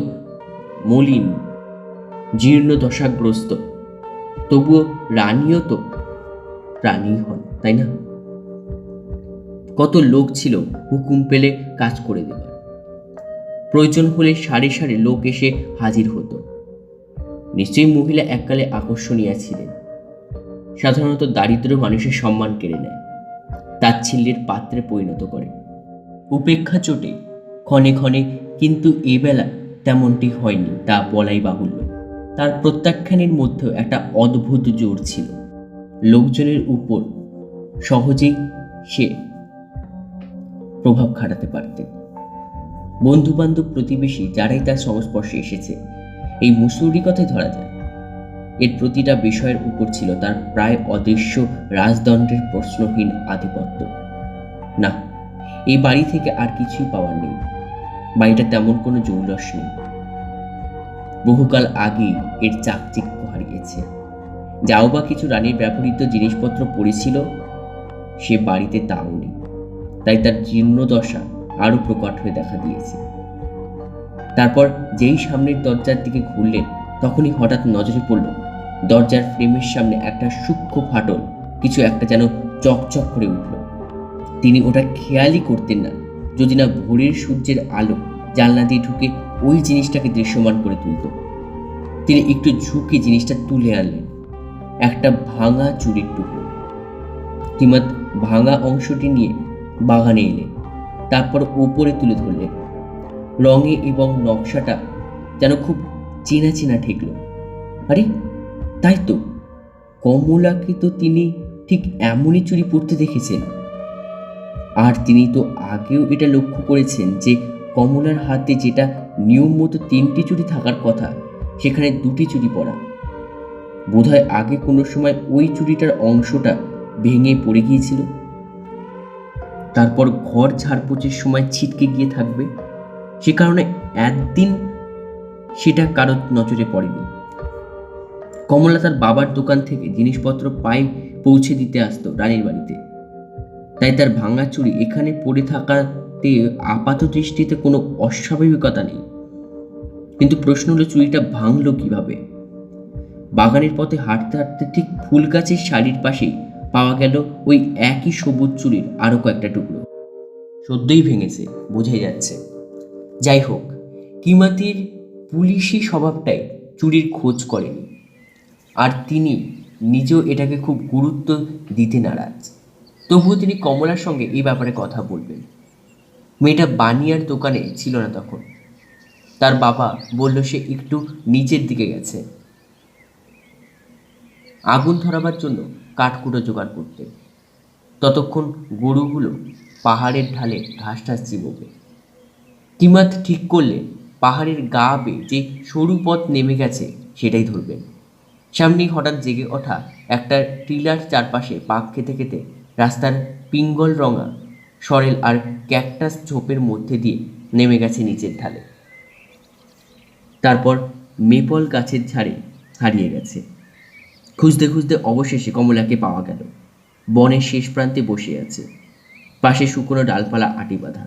মলিন, জীর্ণ দশাগ্রস্ত, তবুও রানীও তো রানী হন, তাই না? কত লোক ছিল হুকুম পেলে কাজ করে দেবার, প্রয়োজন হলে সারি সারি লোক এসে হাজির হতো। নিশ্চয়ই মহিলা এককালে আকর্ষণীয় ছিলেন। সাধারণত দারিদ্র মানুষের সম্মান কেড়ে নেয়, তাচ্ছিল্যের পাত্রে পরিণত করে। উপেক্ষা চোটে ক্ষণে ক্ষণে, কিন্তু এবেলা তেমনটি হয়নি তা বলাই বাহুল্য। তার প্রত্যাখ্যানের মধ্যেও একটা অদ্ভুত জোর ছিল। লোকজনের উপর সহজেই সে প্রভাব খাটাতে পারতেন। বন্ধু বান্ধব প্রতিবেশী যারাই তার সংস্পর্শে এসেছে, এই মুসুরি কথাই ধরা যায়, এর প্রতিটা বিষয়ের উপর ছিল তার প্রায় অদৃশ্য রাজদণ্ডের প্রশ্নহীন আধিপত্য। না, এই বাড়ি থেকে আর কিছুই পাওয়ার নেই। বাড়িটা তেমন কোনো জৌলস নেই। বহুকাল আগেই এর চাকচিক্য হারিয়েছে। যাও বা কিছু রানীর ব্যবহৃত জিনিসপত্র পড়েছিল, সে বাড়িতে তাও নেই। তাই তার জীর্ণদশা আরো প্রকট হয়ে দেখা দিয়েছে। তারপর যেই সামনের দরজার দিকে ঘুরলেন, তখনই হঠাৎ নজরে পড়ল দরজার ফ্রেমের সামনে একটা সূক্ষ্ম ফাটল, কিছু একটা যেন চকচক করে উঠল। তিনি ওটা খেয়ালই করতেন না, যদি না ভোরের সূর্যের আলো জানলা দিয়ে ঢুকে ওই জিনিসটাকে দৃশ্যমান করে তুলত। তিনি একটু ঝুঁকে জিনিসটা তুলে আনলেন, একটা ভাঙা চুরির টুকরো। কিমাত ভাঙা অংশটি নিয়ে বাগানে এলেন, তারপর উপরে তুলে ধরলেন। রঙে এবং নকশাটা যেন খুব চেনা চেনা ঠেকল। আরে তাই তো, কমলাকে তো তিনি ঠিক এমনই চুড়ি পরতে দেখেছেন। আর তিনি তো আগেও এটা লক্ষ্য করেছেন যে কমলার হাতে যেটা নিয়ম মতো 3টি চুড়ি থাকার কথা, সেখানে 2টি চুড়ি পরা। বোধহয় আগে কোনো সময় ওই চুড়িটার অংশটা ভেঙে পড়ে গিয়েছিল, তারপর ঘর ঝাড়পোছের সময় ছিটকে গিয়ে থাকবে। সে কারণে একদিন সেটা কারোর নজরে পড়েনি। কমলা তার বাবার দোকান থেকে জিনিসপত্র পায়ে পৌঁছে দিতে আসতো রানীর বাড়িতে, তাই তার ভাঙা চুড়ি এখানে পড়ে থাকাতে আপাত দৃষ্টিতে কোনো অস্বাভাবিকতা নেই। কিন্তু প্রশ্ন হলো, চুড়িটা ভাঙলো কিভাবে? বাগানের পথে হাঁটতে হাঁটতে ঠিক ফুল গাছের শাড়ির পাশেই পাওয়া গেল ওই একই সবুজ চুড়ির আরো কয়েকটা টুকরো। সদ্যই ভেঙেছে, বোঝাই যাচ্ছে। যাই হোক, কিমাতির পুলিশি স্বভাবটাই চুরির খোঁজ করেনি, আর তিনি নিজেও এটাকে খুব গুরুত্ব দিতে নারাজ। তবুও তিনি কমলার সঙ্গে এই ব্যাপারে কথা বলবেন। মেয়েটা বানিয়ার দোকানে ছিল না তখন। তার বাবা বলল সে একটু নিচের দিকে গেছে আগুন ধরাবার জন্য কাঠকুটো জোগাড় করতে। ততক্ষণ গরুগুলো পাহাড়ের ঢালে ঘাস টাস চিবোবে। কিমাত ঠিক করলে পাহাড়ের গা বেয়ে যে সরু পথ নেমে গেছে সেটাই ধরবেন। সামনেই হঠাৎ জেগে ওঠা একটা টিলার চারপাশে পাক খেতে খেতে রাস্তার পিঙ্গল রঙা সরেল আর ক্যাকটাস ঝোপের মধ্যে দিয়ে নেমে গেছে নিচের ঢালে। তারপর মেপল গাছের ঝাড়ে হারিয়ে গেছে। খুঁজতে খুঁজতে অবশেষে কমলাকে পাওয়া গেল। বনের শেষ প্রান্তে বসে আছে, পাশে শুকনো ডালপালা আটি বাঁধা।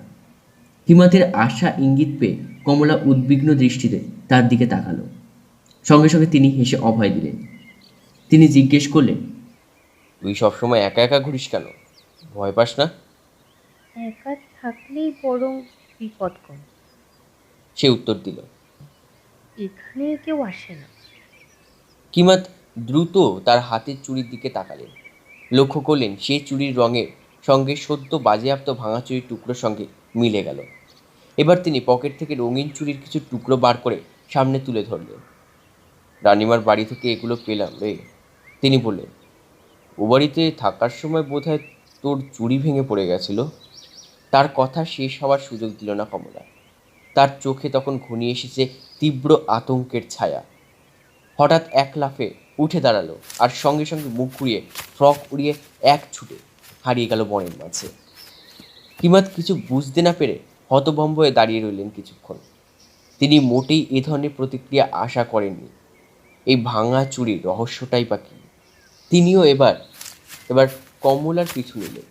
হিমাতের আশা ইঙ্গিত পেয়ে কমলা উদ্বিগ্ন দৃষ্টিতে তার দিকে তাকালো। সঙ্গে সঙ্গে তিনি হেসে অভয় দিলেন। তিনি জিজ্ঞেস করলেন, তুই সবসময় একা একা ঘুরিস কেন? ভয় পাস না? একা থাকলেই বরং বিপদ কম। সে উত্তর দিল। এখানে কেউ আসে না। কিমাত দ্রুত তার হাতের চুড়ির দিকে তাকালেন। লক্ষ্য করলেন সে চুড়ির রঙের সঙ্গে সদ্য বাজেয়াপ্ত ভাঙা চুড়ির টুকরোর সঙ্গে মিলে গেল। এবার তিনি পকেট থেকে রঙিন চুড়ির কিছু টুকরো বার করে সামনে তুলে ধরলেন। রানিমার বাড়ি থেকে এগুলো পেলাম রে, তিনি বললেন। ও বাড়িতে থাকার সময় বোধহয় তোর চুড়ি ভেঙে পড়ে গেছিল। তার কথা শেষ হওয়ার সুযোগ দিল না কমলা। তার চোখে তখন ঘনিয়ে এসেছে তীব্র আতঙ্কের ছায়া। হঠাৎ এক লাফে উঠে দাঁড়ালো আর সঙ্গে সঙ্গে মুখ ঘুরিয়ে ফ্রক উড়িয়ে এক ছুটে হারিয়ে গেল বনের মাঝে। কিমাত কিছু বুঝতে না পেরে হতভম্ব হয়ে দাঁড়িয়ে রইলেন কিছুক্ষণ। তিনি মোটেই এ ধরনের প্রতিক্রিয়া আশা করেননি। এই ভাঙা চুরির রহস্যটাই বা কী? তিনিও এবার কমলার পিছু নিলেন।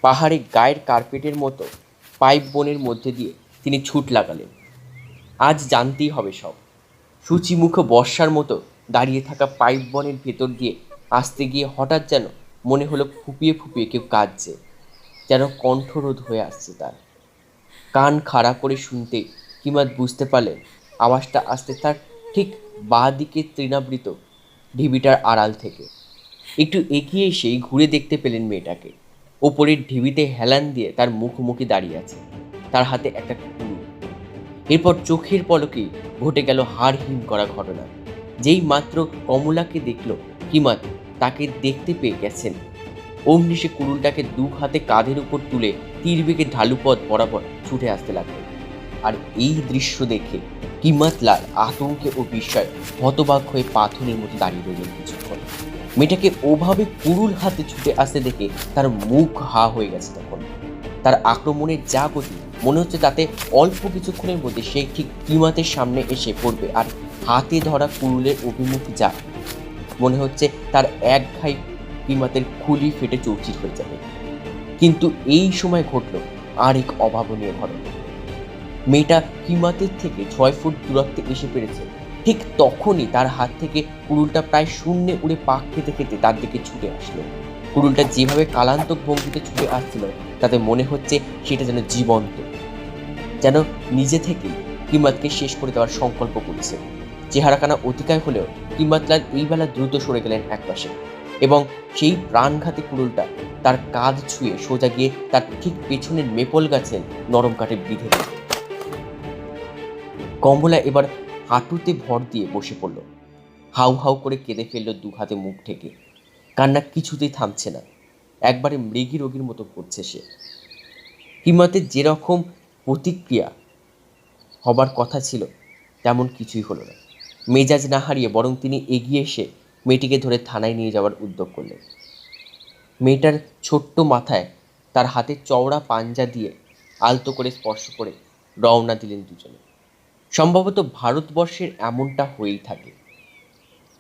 পাহাড়ে গায়ের কার্পেটের মতো পাইপ বনের মধ্যে দিয়ে তিনি ছুট লাগালেন। আজ জানতেই হবে সব। সূচিমুখ বর্ষার মতো দাঁড়িয়ে থাকা পাইপ বনের ভেতর দিয়ে আসতে গিয়ে হঠাৎ যেন মনে হলো ফুপিয়ে ফুপিয়ে কেউ কাঁদছে, যেন কণ্ঠরোধ হয়ে আসছে তার। কান খাড়া করে শুনতে কিমাত বুঝতে পারলেন আওয়াজটা আসতে তার ঠিক বাঁ দিকে তৃণাবৃত ঢিবিটার আড়াল থেকে। একটু এগিয়ে এসেই ঘুরে দেখতে পেলেন মেয়েটাকে। ওপরের ঢিবিতে হেলান দিয়ে তার মুখোমুখি দাঁড়িয়ে আছে, তার হাতে একটা কুড়ুল। এরপর চোখের পলকে ঘটে গেল হাড় হিম করা ঘটনা। যেই মাত্র কমলাকে দেখল কিমাত তাকে দেখতে পেয়ে গেছেন, অমনি সে কুড়ুলটাকে দু হাতে কাঁধের উপর তুলে তীরবেগে ঢালু পথ বরাবর ছুটে আসতে লাগলো। আর এই দৃশ্য দেখে কিমাত লাল আতঙ্কে ও বিস্ময়ে হতবাক হয়ে পাথরের মতো দাঁড়িয়ে রইলেন কিছুক্ষণ। মেয়েটাকে ওভাবে কুড়ুল হাতে ছুটে আসতে দেখে তার মুখ হা হয়ে গেছে। তখন তার আক্রমণের যা গতি, মনে হচ্ছে তাতে অল্প কিছুক্ষণের মধ্যে সে ঠিক কিমাতের সামনে এসে পড়বে। আর হাতে ধরা কুড়ুলের অভিমুখ যা, মনে হচ্ছে তার এক ঘাই কিমাতের খুলি ফেটে চৌচির হয়ে যাবে। কিন্তু এই সময় ঘটল আরেক অভাবনীয় ঘটনা। মেয়েটা কিমাতের থেকে 6 ফুট দূরত্বে এসে পেরেছে। ঠিক তখনই তার হাত থেকে কুড়ুলটা প্রায় শূন্যে উড়ে পাক খেতে খেতে তার দিকে ছুটে আসলো। কুড়ুলটা যেভাবে কালান্তক ভঙ্গিতে ছুটে আসছিল তাতে মনে হচ্ছে সেটা যেন জীবন্ত, যেন নিজে থেকেই কিমাতকে শেষ করে দেওয়ার সংকল্প করেছে। চেহারাখানা অতিকায় হলেও কিমাতলাল এই বেলা দ্রুত সরে গেলেন একপাশে এবং সেই প্রাণঘাতী কুড়ুলটা তার কাঁধ ছুঁয়ে সোজা গিয়ে তার ঠিক পেছনের মেপল গাছের নরম কাঠে বিঁধে দিল। কমলা এবার হাঁটুতে ভর দিয়ে বসে পড়ল, হাউ হাউ করে কেঁদে ফেললো, দু হাতে মুখ ঢেকে। কান্না কিছুতেই থামছে না, একবারে মৃগী রোগীর মতো করছে সে। কিমাতের যেরকম প্রতিক্রিয়া হবার কথা ছিল তেমন কিছুই হলো না। মেজাজ না হারিয়ে বরং তিনি এগিয়ে এসে মেয়েটিকে ধরে থানায় নিয়ে যাওয়ার উদ্যোগ করলেন। মেয়েটার ছোট্ট মাথায় তার হাতে চওড়া পাঞ্জা দিয়ে আলতো করে স্পর্শ করে রওনা দিলেন দুজনে। সম্ভবত ভারতবর্ষের এমনটা হয়েই থাকে,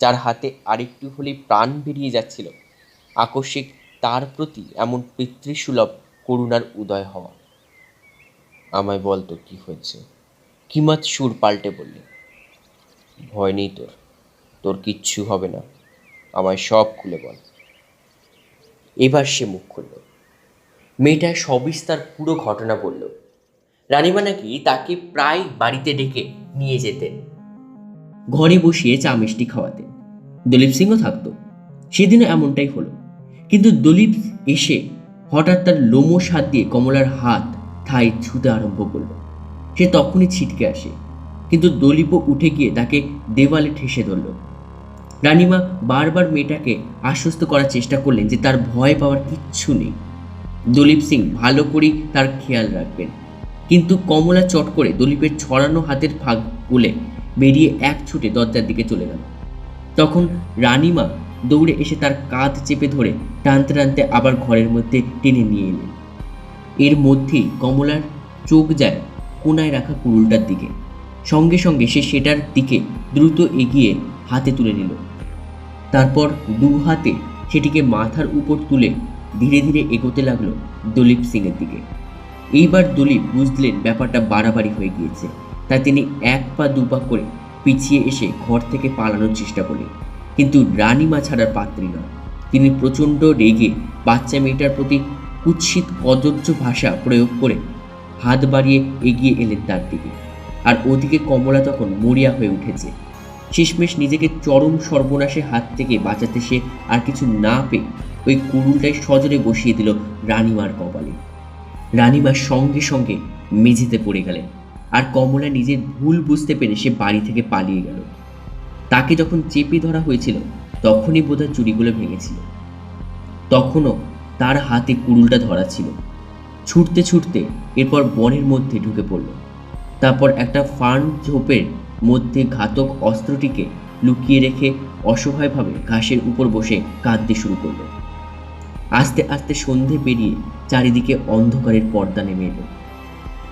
যার হাতে আরেকটু হলেই প্রাণ বেরিয়ে যাচ্ছিল, আকস্মিক তার প্রতি এমন পিতৃসুলভ করুণার উদয় হওয়া। আমায় বল তো কি হয়েছে? কিমাত সুর পাল্টে বললে। ভয় নেই তোর, তোর কিচ্ছু হবে না, আমায় সব খুলে বল। এবার সে মুখ খুলল। মেয়েটা সবিস্তার পুরো ঘটনা বলল। রানীমা নাকি তাকে প্রায় বাড়িতে ডেকে নিয়ে যেতেন, ঘরে বসিয়ে চা মিষ্টি খাওয়াতেন। দলীপ সিংও থাকতো। সেদিনও এমনটাই হলো। কিন্তু দলীপ এসে হঠাৎ তার লোমশ হাত দিয়ে কমলার হাত থাই ছুঁতে আরম্ভ করলো। সে তখনই ছিটকে আসে, কিন্তু দলীপও উঠে গিয়ে তাকে দেওয়ালে ঠেসে ধরল। রানীমা বারবার মেয়েটাকে আশ্বস্ত করার চেষ্টা করলেন যে তার ভয় পাওয়ার কিচ্ছু নেই, দলীপ সিং ভালো করেই তার খেয়াল রাখবেন। কিন্তু কমলা চট করে দলীপের ছড়ানো হাতের ফাঁক গুলে বেরিয়ে এক ছুটে দরজার দিকে চলে গেল। তখন রানীমা দৌড়ে এসে তার কাঁধ চেপে ধরে টানতে টানতে আবার ঘরের মধ্যে টেনে নিয়ে এলেন। এর মধ্যেই কমলার চোখ যায় কোনায় রাখা কুড়ুলটার দিকে। সঙ্গে সঙ্গে সে সেটার দিকে দ্রুত এগিয়ে হাতে তুলে নিল। তারপর দু হাতে সেটিকে মাথার উপর তুলে ধীরে ধীরে এগোতে লাগলো দলীপ সিংয়ের দিকে। এইবার দলীপ বুঝলেন ব্যাপারটা বাড়াবাড়ি হয়ে গিয়েছে, তাই তিনি এক পা দু পা করে পিছিয়ে এসে ঘর থেকে পালানোর চেষ্টা করলেন। কিন্তু রানীমা ছাড়ার পাত্রী নয়। তিনি প্রচণ্ড রেগে বাচ্চা মেয়েটার প্রতি কুৎসিত কদর্য ভাষা প্রয়োগ করে হাত বাড়িয়ে এগিয়ে এলেন তার দিকে। আর ওদিকে কমলা তখন মরিয়া হয়ে উঠেছে। শেষমেশ নিজেকে চরম সর্বনাশের হাত থেকে বাঁচাতে সে আর কিছু না পেয়ে ওই কুড়ুলটাই সজোরে বসিয়ে দিল রানীমার কপালে। রানীমা সঙ্গে সঙ্গে মেঝেতে পড়ে গেলেন। আর কমলা নিজের ভুল বুঝতে পেরে সে বাড়ি থেকে পালিয়ে গেল। তাকে যখন চেপে ধরা হয়েছিল তখনই বোধহয় চুড়িগুলো ভেঙেছিল। তখনও তার হাতে কুড়ুলটা ধরা ছিল। ছুটতে ছুটতে এরপর বনের মধ্যে ঢুকে পড়ল। তারপর একটা ফার্ন ঝোপের মধ্যে ঘাতক অস্ত্রটিকে লুকিয়ে রেখে অসহায়ভাবে ঘাসের উপর বসে কাঁদতে শুরু করল। আস্তে আস্তে সন্ধে পেরিয়ে চারিদিকে অন্ধকারের পর্দা নেমে এলো।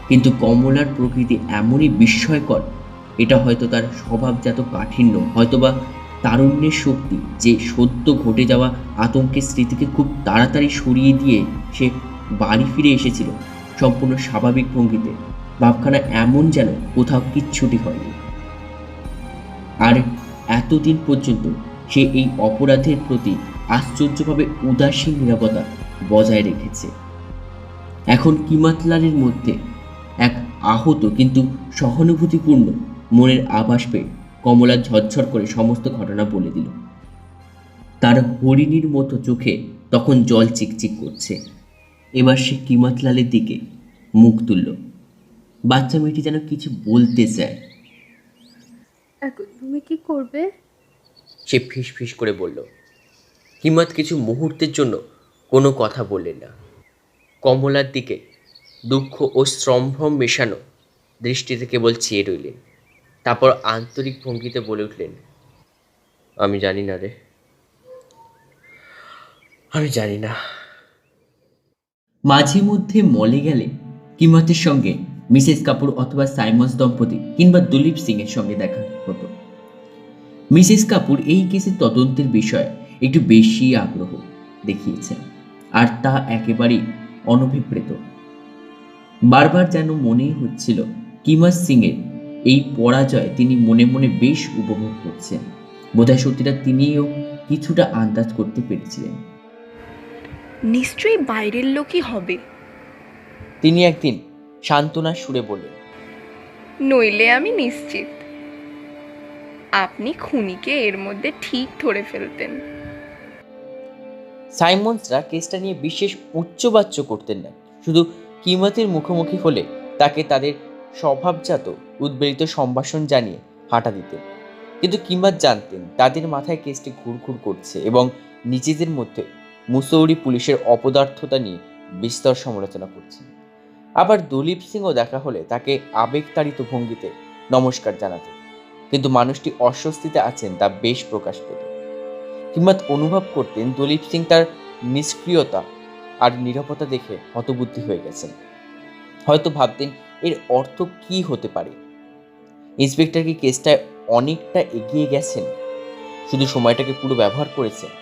কিন্তু কমলার প্রকৃতি এমনই বিস্ময়কর, এটা হয়তো তার স্বভাবজাত কাঠিন্য, হয়তোবা তারুণ্যের শক্তি, যে সদ্য ঘটে যাওয়া আতঙ্কের স্মৃতিকে খুব তাড়াতাড়ি সরিয়ে দিয়ে সে বাড়ি ফিরে এসেছিল সম্পূর্ণ স্বাভাবিক ভঙ্গিতে। ভাবখানা এমন যেন কোথাও কিচ্ছুটি হয়নি। আর এতদিন পর্যন্ত সে এই অপরাধের প্রতি আশ্চর্যভাবে উদাসীন নীরবতা বজায় রেখেছে। এখন কিমাতলালের মধ্যে এক আহত কিন্তু তার হরিণীর মতো চোখে তখন জল চিকচিক করছে। এবার সে কিমাতলালের দিকে মুখ তুলল। বাচ্চা মেয়েটি যেন কিছু বলতে চায়। এখন তুমি কি করবে? সে ফিস ফিস করে বলল। কিমাত কিছু মুহূর্তের জন্য কোনো কথা বললেন না। কমলার দিকে দুঃখ ও সম্ভ্রম মেশানো দৃষ্টিতে কেবল চেয়ে রইলেন। তারপর আন্তরিক ভঙ্গিতে বলে উঠলেন, আমি জানি না রে, আমি জানি না। মাঝে মধ্যে মলে গেলে কিমাতের সঙ্গে মিসেস কাপুর অথবা সাইমন্স দম্পতি কিংবা দলীপ সিং এর সঙ্গে দেখা হতো। মিসেস কাপুর এই কেসের তদন্তের বিষয়ে একটু বেশি আগ্রহ দেখিয়েছেন, আর তা একেবারেই অনভিপ্রেত। বারবার যেন মনেই হচ্ছিল কিমাত সিং এর এই পরাজয় তিনি মনে মনে বেশ উপভোগ করছেন। বোধহয় সত্যিটা তিনিও কিছুটা আন্দাজ করতে পেরেছিলেন। নিশ্চয়ই বাইরের লোকই হবে, তিনি একদিন সান্ত্বনার সুরে বললেন, নইলে আমি নিশ্চিত আপনি খুনিকে এর মধ্যে ঠিক ধরে ফেলতেন। সাইমন্সরা কেসটা নিয়ে বিশেষ উচ্চবাচ্য করতেন না, শুধু কিমাতের মুখোমুখি হলে তাকে তাদের স্বভাবজাত উদ্বেলিত সম্ভাষণ জানিয়ে হাঁটা দিতেন। কিন্তু কিমাত জানতেন তাদের মাথায় কেসটি ঘুরঘুর করছে এবং নিজেদের মধ্যে মুসৌরি পুলিশের অপদার্থতা নিয়ে বিস্তর সমালোচনা করছেন। আবার দলীপ সিংও দেখা হলে তাকে আবেগতাড়িত ভঙ্গিতে নমস্কার জানাতেন, কিন্তু মানুষটি অস্বস্তিতে আছেন তা বেশ প্রকাশ পেত। কিমাত অনুভব করতেন দলীপ সিং তার নিষ্ক্রিয়তা আর নীরবতা দেখে হতবুদ্ধি হয়ে গেছেন। হয়তো ভাবতেন এর অর্থ কি হতে পারে। ইন্সপেক্টর কি কেসটায় অনেকটা এগিয়ে গেছেন, শুধু সময়টাকে পুরো ব্যবহার করেছেন?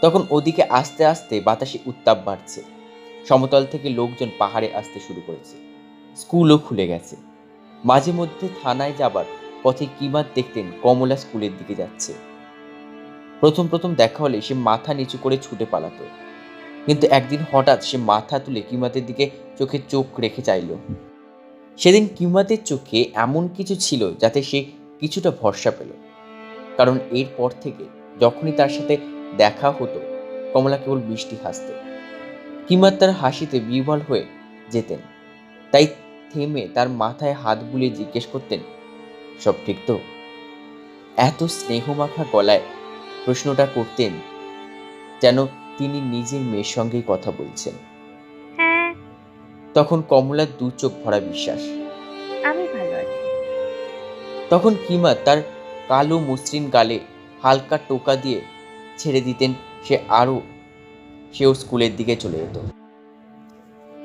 তখন ওদিকে আস্তে আস্তে বাতাসে উত্তাপ বাড়ছে। সমতল থেকে লোকজন পাহাড়ে আসতে শুরু করেছে। স্কুলও খুলে গেছে। মাঝে মধ্যে থানায় যাবার পথে কিমাত দেখতেন কমলা স্কুলের দিকে যাচ্ছে। প্রথম প্রথম দেখা হলে সে মাথা নিচু করে ছুটে পালাতো, কিন্তু একদিন হঠাৎ সে মাথা তুলে কিমাতের দিকে চোখে চোখ রেখে চাইল। সেদিন কিমাতের চোখে এমন কিছু ছিল যাতে সে কিছুটা ভরসা পেল, কারণ এরপর থেকে যখনই তার সাথে দেখা হতো কমলা কেবল মিষ্টি হাসত। কিমাত তার হাসিতে বিহ্বল হয়ে যেতেন, তাই থেমে তার মাথায় হাত বুলিয়ে জিজ্ঞেস করতেন, সব ঠিক তো? এত স্নেহমাখা গলায় প্রশ্নটা করতেন যেন তিনি নিজের মেয়ের সঙ্গেই কথা বলছেন। হ্যাঁ, তখন কমলার দু চোখ ভরা বিশ্বাস। আমি ভালো আছি। তখন কিমাত তার কালো মসৃণ গালে হালকা টোকা দিয়ে ছেড়ে দিতেন, সেও স্কুলের দিকে চলে যেত।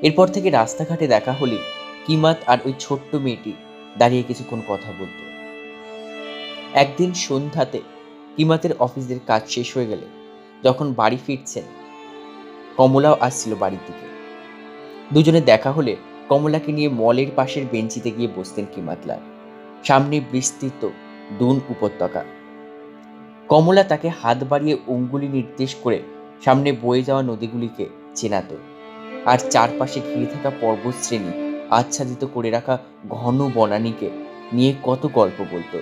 এরপর থেকে রাস্তাঘাটে দেখা হলে কিমাত আর ওই ছোট্ট মেয়েটি দাঁড়িয়ে কিছুক্ষণ কথা বলত। একদিন সন্ধ্যাতে কিমাতের অফিসের কাজ শেষ হয়ে গেলে যখন বাড়ি ফিরছেন, কমলাও আসছিল বাড়ির দিকে। দুজনে দেখা হলে কমলাকে নিয়ে মলের পাশের বেঞ্চিতে গিয়ে বসতেন কিমাতলাল। সামনে বিস্তৃত দুন উপত্যকা। কমলা তাকে হাত বাড়িয়ে অঙ্গুলি নির্দেশ করে সামনে বয়ে যাওয়া নদীগুলিকে চেনাত, আর চারপাশে ঘিরে থাকা পর্বতশ্রেণী আচ্ছাদিত করে রাখা ঘন বনানীকে নিয়ে কত গল্প বলতো।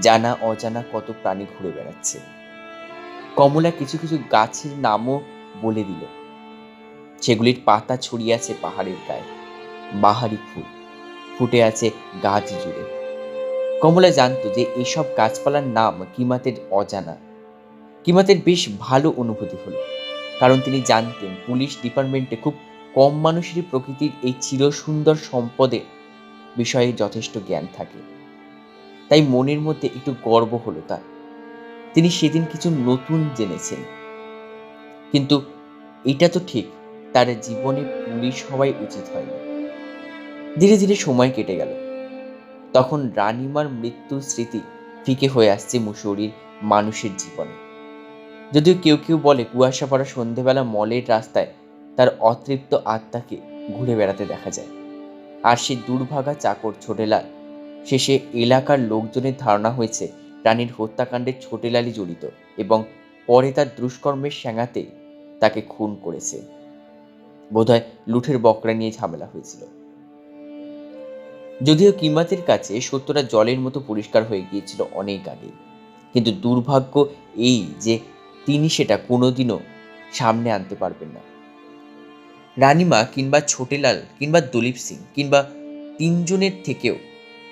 জানা অজানা কত প্রাণী ঘুরে বেড়াচ্ছে। কমলা কিছু কিছু গাছের নামও বলে দিল। সেগুলির পাতা ছড়িয়ে আছে পাহাড়ের গায়ে, বাহারি ফুল ফুটে আছে গাছ জুড়ে। কমলা জানতো যে এসব গাছপালার নাম কিমাতের অজানা। কিমাতের বেশ ভালো অনুভূতি হলো, কারণ তিনি জানতেন পুলিশ ডিপার্টমেন্টে খুব কম মানুষেরই প্রকৃতির এই চিরসুন্দর সম্পদের বিষয়ে যথেষ্ট জ্ঞান থাকে। তাই মনের মধ্যে একটু গর্ব হলো তার। তিনি সেদিন কিছু নতুন জেনেছেন। কিন্তু এটা তো ঠিক, তার জীবনে পুলিশ হওয়াই উচিত হয়নি। ধীরে ধীরে সময় কেটে গেল। তখন রানিমার মৃত্যুর স্মৃতি ফিকে হয়ে আসছে মুসৌরির মানুষের জীবনে। যদিও কেউ কেউ বলে কুয়াশা পড়া সন্ধেবেলা মলের রাস্তায় তার অতৃপ্ত আত্মাকে ঘুরে বেড়াতে দেখা যায়। আর সে দুর্ভাগা চাকর ছোটেলাল শেষে এলাকার লোকজনের ধারণা হয়েছে রানীর হত্যাকাণ্ডে ছোটেলালই জড়িত এবং পরে তার দুষ্কর্মের স্যাঙাতে তাকে খুন করেছে। বোধহয় লুঠের বকরা নিয়ে ঝামেলা হয়েছিল। যদিও কিমাতের কাছে সত্যটা জলের মতো পরিষ্কার হয়ে গিয়েছিল অনেক আগে, কিন্তু দুর্ভাগ্য এই যে তিনি সেটা কোনোদিনও সামনে আনতে পারবেন না। রানিমা কিংবা ছোটেলাল কিংবা দলীপ সিং কিংবা তিনজনের থেকেও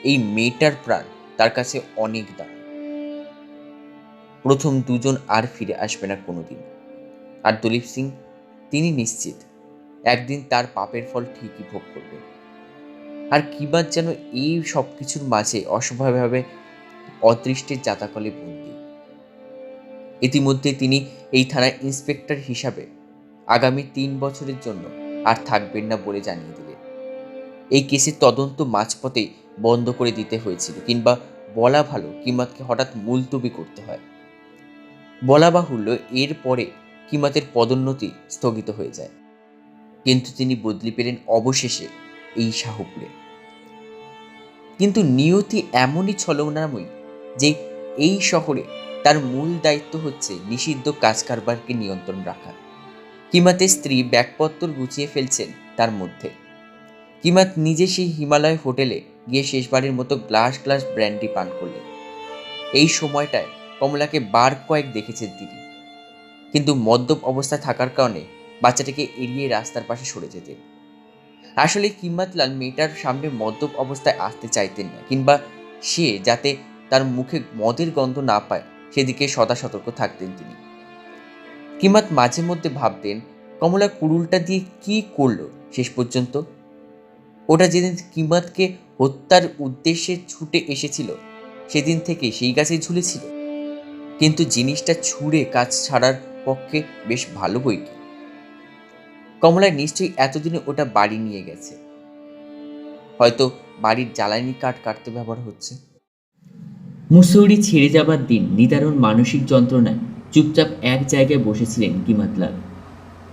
এই মেয়েটার প্রাণ তার কাছে অনেক দাম। প্রথম দুজন আর ফিরে আসবে না কোনোদিন। আর দলীপ সিং, তিনি নিশ্চিত একদিন তার পাপের ফল ঠিকই ভোগ করবে। আর কিবাদ যেন এই সব কিছুর মাঝে অসহায়ভাবে অদৃষ্টের জাতাকলে বন্দী। ইতিমধ্যে তিনি এই থানার ইন্সপেক্টর হিসাবে আগামী 3 বছরের জন্য আর থাকবেন না বলে জানিয়ে দিলেন। এই কেসের তদন্ত মাঝপথেই বন্ধ করে দিতে হয়েছিল, কিংবা বলা ভালো কিমাতকে হঠাৎ মুলতবি করতে হয়। বলা বাহুল্য, এর পরে কিমাতের পদোন্নতি স্থগিত হয়ে যায়। কিন্তু তিনি বদলি পেলেন অবশেষে এই শাহপুরে। কিন্তু নিয়তি এমনই ছলনাময়ী যে এই শহরে তার মূল দায়িত্ব হচ্ছে নিষিদ্ধ কাজ কারবারকে নিয়ন্ত্রণ রাখা। কিমাতের স্ত্রী ব্যাগপত্তর গুছিয়ে ফেলছেন তার মধ্যে। কিমাত নিজে সেই হিমালয় হোটেলে গিয়ে শেষবারের মতো গ্লাস গ্লাস ব্র্যান্ডি পান করলেন। এই সময়টায় কমলাকে বার কয়েক দেখেছেন তিনি, কিন্তু মদ্যপ অবস্থায় থাকার কারণে বাচ্চাটাকে এড়িয়ে রাস্তার পাশে সরে যেতেন। আসলে কিম্মাতলাল মেয়েটার সামনে মদ্যপ অবস্থায় আসতে চাইতেন না, কিংবা সে যাতে তার মুখে মদের গন্ধ না পায় সেদিকে সদা সতর্ক থাকতেন তিনি। কিমাত মাঝে মধ্যে ভাবতেন, কমলা কুড়ুলটা দিয়ে কি করলো শেষ পর্যন্ত। ওটা যেদিন কিমাতকে হত্যার উদ্দেশ্যে ছুটে এসেছিল সেদিন থেকে সেই গাছে ঝুলেছিল। কিন্তু জিনিসটা ছুঁড়ে কাজ ছাড়ার পক্ষে বেশ ভালো বই কি। কমলা নিশ্চয়ই এতদিনে ওটা বাড়ি নিয়ে গেছে, হয়তো বাড়ির জ্বালানি কাঠ কাটতে ব্যবহার হচ্ছে। মুসৌরি ছেড়ে যাবার দিন নিদারুণ মানসিক যন্ত্রণায় চুপচাপ এক জায়গায় বসেছিলেন কিমাতলাল।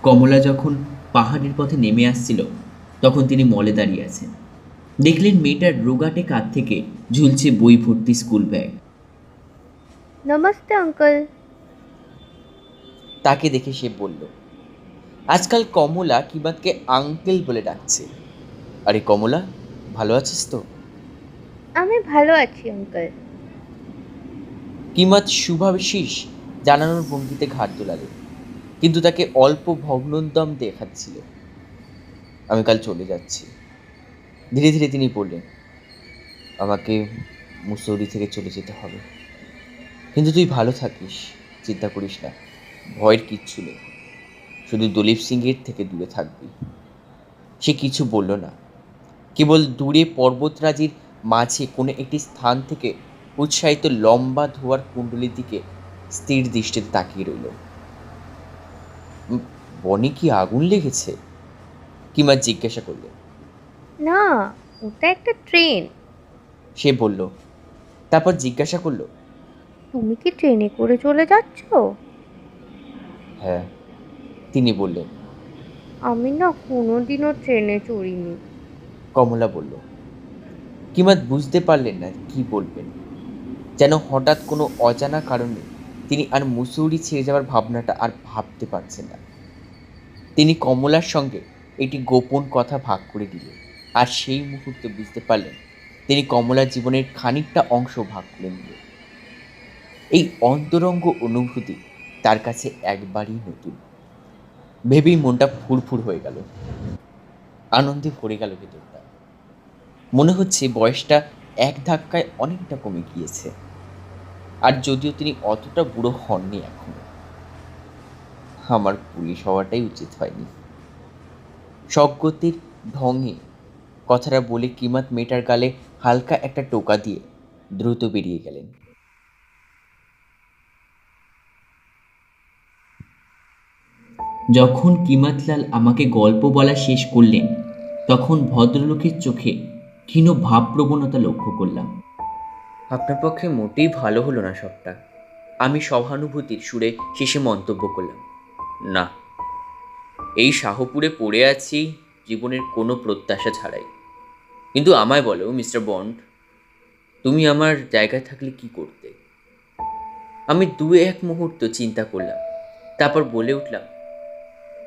কমলা যখন পাহাড়ের পথে নেমে আসছিল তখন তিনি মলে দাঁড়িয়ে আছেন। দেখলেন মেয়েটার রোগাটে কাঁধ থেকে ঝুলছে বই ভর্তি স্কুল ব্যাগ। নমস্তে আঙ্কেল। তাকে দেখে সে বলল, আজকাল কমলা কিমাতকে আঙ্কেল বলে ডাকছে। আরে কমলা, ভালো আছিস তো? আমি ভালো আছি আঙ্কেল। কিমাত শুভাশিস জানানোর ভঙ্গিতে ঘাট দোলালেন, কিন্তু তাকে অল্প ভগ্নন্দম দেখাচ্ছিল। আমি কাল চলে যাচ্ছি। ধীরে ধীরে তিনি বললেন, আমাকে মুসৌরি থেকে চলে যেতে হবে, কিন্তু তুই ভালো থাকিস, চিন্তা করিস না, ভয়ের কিচ্ছু নেই। শুধু দলীপ সিংয়ের থেকে দূরে থাকবি। সে কিছু বলল না, কেবল দূরে পর্বতরাজির মাঝে কোনো একটি স্থান থেকে উৎসাহিত লম্বা ধোয়ার কুণ্ডলীর দিকে স্থির দৃষ্টিতে তাকিয়ে রইল। বনে কি আগুন লেগেছে? কিংবা জিজ্ঞাসা করলে। না, ওটা একটা ট্রেন। সে বলল। তারপর জিজ্ঞাসা করলো, তুমি কি ট্রেনে করে চলে যাচ্ছ? হ্যাঁ। তিনি বললেন। আমি না কোনোদিনও ট্রেনে চড়িনি। কমলা বলল। কিমাত বুঝতে পারলেন না কি বলবেন। যেন হঠাৎ কোনো অজানা কারণে তিনি আর মুসৌরি ছেড়ে যাওয়ার ভাবনাটা আর ভাবতে পারছেন না। তিনি কমলার সঙ্গে একটি গোপন কথা ভাগ করে দিলেন, আর সেই মুহূর্তে বুঝতে পারলেন তিনি কমলার জীবনের খানিকটা অংশ ভাগ করে নিলেন। এই অন্তরঙ্গ অনুভূতি তার কাছে একবারই নতুন। ভেবেই মনটা ফুরফুর হয়ে গেল, আনন্দে ভরে গেল ভেতরটা। মনে হচ্ছে বয়সটা এক ধাক্কায় অনেকটা কমে গিয়েছে। আর যদিও তিনি অতটা বুড়ো হননি এখনো। আমার পুলিশ হওয়াটাই উচিত হয়নি। স্বগতির ঢঙে কথাটা বলে কিমাত মেয়েটার গালে হালকা একটা টোকা দিয়ে দ্রুত বেরিয়ে গেলেন। যখন কিমাতলাল আমাকে গল্প বলা শেষ করলেন তখন ভদ্রলোকের চোখে ক্ষীণ ভাবপ্রবণতা লক্ষ্য করলাম। আপনার পক্ষে মোটেই ভালো হলো না সবটা, আমি সহানুভূতির সুরে শেষে মন্তব্য করলাম। না, এই শাহপুরে পড়ে আছি জীবনের কোনো প্রত্যাশা ছাড়াই। কিন্তু আমায় বলো মিস্টার বন্ড, তুমি আমার জায়গায় থাকলে কি করতে? আমি 2-1 মুহূর্ত চিন্তা করলাম, তারপর বলে উঠলাম,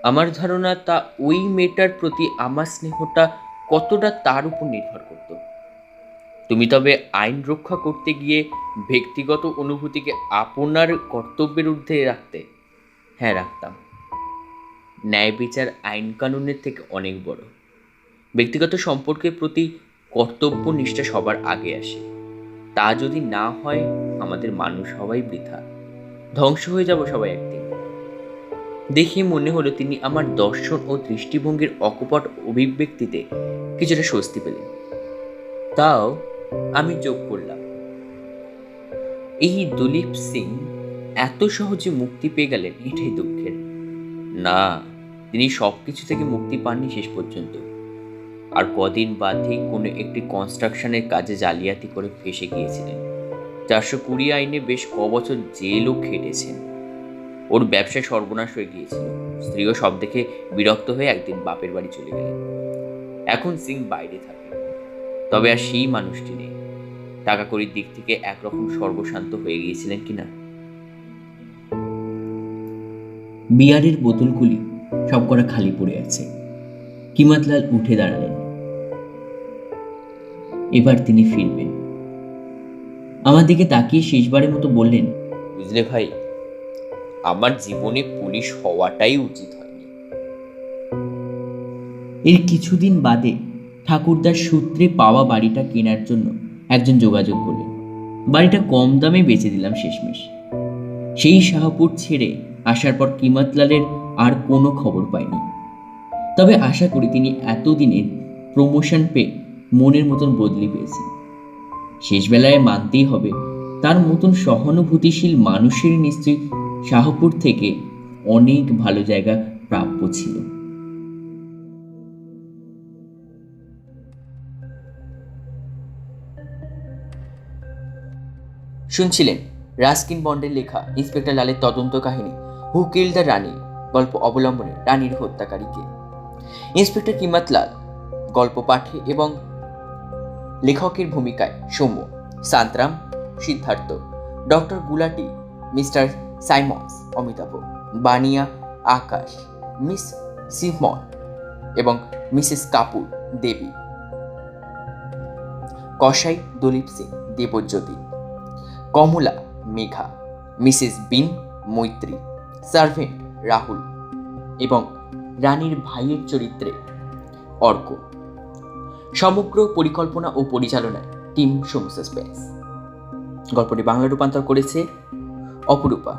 আমার ধারণা তা ওই মেয়েটার প্রতি আমার স্নেহটা কতটা তার উপর নির্ভর করত। তুমি তবে আইন রক্ষা করতে গিয়ে ব্যক্তিগত অনুভূতিকে আপনার কর্তব্যের ঊর্ধ্বে রাখতে। হ্যাঁ, রাখতাম। ন্যায় বিচার আইন কানুনের থেকে অনেক বড়। ব্যক্তিগত সম্পর্কের প্রতি কর্তব্য নিষ্ঠা সবার আগে আসে। তা যদি না হয়, আমাদের মানুষ হওয়াই বৃথা। ধ্বংস হয়ে যাব সবাই একদিন। দেখে মনে হলো তিনি আমার দর্শন ও দৃষ্টিভঙ্গির অকপট অভিব্যক্তিতে কিছুটা স্বস্তি পেলেন। তাও আমি যোগ করলাম, এই দলীপ সিং এত সহজে মুক্তি পেয়ে গেলেন, এটাই দুঃখের। না, তিনি সবকিছু থেকে মুক্তি পাননি শেষ পর্যন্ত। আর কদিন বাদে কোনো একটি কনস্ট্রাকশনের কাজে জালিয়াতি করে ফেঁসে গিয়েছিলেন। 420 আইনে বেশ কবছর জেলও খেটেছেন। ওর ব্যবসায় সর্বনাশ হয়ে গিয়েছিল। স্ত্রীও সব দেখে বিরক্ত হয়ে একদিন বাপের বাড়ি চলে গেলেন। এখন সিং বাইরে থাকে, তবে আর সেই মানুষটি নেই। টাকা কড়ির দিক থেকে একরকম সর্বশান্ত হয়ে গিয়েছিলেন কিনা। বিয়ারের বোতলগুলি সবকটা খালি পড়ে আছে। কিমাতলাল উঠে দাঁড়ালেন। এবার তিনি ফিরবেন। আমার দিকে তাকিয়ে শেষবারের মতো বললেন, বুঝলে ভাই, আমার জীবনে পুলিশ হওয়াটাই উচিত হয়নি। এর কিছুদিন বাদে ঠাকুরদার সূত্রে পাওয়া বাড়িটা কেনার জন্য একজন যোগাযোগ করলেন। বাড়িটা কম দামে বেচে দিলাম শেষমেশ। সেই শাহপুর ছেড়ে আসার পর কিমাতলালের আর কোনো খবর পাইনি। তবে আশা করি তিনি এতদিনে প্রমোশন পেয়ে মনের মতন বদলি পেয়েছেন। শেষবেলায় মানতেই হবে, তার মতন সহানুভূতিশীল মানুষের নিশ্চয়ই শাহপুর থেকে অনেক ভালো জায়গা প্রাপ্য ছিল। শুনছিলেন রাস্কিন বন্ডের লেখা ইন্সপেক্টর লালের তদন্ত কাহিনী হু কিল দ্য রানী গল্প অবলম্বনে রানীর হত্যাকারীকে। ইন্সপেক্টর কিমাতলাল গল্প পাঠে এবং লেখকের ভূমিকায় Soumya, Santaram, Siddharth, doctor Gulati, mister Symonds, Amitabh, Bania, Akash, miss Simon এবং মিসেস কাপুর, দেবী। কসাই Dalip Singh, Debjyoti, Kamala, Megha, Mrs Bean, Maitri, servant Rahul এবং রানীর ভাইয়ের চরিত্রে অর্ক। সমগ্র পরিকল্পনা ও পরিচালনায় টিম সোম সাসপেন্স। গল্পটি বাংলা রূপান্তর করেছে অপরূপা।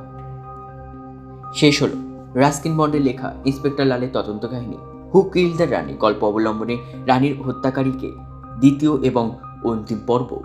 শেষ হলো রাস্কিন বন্ডের লেখা ইন্সপেক্টর লালের তদন্ত কাহিনী হু কিল দ্য রানী গল্প অবলম্বনে রানীর হত্যাকারীকে দ্বিতীয় এবং অন্তিম পর্ব।